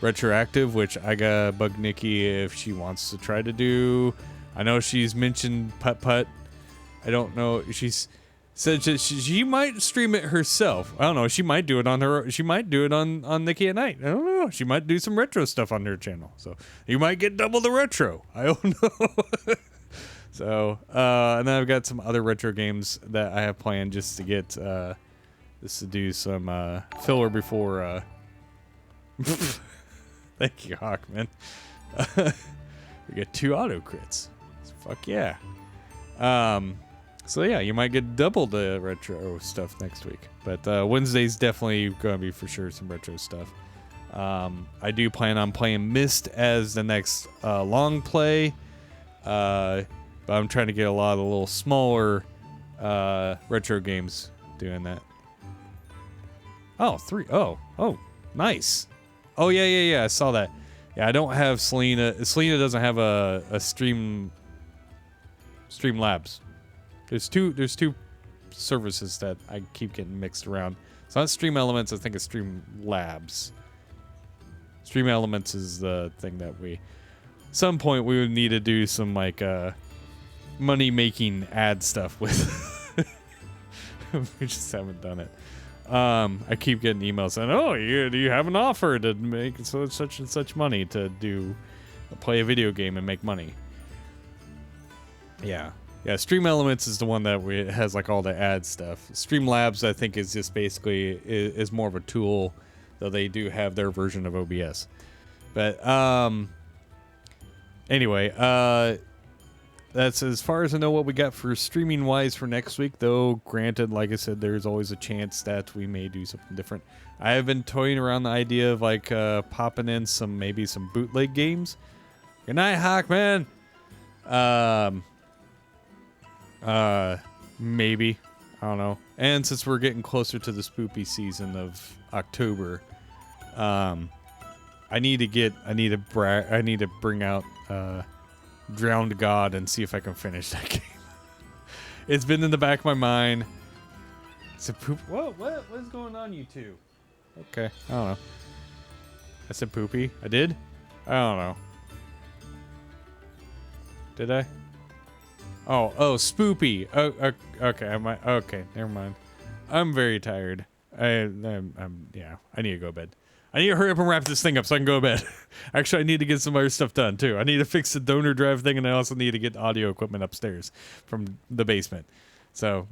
retroactive, which I gotta bug Nikki if she wants to try to do. I know she's mentioned Putt-Putt. I don't know. She's said she might stream it herself. I don't know. She might do it on her. She might do it on Nikki at night. I don't know. She might do some retro stuff on her channel. So you might get double the retro. I don't know. So and then I've got some other retro games that I have planned just to get just to do some filler before. Thank you, Hawkman. We get 2 auto crits. Fuck yeah. So yeah, you might get double the retro stuff next week. But Wednesday's definitely going to be for sure some retro stuff. I do plan on playing Myst as the next long play. But I'm trying to get a lot of the little smaller retro games doing that. Oh, 3. Oh, nice. Oh, yeah. I saw that. Yeah, I don't have Selena. Selena doesn't have a Streamlabs. There's two services that I keep getting mixed around. It's not Stream Elements. I think it's Streamlabs. Stream Elements is the thing that we, some point we would need to do some like money making ad stuff with. We just haven't done it. I keep getting emails saying, "Oh, do you have an offer to make such and such money to play a video game and make money?" Yeah. Stream Elements is the one that has like all the ad stuff. Streamlabs, I think, is just basically is more of a tool, though they do have their version of OBS. But anyway, that's as far as I know what we got for streaming wise for next week. Though, granted, like I said, there's always a chance that we may do something different. I have been toying around the idea of like popping in maybe some bootleg games. Good night, Hawkman. Maybe, I don't know. And since we're getting closer to the spoopy season of October, I need to bring out Drowned God and see if I can finish that game. It's been in the back of my mind. It's a poop. Whoa, what is going on, you two? Okay, I don't know. I said poopy. I did? I don't know. Did I? Oh, spoopy. Oh, okay. Okay, never mind. I'm very tired. Yeah. I need to go to bed. I need to hurry up and wrap this thing up so I can go to bed. Actually, I need to get some other stuff done too. I need to fix the donor drive thing, and I also need to get audio equipment upstairs from the basement. So,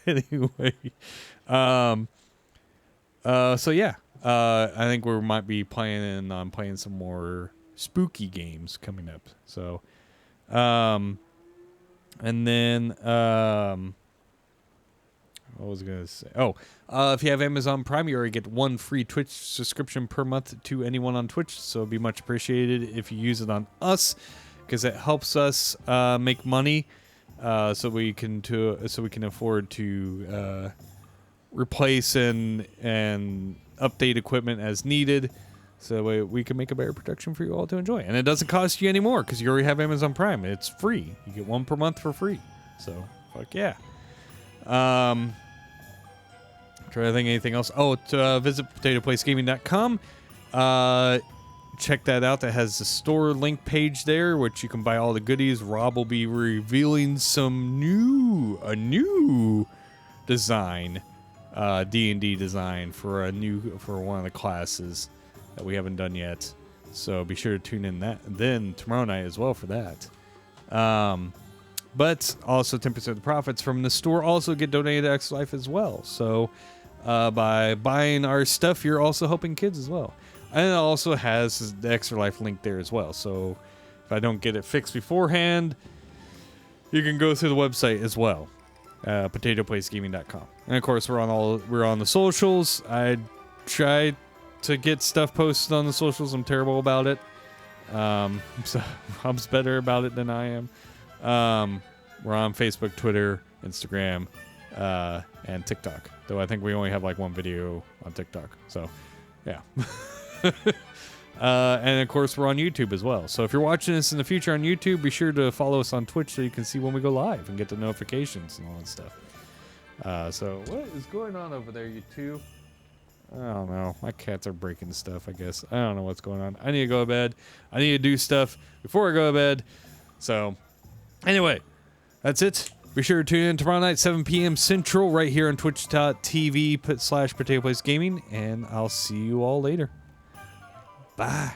anyway, so yeah, I think we might be playing some more spooky games coming up. So, and then what was I gonna say? Oh, if you have Amazon Prime, you already get 1 free Twitch subscription per month to anyone on Twitch. So it'd be much appreciated if you use it on us, because it helps us make money, so we can afford to replace and update equipment as needed, so we can make a better production for you all to enjoy. And it doesn't cost you anymore because you already have Amazon Prime. It's free. You get 1 per month for free. So fuck yeah. Try to think anything else. Oh, to visit potatoplacegaming.com. Check that out. That has the store link page there, which you can buy all the goodies. Rob will be revealing a new design, D&D design for one of the classes that we haven't done yet. So be sure to tune in then tomorrow night as well for that. But also 10% of the profits from the store also get donated to Extra Life as well. So by buying our stuff, you're also helping kids as well. And it also has the Extra Life link there as well. So if I don't get it fixed beforehand, you can go through the website as well, potatoplacegaming.com. And of course, we're on the socials. I try to get stuff posted on the socials. I'm terrible about it. So Rob's better about it than I am. We're on Facebook, Twitter, Instagram, and TikTok. Though I think we only have like 1 video on TikTok. So, yeah. And of course, we're on YouTube as well. So if you're watching this in the future on YouTube, be sure to follow us on Twitch so you can see when we go live and get the notifications and all that stuff. So what is going on over there, you two? I don't know. My cats are breaking stuff, I guess. I don't know what's going on. I need to go to bed. I need to do stuff before I go to bed. So, anyway, that's it. Be sure to tune in tomorrow night, 7 p.m. Central, right here on twitch.tv/PotatoPlaceGaming, and I'll see you all later. Bye.